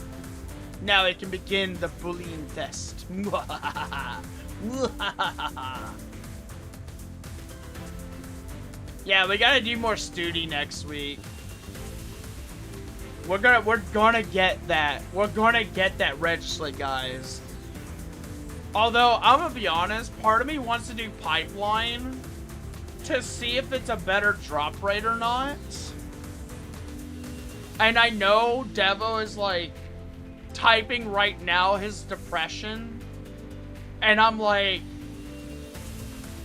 Now it can begin the bullying test. Yeah, we gotta do more Stoodie next week. We're gonna get that. We're gonna get that Registlet, guys. Although, I'm gonna be honest, part of me wants to do Pipeline to see if it's a better drop rate or not. And I know Devo is, like, typing right now his depression. And I'm like,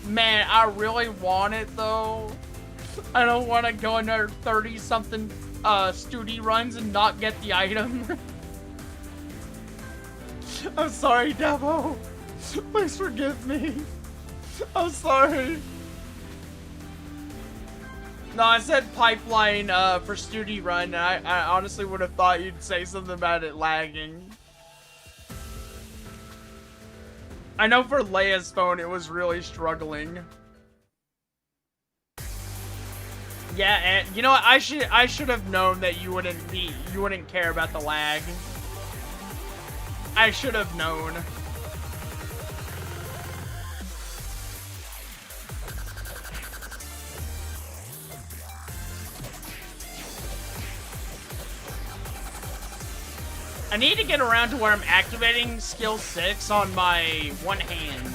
man, I really want it, though. I don't want to go another 30-something Stoodie runs and not get the item. I'm sorry, Devo. Please forgive me. I'm sorry. No, I said Pipeline for Stoodie run, and I honestly would have thought you'd say something about it lagging. I know for Leia's phone it was really struggling. Yeah, and you know what? I should have known that you wouldn't care about the lag. I should have known. I need to get around to where I'm activating skill 6 on my one hand.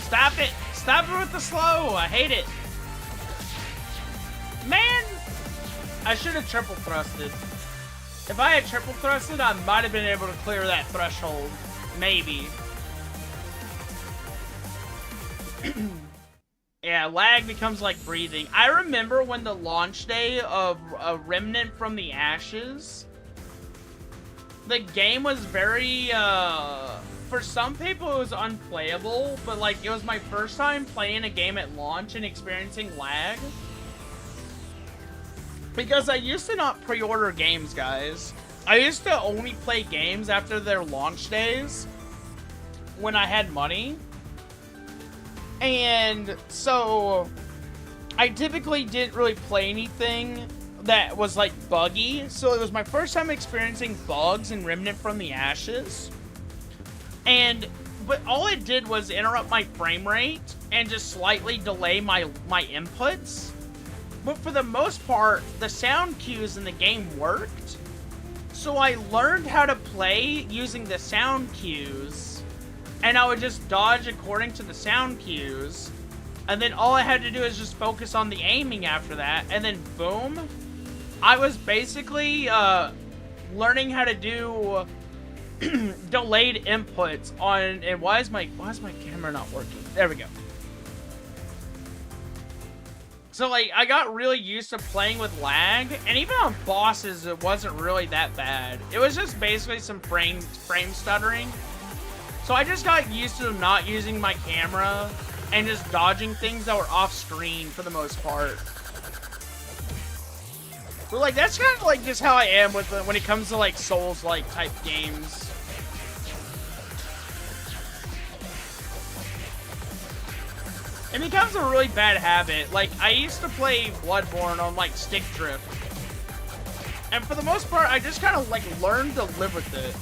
Stop it! Stop it with the slow! I hate it! Man! I should have triple thrusted. If I had triple thrusted, I might have been able to clear that threshold. Maybe. Yeah, lag becomes like breathing. I remember when the launch day of A Remnant from the Ashes, the game was very, for some people it was unplayable, but like it was my first time playing a game at launch and experiencing lag. Because I used to not pre-order games, guys. I used to only play games after their launch days when I had money. And so I typically didn't really play anything that was like buggy. So it was my first time experiencing bugs in Remnant from the Ashes. But all it did was interrupt my frame rate and just slightly delay my inputs. But for the most part, the sound cues in the game worked. So I learned how to play using the sound cues, and I would just dodge according to the sound cues. And then all I had to do is just focus on the aiming after that, and then boom. I was basically learning how to do delayed inputs on. And why is my camera not working? There we go. So like I got really used to playing with lag, and even on bosses it wasn't really that bad. It was just basically some frame stuttering. So I just got used to not using my camera and just dodging things that were off screen for the most part. But like that's kind of like just how I am with when it comes to like Souls-like type games. It becomes a really bad habit. Like I used to play Bloodborne on like stick drift, and for the most part I just kind of like learned to live with it.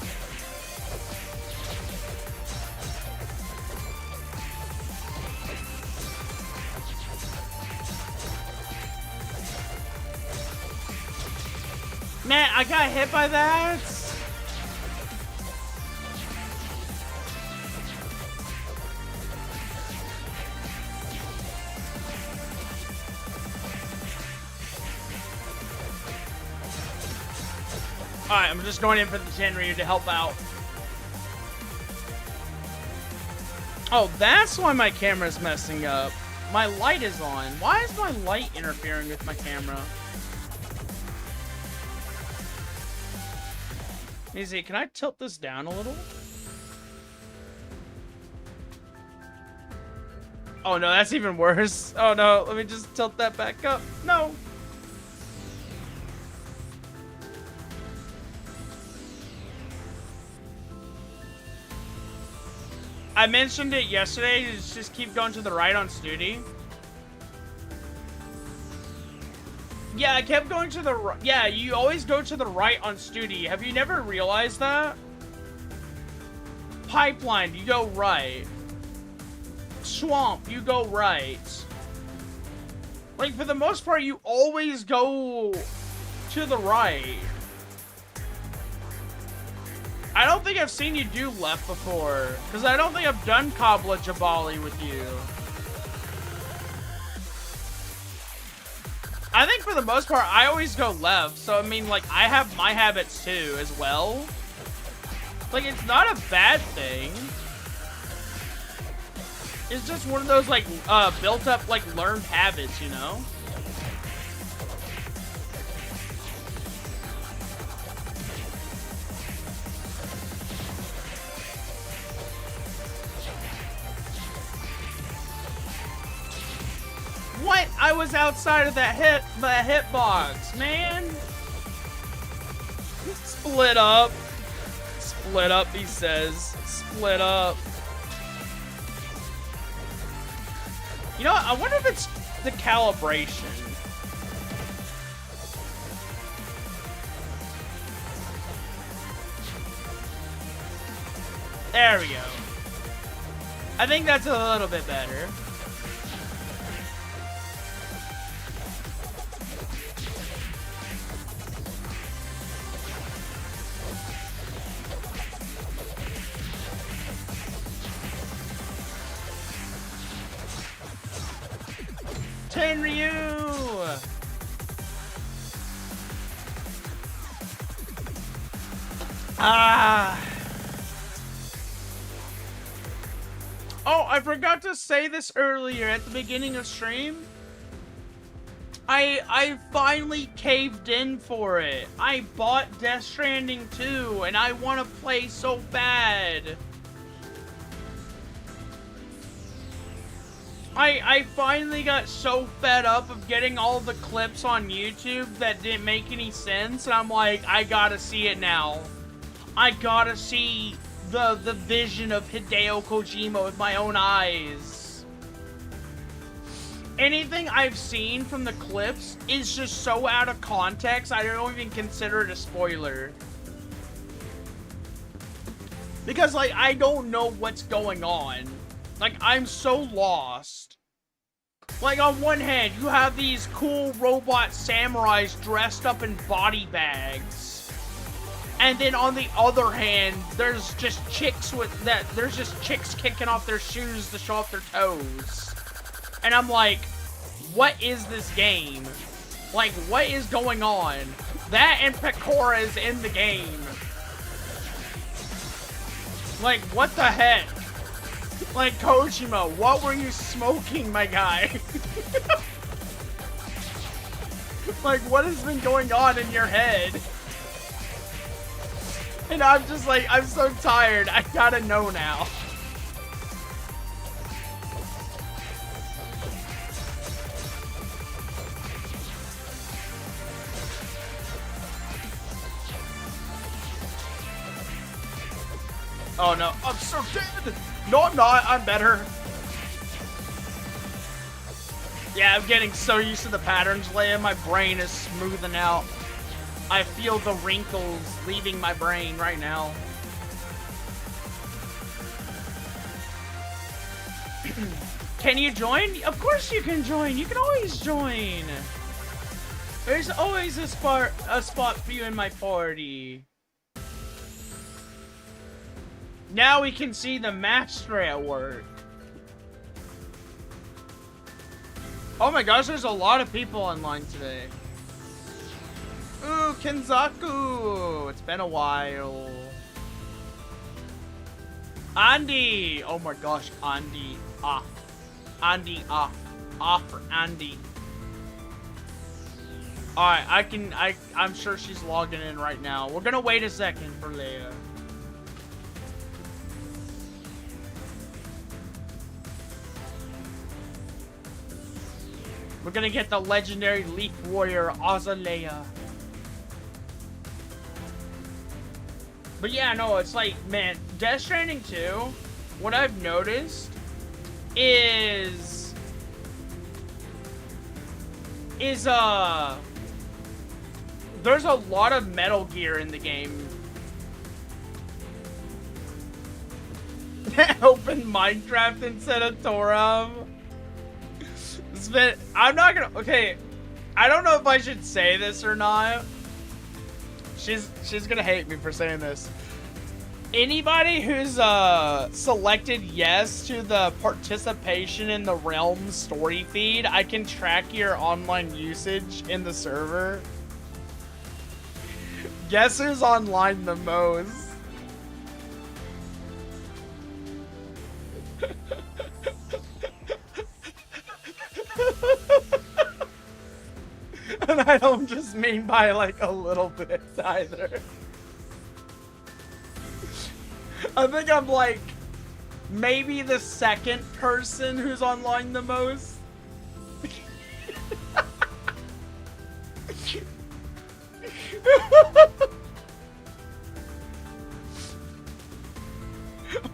Man, I got hit by that. Alright, I'm just going in for the Tenryu to help out. Oh, that's why my camera's messing up. My light is on. Why is my light interfering with my camera? Easy, can I tilt this down a little? Oh no, that's even worse. Oh no, let me just tilt that back up. No. I mentioned it yesterday, just keep going to the right on Stoodie. Yeah, I kept going to the right. Yeah, you always go to the right on Stoodie. Have you never realized that? Pipeline, you go right. Swamp, you go right. Like, for the most part, you always go to the right. I don't think I've seen you do left before, because I don't think I've done Kabla Jabali with you. I think for the most part, I always go left, so I mean, like, I have my habits too, as well. Like, it's not a bad thing. It's just one of those, like, built up, like, learned habits, you know? What? I was outside of that hitbox, man. Split up. Split up, he says. Split up. You know what? I wonder if it's the calibration. There we go. I think that's a little bit better. Tenryu! Ah! Oh, I forgot to say this earlier at the beginning of stream. I finally caved in for it. I bought Death Stranding 2, and I want to play so bad. I finally got so fed up of getting all the clips on YouTube that didn't make any sense, and I'm like, I gotta see it now. I gotta see the vision of Hideo Kojima with my own eyes. Anything I've seen from the clips is just so out of context, I don't even consider it a spoiler. Because, like, I don't know what's going on. Like, I'm so lost. Like, on one hand, you have these cool robot samurais dressed up in body bags. And then on the other hand, there's just chicks kicking off their shoes to show off their toes. And I'm like, what is this game? Like, what is going on? That and Pecora is in the game. Like, what the heck? Like, Kojima, what were you smoking, my guy? Like, what has been going on in your head? And I'm just like, I'm so tired. I gotta know now. Oh no, I'm so dead! No, I'm not. I'm better. Yeah, I'm getting so used to the patterns, Leia. My brain is smoothing out. I feel the wrinkles leaving my brain right now. Can you join? Of course you can join. You can always join. There's always a spot for you in my party. Now we can see the master at work. Oh my gosh, there's a lot of people online today. Ooh, Kenzaku! It's been a while. Andy! Oh my gosh, Andy. Off. Andy off. Off for Andy. Alright, I'm sure she's logging in right now. We're gonna wait a second for Leia. We're gonna get the legendary Leaf Warrior, Azalea. But yeah, no, it's like, man, Death Stranding 2, what I've noticed is there's a lot of Metal Gear in the game. Open Minecraft instead of Toram. I'm not gonna, okay, I don't know if I should say this or not. She's gonna hate me for saying this. Anybody who's selected yes to the participation in the Realm story feed, I can track your online usage in the server. Guess who's online the most? And I don't just mean by like a little bit either. I think I'm like maybe the second person who's online the most.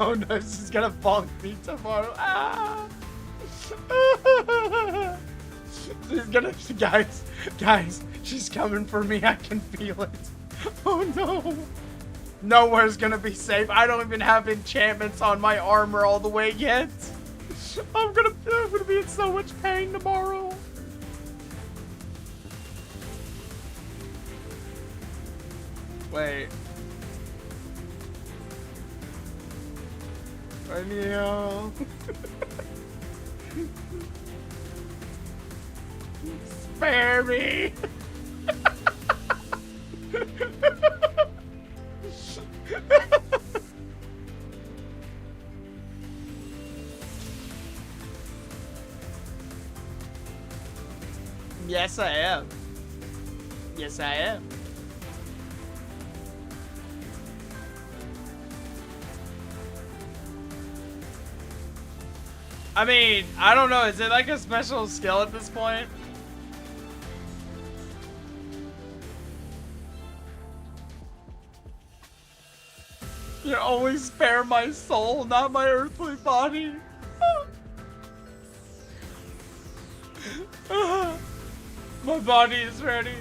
Oh no, she's gonna bonk me tomorrow. Ah! She's gonna, guys, she's coming for me. I can feel it. Oh no. Nowhere's gonna be safe. I don't even have enchantments on my armor all the way yet. I'm gonna be in so much pain tomorrow. Wait. I know. Spare me. Yes, I am. Yes, I am. I mean, I don't know. Is it like a special skill at this point? You always spare my soul, not my earthly body. My body is ready.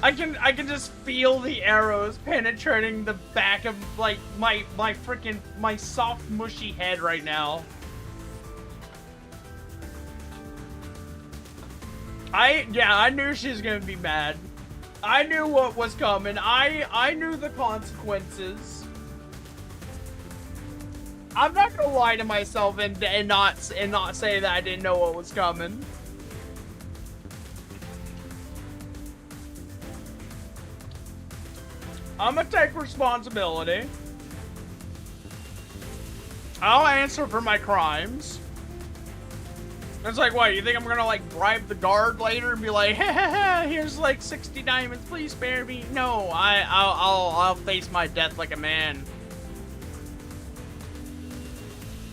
I can just feel the arrows penetrating the back of like my freaking soft mushy head right now. I knew she was gonna be mad. I knew what was coming. I knew the consequences. I'm not gonna lie to myself and not say that I didn't know what was coming. I'm gonna take responsibility. I'll answer for my crimes. It's like, what, you think I'm gonna like bribe the guard later and be like, hey, here's like 60 diamonds, please spare me? No, I'll face my death like a man.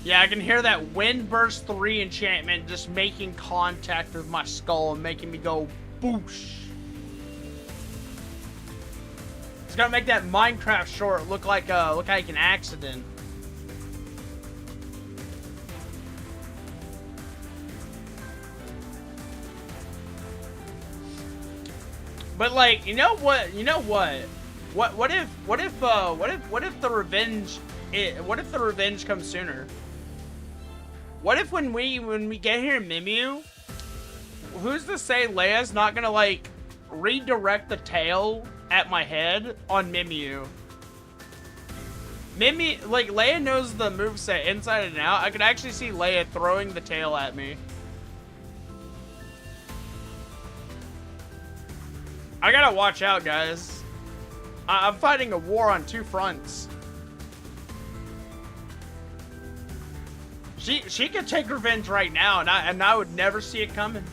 Yeah, I can hear that Wind Burst 3 enchantment just making contact with my skull and making me go boosh. It's gonna make that Minecraft short look like an accident. But like, you know what? What if the revenge comes sooner? What if when we get here in Mimeu, who's to say Leia's not gonna like redirect the tail at my head on Mimeu? Like Leia knows the moveset inside and out. I could actually see Leia throwing the tail at me. I gotta watch out, guys. I'm fighting a war on two fronts. She could take revenge right now, and I would never see it coming.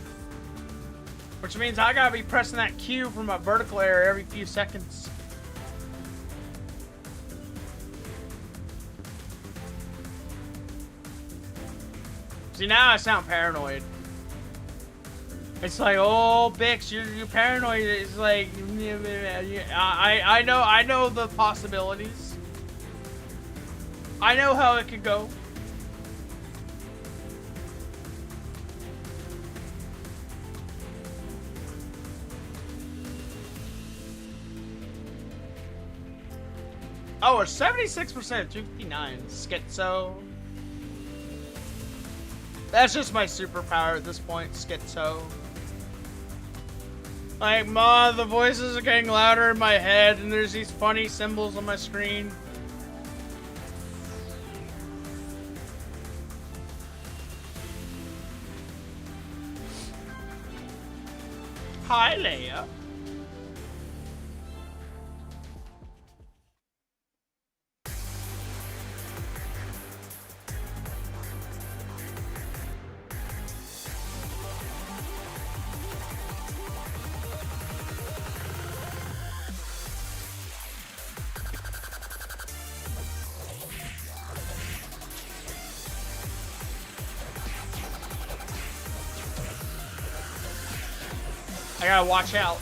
Which means I gotta be pressing that Q from my vertical area every few seconds. See, now I sound paranoid. It's like, oh, Byx, you're paranoid. It's like, I know the possibilities. I know how it could go. Oh, it's 76%, 259. Schizo. That's just my superpower at this point, Schizo. Like, Ma, the voices are getting louder in my head, and there's these funny symbols on my screen. Hi, Leia. I gotta watch out.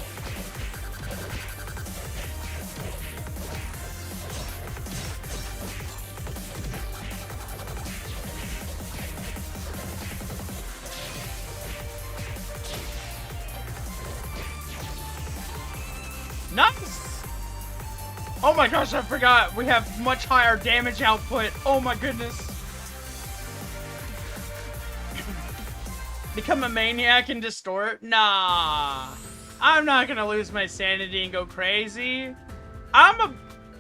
Oh my gosh, I forgot. We have much higher damage output. Oh my goodness. Become a maniac and distort? Nah. I'm not gonna lose my sanity and go crazy. I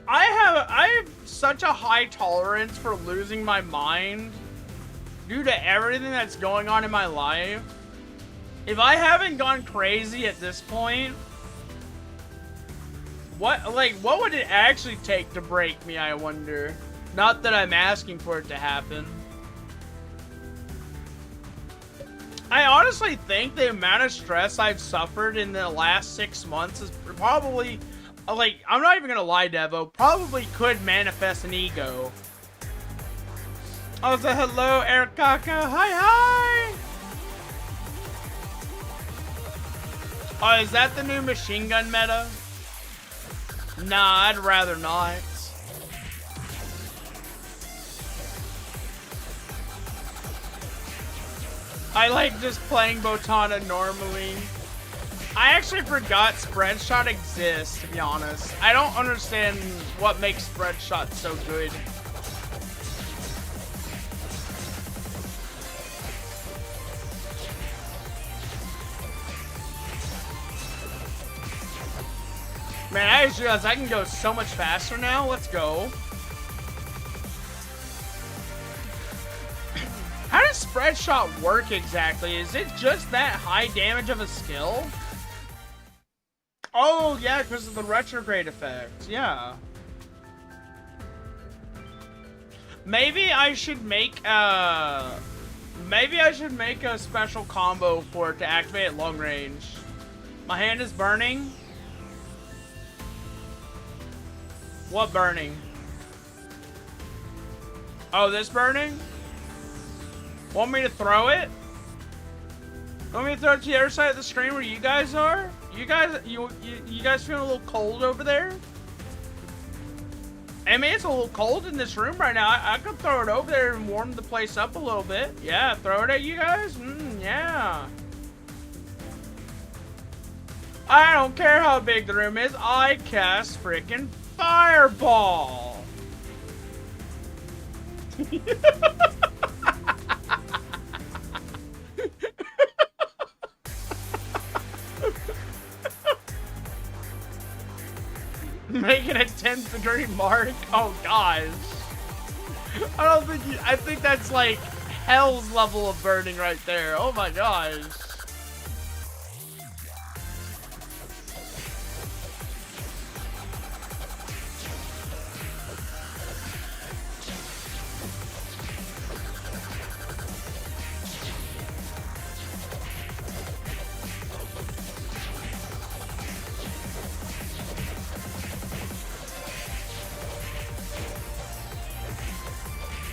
have such a high tolerance for losing my mind due to everything that's going on in my life. If I haven't gone crazy at this point, what would it actually take to break me, I wonder? Not that I'm asking for it to happen. I honestly think the amount of stress I've suffered in the last 6 months is probably, like, I'm not even gonna lie, Devo, probably could manifest an ego. Also, hello, Erikaka. Hi, hi! Oh, is that the new machine gun meta? Nah, I'd rather not. I like just playing BOWTANA normally. I actually forgot spread shot exists, to be honest. I don't understand what makes spread shot so good. Man, I just realized I can go so much faster now. Let's go. How does spread shot work exactly? Is it just that high damage of a skill? Oh, yeah, because of the retrograde effect. Yeah. Maybe I should make a special combo for it to activate at long range. My hand is burning. What burning? Oh, this burning? Want me to throw it? Want me to throw it to the other side of the screen where you guys are? You guys feeling a little cold over there? I mean, it's a little cold in this room right now. I could throw it over there and warm the place up a little bit. Yeah, throw it at you guys? Yeah. I don't care how big the room is. I cast freaking fireball. Making a 10th degree mark? Oh gosh. I think that's like hell's level of burning right there. Oh my gosh.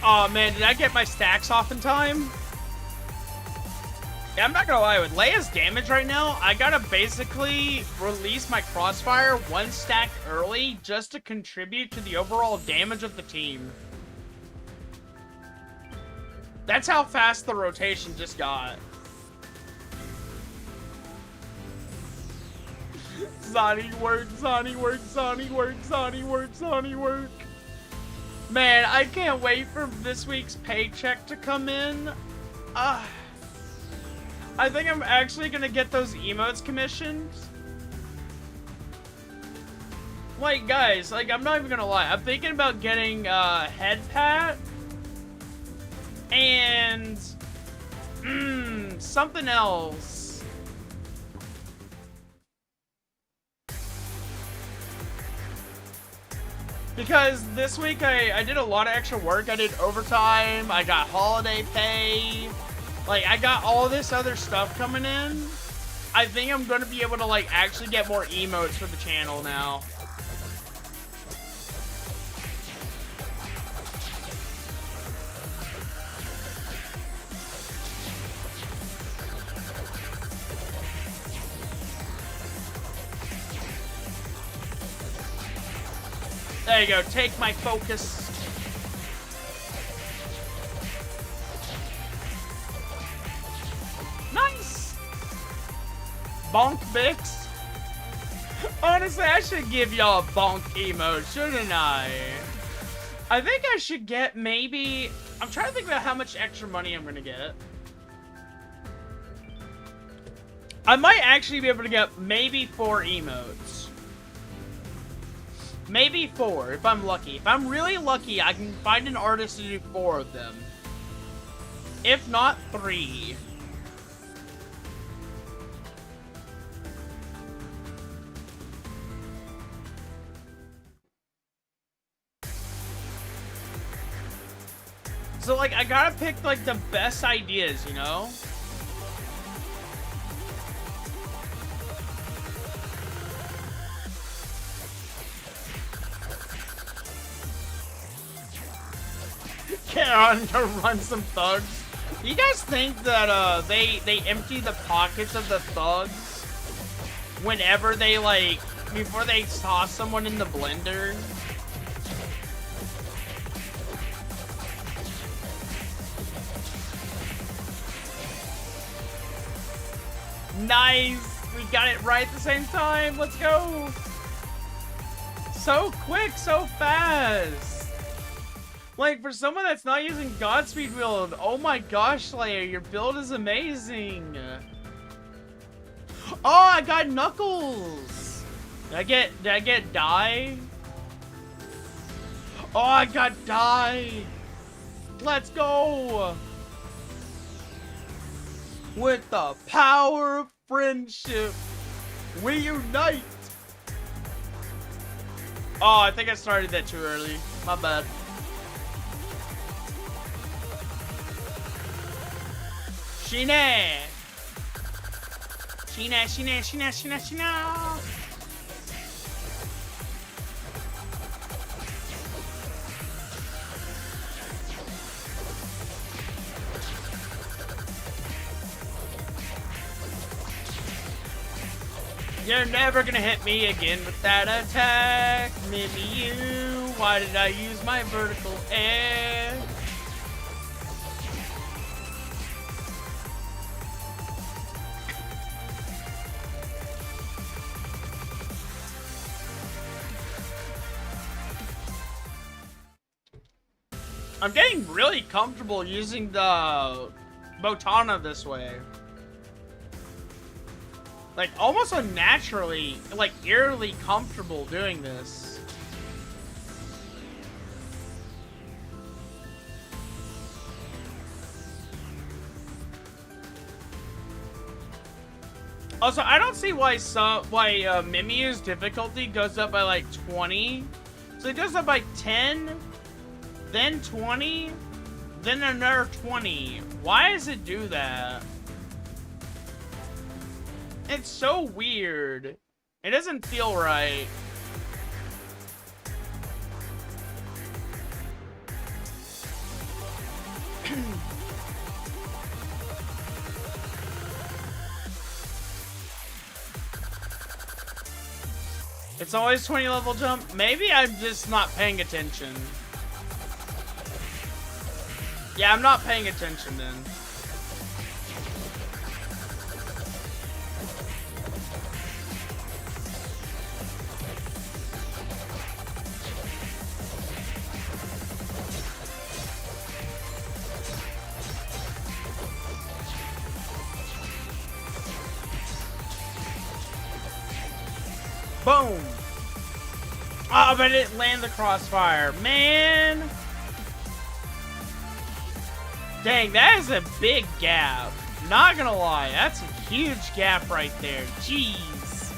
Oh man, did I get my stacks off in time? Yeah, I'm not gonna lie, with Leia's damage right now, I gotta basically release my crossfire one stack early just to contribute to the overall damage of the team. That's how fast the rotation just got. Zani work, Zani work, Zani work, Zani work, Zani work. Man, I can't wait for this week's paycheck to come in. I think I'm actually gonna get those emotes commissioned. Like, guys, like, I'm not even gonna lie. I'm thinking about getting head pat and something else. Because this week I did a lot of extra work. I did overtime. I got holiday pay. Like, I got all this other stuff coming in. I think I'm going to be able to, like, actually get more emotes for the channel now. There you go, take my focus. Nice! Bonk Bix. Honestly, I should give y'all a bonk emote, shouldn't I? I think I should get maybe... I'm trying to think about how much extra money I'm gonna get. I might actually be able to get maybe 4 emotes. Maybe 4, if I'm lucky. If I'm really lucky, I can find an artist to do 4 of them. If not, 3. So, like, I gotta pick, like, the best ideas, you know? Get on to run some thugs. You guys think that, they empty the pockets of the thugs whenever they, like, before they toss someone in the blender? Nice! We got it right at the same time! Let's go! So quick, so fast! Like, for someone that's not using Godspeed build, oh my gosh, Slayer, your build is amazing! Oh, I got Knuckles! Did I get Die? Oh, I got Die! Let's go! With the power of friendship, we unite! Oh, I think I started that too early. My bad. Sheena! Sheena, Sheena, Sheena, Sheena, Sheena! You're never gonna hit me again with that attack. Maybe you. Why did I use my vertical edge? I'm getting really comfortable using the BOWTANA this way. Like, almost unnaturally, like, eerily comfortable doing this. Also, I don't see why Mimiu's difficulty goes up by, like, 20. So it goes up by 10, then 20, then another 20. Why does it do that? It's so weird. It doesn't feel right. It's always 20 level jump. Maybe I'm just not paying attention. Yeah, I'm not paying attention then. Boom! Oh, but it didn't land the crossfire. Man! Dang, that is a big gap. Not gonna lie, that's a huge gap right there. Jeez.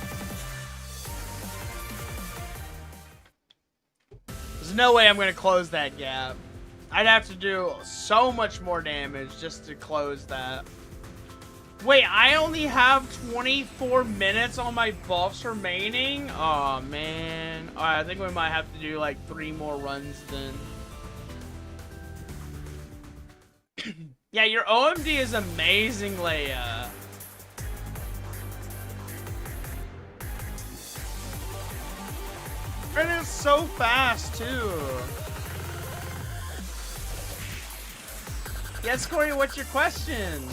There's no way I'm gonna close that gap. I'd have to do so much more damage just to close that. Wait, I only have 24 minutes on my buffs remaining? Oh man. Alright, I think we might have to do like 3 more runs then. Yeah, your OMD is amazing, Leia. And it's so fast too. Yes, Corey, what's your question?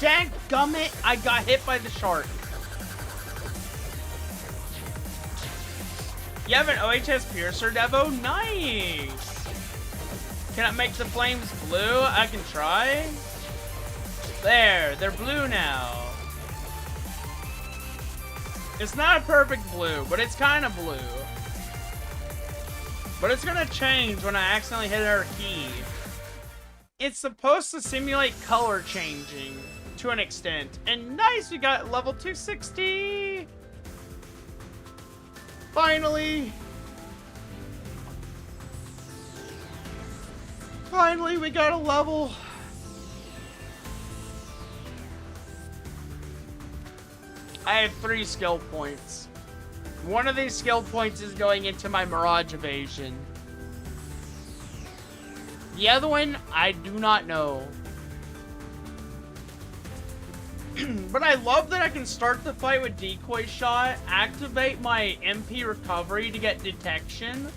Dadgummit, I got hit by the shark. You have an OHS Piercer, Devo? Nice! Can I make the flames blue? I can try. There, they're blue now. It's not a perfect blue, but it's kind of blue. But it's gonna change when I accidentally hit our key. It's supposed to simulate color changing to an extent. And nice, we got level 260! Finally! Finally, we got a level. I have 3 skill points. One of these skill points is going into my Mirage Evasion. The other one, I do not know. But I love that I can start the fight with Decoy Shot, activate my MP Recovery to get Detection.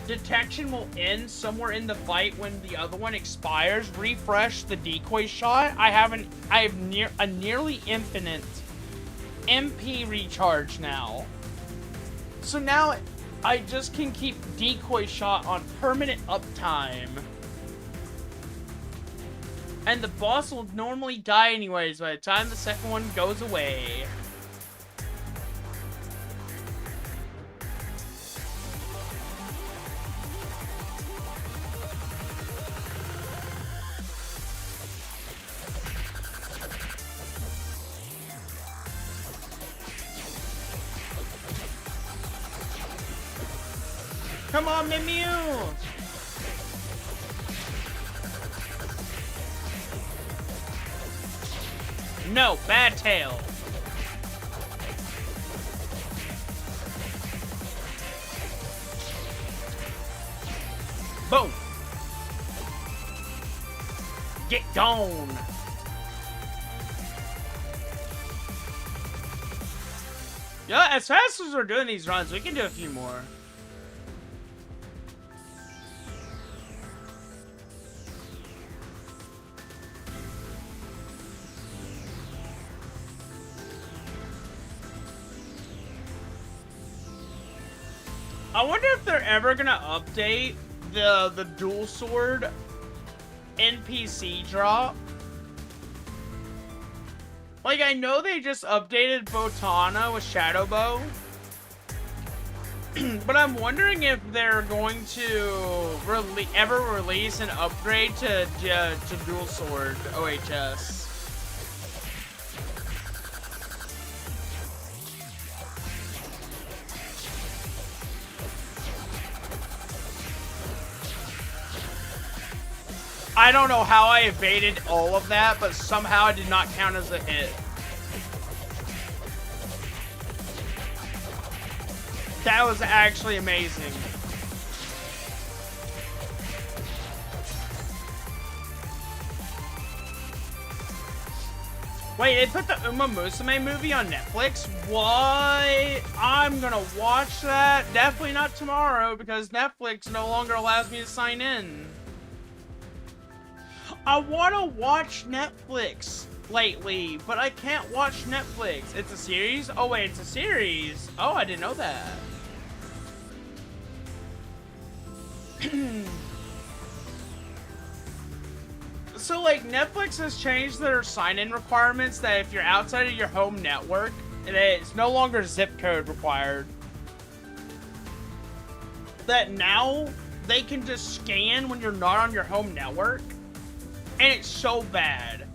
Detection will end somewhere in the fight when the other one expires. Refresh the Decoy Shot. I have a nearly infinite MP recharge now. So now I just can keep Decoy Shot on permanent uptime. And the boss will normally die anyways by the time the second one goes away. Come on, Mimiu! No, bad tail. Boom. Get gone. Yeah, as fast as we're doing these runs, we can do a few more. I wonder if they're ever gonna update the dual sword NPC drop. Like, I know they just updated BOWTANA with Shadow Bow. But I'm wondering if they're going to ever release an upgrade to dual sword OHS. I don't know how I evaded all of that, but somehow it did not count as a hit. That was actually amazing. Wait, they put the Uma Musume movie on Netflix? What? I'm gonna watch that. Definitely not tomorrow, because Netflix no longer allows me to sign in. I want to watch Netflix lately, but I can't watch Netflix. It's a series? Oh, wait, it's a series. Oh, I didn't know that. So, like, Netflix has changed their sign-in requirements that if you're outside of your home network, it's no longer zip code required. That now they can just scan when you're not on your home network. And it's so bad.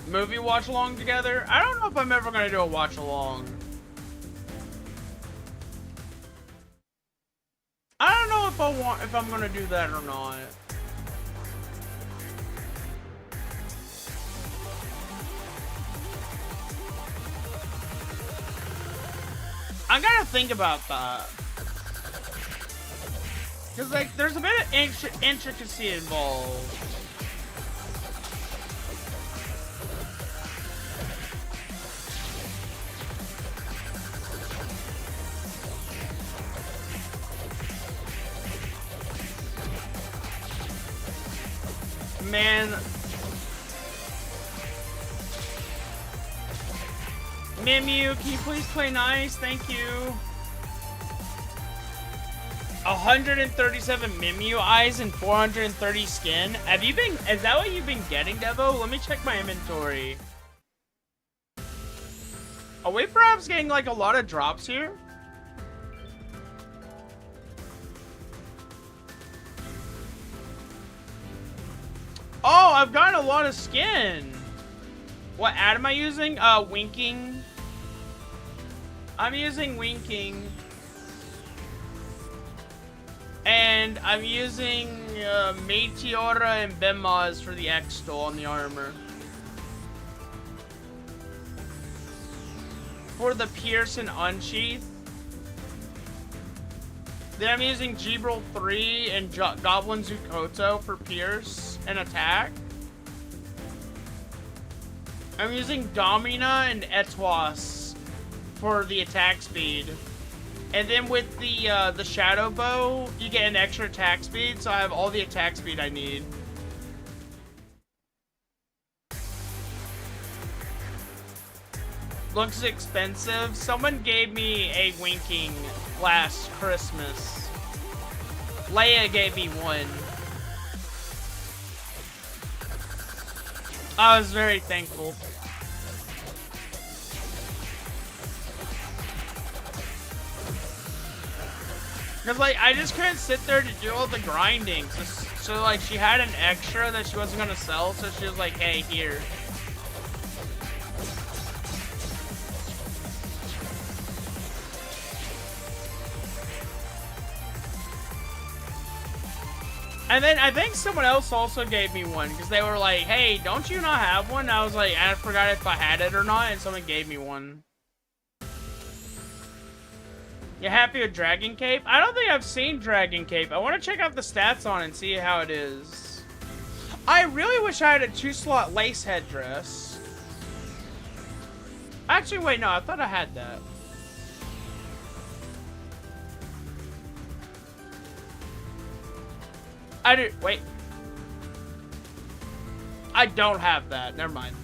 Movie watch along together? I don't know if I'm ever gonna do a watch along. I don't know if I'm gonna do that or not. I gotta think about that. Because, like, there's a bit of intricacy involved. Man. Mimu, can you please play nice? Thank you. 137 Mimu eyes and 430 skin. Have you been, is that what you've been getting, Devo? Let me check my inventory. Are we perhaps getting like a lot of drops here? Oh, I've gotten a lot of skin. What ad am I using? Winking. I'm using Winking. And I'm using Meteora and Bemaz for the X-Stole on the armor. For the Pierce and Unsheath. Then I'm using Gibril 3 and Goblin Zukoto for Pierce and Attack. I'm using Domina and Etwas for the attack speed. And then with the Shadow Bow, you get an extra attack speed, so I have all the attack speed I need. Looks expensive. Someone gave me a Winking last Christmas. Leia gave me one. I was very thankful. Cause like, I just couldn't sit there to do all the grinding. So like, she had an extra that she wasn't gonna sell, so she was like, hey, here. And then I think someone else also gave me one, because they were like, hey, don't you not have one? I was like, I forgot if I had it or not, and someone gave me one. You happy with Dragon Cape? I don't think I've seen Dragon Cape. I want to check out the stats on it and see how it is. I really wish I had a 2-slot lace headdress. Actually, wait, no, I thought I had that. I do, wait. I don't have that, never mind.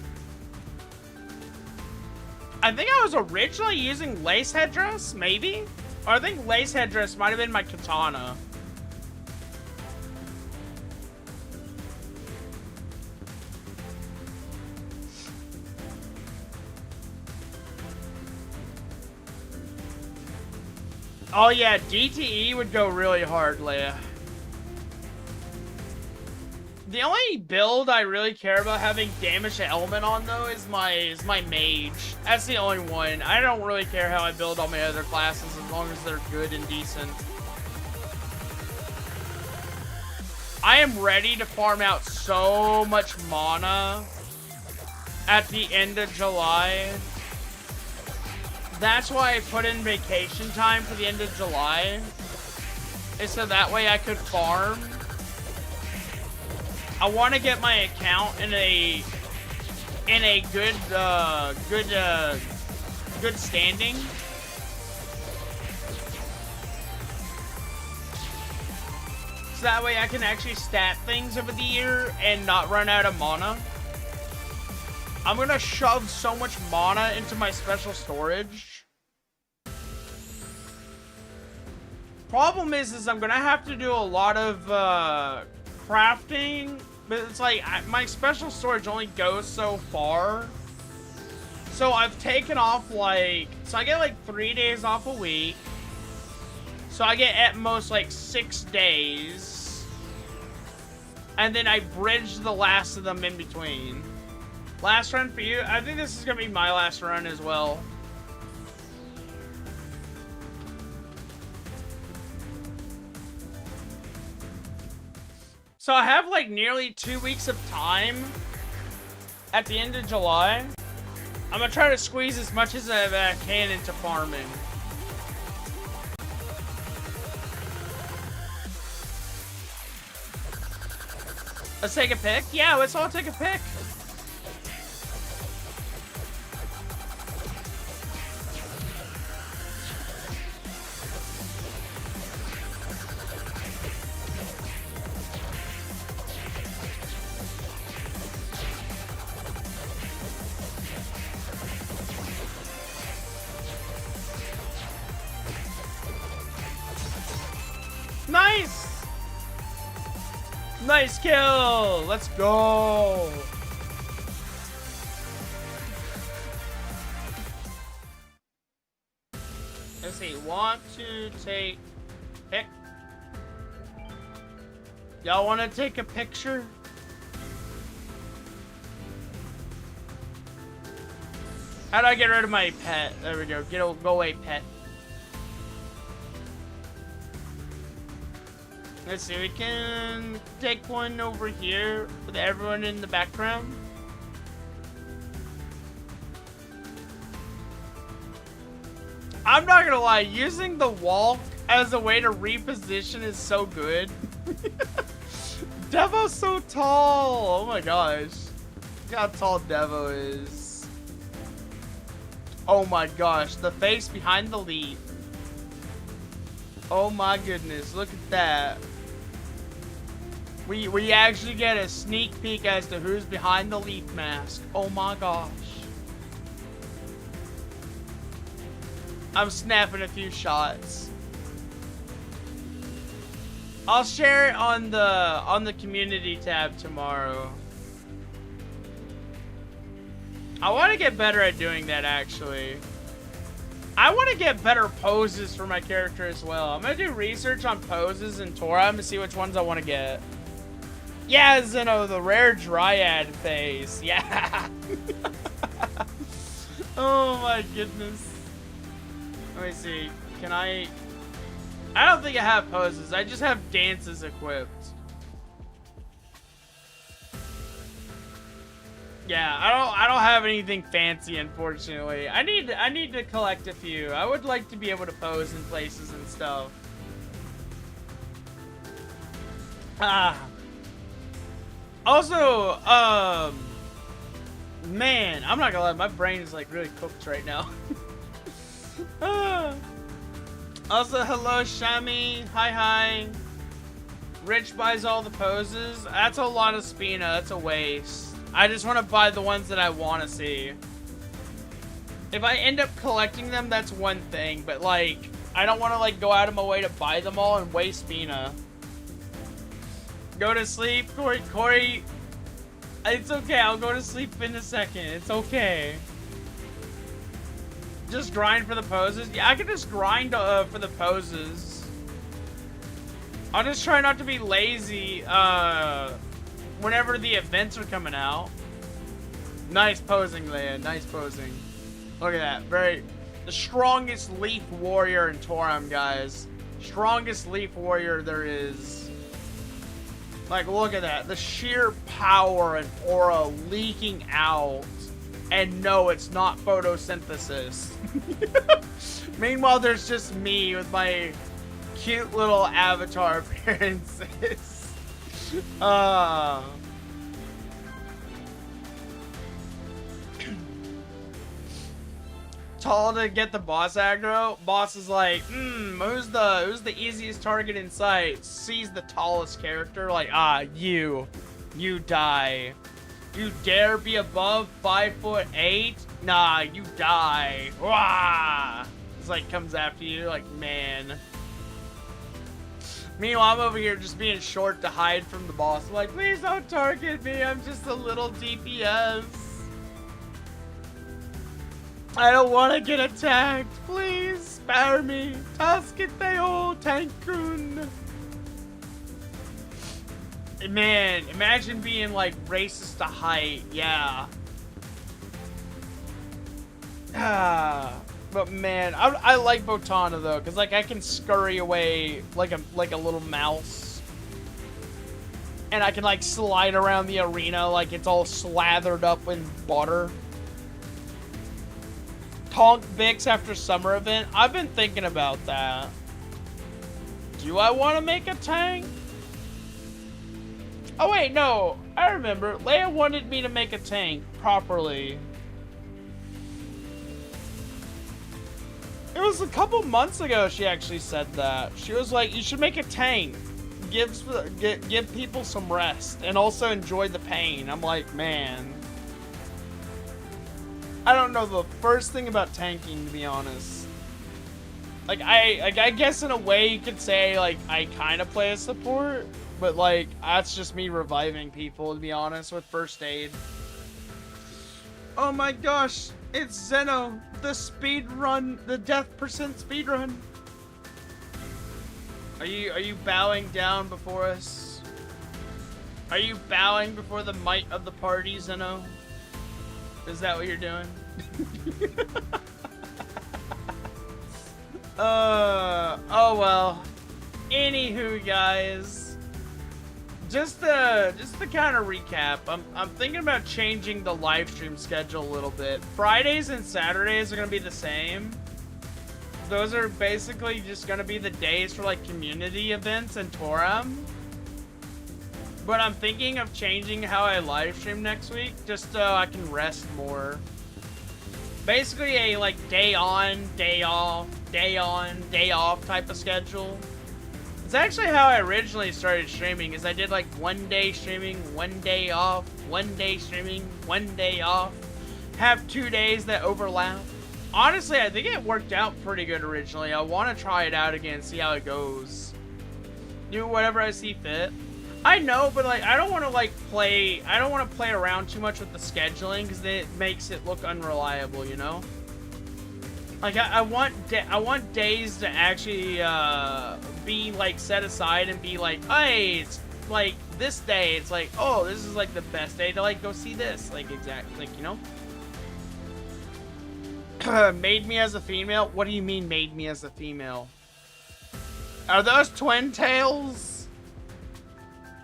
I think I was originally using lace headdress, maybe? Or I think lace headdress might have been my katana. Oh yeah, DTE would go really hard, Leia. The only build I really care about having damage to element on, though, is my mage. That's the only one. I don't really care how I build all my other classes as long as they're good and decent. I am ready to farm out so much mana at the end of July. That's why I put in vacation time for the end of July. Is so that way I could farm. I want to get my account in a good standing. So that way I can actually stat things over the year and not run out of mana. I'm gonna shove so much mana into my special storage. Problem is I'm gonna have to do a lot of crafting, but it's like my special storage only goes so far. So I've taken off like, so I get like 3 days off a week. So I get at most like 6 days. And then I bridge the last of them in between. Last run for you? I think this is gonna be my last run as well. So I have like nearly 2 weeks of time at the end of July. I'm gonna try to squeeze as much as I can into farming. Let's take a pick? Yeah, let's all take a pick. Nice kill! Let's go! Let's see. Want to take pic? Y'all want to take a picture? How do I get rid of my pet? There we go. Go away, pet. Let's see. We can take one over here with everyone in the background. I'm not gonna lie. Using the wall as a way to reposition is so good. Devo's so tall. Oh my gosh. Look how tall Devo is. Oh my gosh. The face behind the leaf. Oh my goodness. Look at that. We actually get a sneak peek as to who's behind the leaf mask. Oh my gosh. I'm snapping a few shots. I'll share it on the community tab tomorrow. I want to get better at doing that, actually. I want to get better poses for my character as well. I'm going to do research on poses in Toram to see which ones I want to get. Yeah, Zeno, the rare dryad face. Yeah. Oh my goodness. Let me see. Can I don't think I have poses. I just have dances equipped. Yeah, I don't have anything fancy, unfortunately. I need to collect a few. I would like to be able to pose in places and stuff. Also, man, I'm not gonna lie, my brain is like really cooked right now. Also, hello, Shami. Hi. Rich buys all the poses. That's a lot of Spina. That's a waste. I just want to buy the ones that I want to see. If I end up collecting them, that's one thing. But, like, I don't want to, like, go out of my way to buy them all and waste Spina. Go to sleep, Corey. It's okay. I'll go to sleep in a second. It's okay. Just grind for the poses? Yeah, I can just grind for the poses. I'll just try not to be lazy whenever the events are coming out. Nice posing, Leia. Nice posing. Look at that. The strongest leaf warrior in Toram, guys. Strongest leaf warrior there is. Like, look at that. The sheer power and aura leaking out. And no, it's not photosynthesis. Meanwhile, there's just me with my cute little avatar appearances. Tall to get the boss aggro. Boss is like, who's the easiest target in sight? Sees the tallest character, like, you die. You dare be above 5'8"? Nah, you die. Wah! It's like comes after you, like, man. Meanwhile, I'm over here just being short to hide from the boss. I'm like, please don't target me. I'm just a little DPS. I don't want to get attacked. Please spare me. Tasketeo Tankun. Man, imagine being like racist to height. Yeah. But man, I like BOWTANA though, cause like I can scurry away like a little mouse, and I can like slide around the arena like it's all slathered up in butter. Tonk Byx after summer event. I've been thinking about that. Do I want to make a tank? Oh wait, no. I remember. Leia wanted me to make a tank properly. It was a couple months ago she actually said that. She was like, you should make a tank. Give people some rest and also enjoy the pain. I'm like, man. I don't know the first thing about tanking, to be honest. Like, I guess in a way you could say, like, I kind of play a support. But, like, that's just me reviving people, to be honest, with first aid. Oh my gosh, it's Zeno, the speed run, the death percent speed run. Are you bowing down before us? Are you bowing before the might of the party, Zeno? Is that what you're doing? Oh well. Anywho, guys. Just to kind of recap, I'm thinking about changing the live stream schedule a little bit. Fridays and Saturdays are gonna be the same. Those are basically just gonna be the days for like community events and Toram. But I'm thinking of changing how I live stream next week, just so I can rest more. Basically a like day on, day off, day on, day off type of schedule. It's actually how I originally started streaming, is I did like 1 day streaming, 1 day off, 1 day streaming, 1 day off. Have 2 days that overlap. Honestly, I think it worked out pretty good originally. I want to try it out again, see how it goes. Do whatever I see fit. I know, but like I don't want to play around too much with the scheduling because it makes it look unreliable, you know? Like I want days to actually be like set aside and be like, hey, it's like this day. It's like, oh, this is like the best day to like go see this. Like exactly, like, you know. Made me as a female? What do you mean made me as a female? Are those twin tails?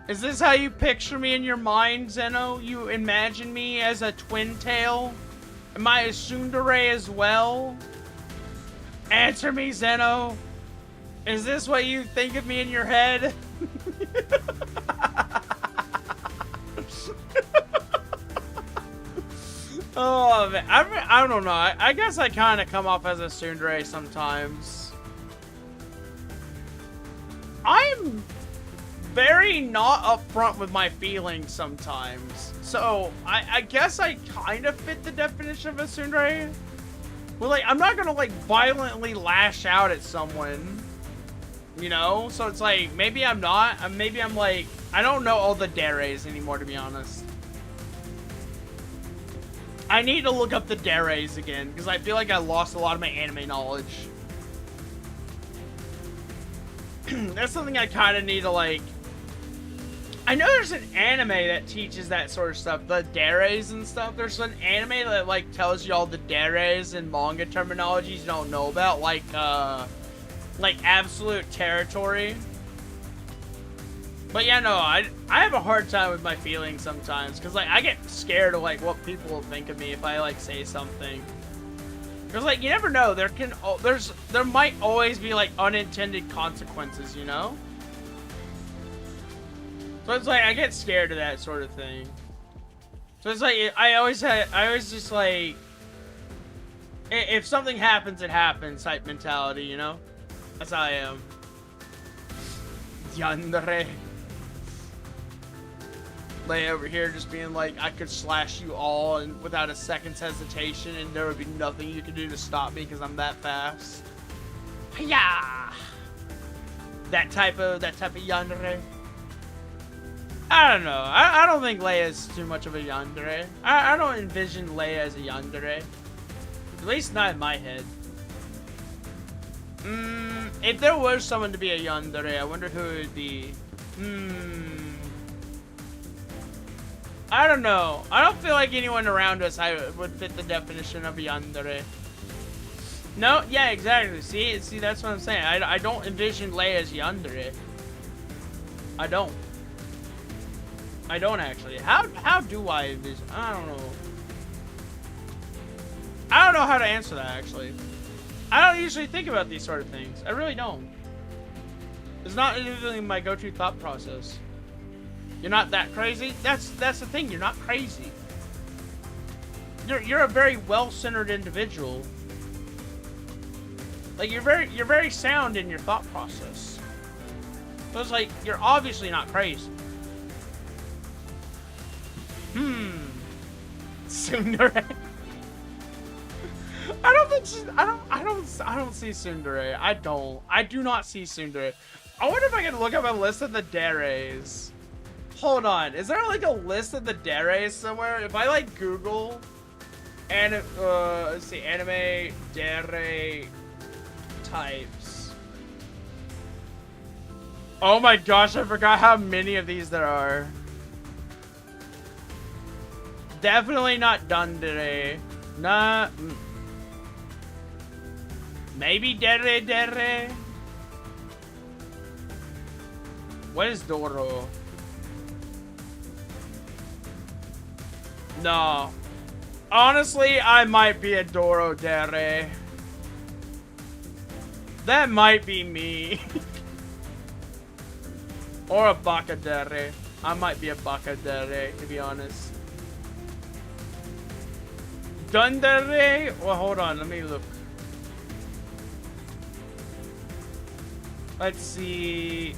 Is this how you picture me in your mind, Zeno? You imagine me as a twin tail? Am I a tsundere as well? Answer me, Zeno. Is this what you think of me in your head? Oh, man. I don't know. I guess I kind of come off as a tsundere sometimes. I'm very not upfront with my feelings sometimes. So, I guess I kind of fit the definition of a tsundere. Well, like, I'm not gonna, like, violently lash out at someone. You know? So it's like, maybe I'm not. Maybe I'm like, I don't know all the deres anymore, to be honest. I need to look up the deres again, because I feel like I lost a lot of my anime knowledge. That's something I kind of need to, like... I know there's an anime that teaches that sort of stuff, the deres and stuff. There's an anime that, like, tells you all the deres and manga terminologies you don't know about, like Absolute Territory. But yeah, no, I have a hard time with my feelings sometimes, because, like, I get scared of, like, what people will think of me if I, like, say something. Because, like, you never know, there might always be, like, unintended consequences, you know? So it's like, I get scared of that sort of thing. So it's like, I always just, like, if something happens, it happens type mentality, you know? That's how I am. Yandere. Lay over here just being like, I could slash you all and without a second's hesitation, and there would be nothing you could do to stop me because I'm that fast. Yeah. That type of yandere. I don't know. I don't think Leia's too much of a yandere. I don't envision Leia as a yandere. At least not in my head. If there was someone to be a yandere, I wonder who it would be. I don't know. I don't feel like anyone around us would fit the definition of a yandere. No, yeah, exactly. See, that's what I'm saying. I don't envision Leia as yandere. I don't actually. How do I envision? I don't know. I don't know how to answer that, actually. I don't usually think about these sort of things. I really don't. It's not usually my go-to thought process. You're not that crazy? That's the thing. You're not crazy. You're a very well-centered individual. Like, you're very sound in your thought process. So it's like, you're obviously not crazy. Tsundere. I don't see tsundere. I do not see tsundere. I wonder if I can look up a list of the deres. Hold on. Is there like a list of the deres somewhere? If I like Google and let's see, anime dere types. Oh my gosh, I forgot how many of these there are. Definitely not Dundere. Nah. Maybe dere. What is Doro? No. Honestly, I might be a Doro dere. That might be me. Or a Bakadere. I might be a Bakadere, to be honest. Dundere? Well, hold on. Let me look. Let's see.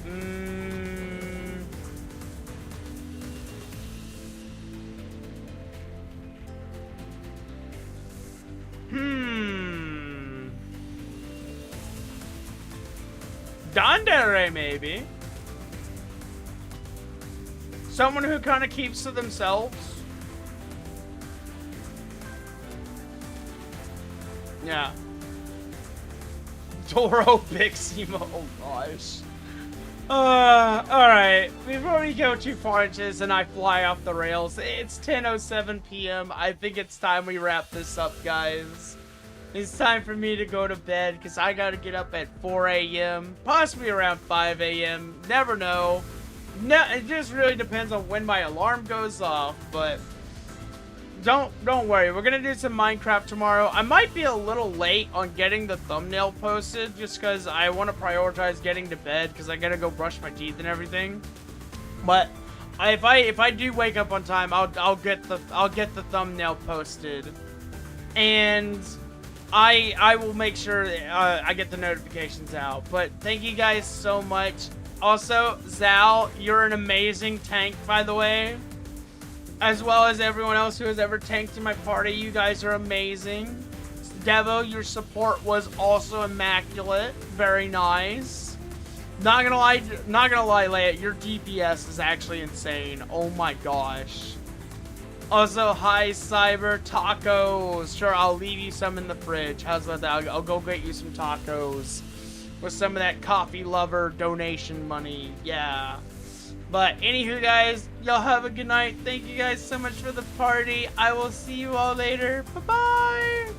Dundere, maybe. Someone who kind of keeps to themselves. Yeah. Doro Biximo. Oh gosh. Alright. Before we go too far into this and I fly off the rails, it's 10:07 p.m. I think it's time we wrap this up, guys. It's time for me to go to bed because I gotta get up at 4 a.m. Possibly around 5 a.m. Never know. No, it just really depends on when my alarm goes off, but don't worry. We're gonna do some Minecraft tomorrow. I might be a little late on getting the thumbnail posted just because I want to prioritize getting to bed because I gotta go brush my teeth and everything. But if I do wake up on time, I'll get the thumbnail posted, and I will make sure I get the notifications out. But thank you guys so much. Also, Zal, you're an amazing tank, by the way. As well as everyone else who has ever tanked in my party. You guys are amazing. Devo, your support was also immaculate. Very nice. Not gonna lie, Leia, your DPS is actually insane. Oh my gosh. Also, hi, Cyber. Tacos. Sure, I'll leave you some in the fridge. How's about that? I'll go get you some tacos with some of that coffee lover donation money. Yeah. But anywho, guys, y'all have a good night. Thank you guys so much for the party. I will see you all later. Bye-bye.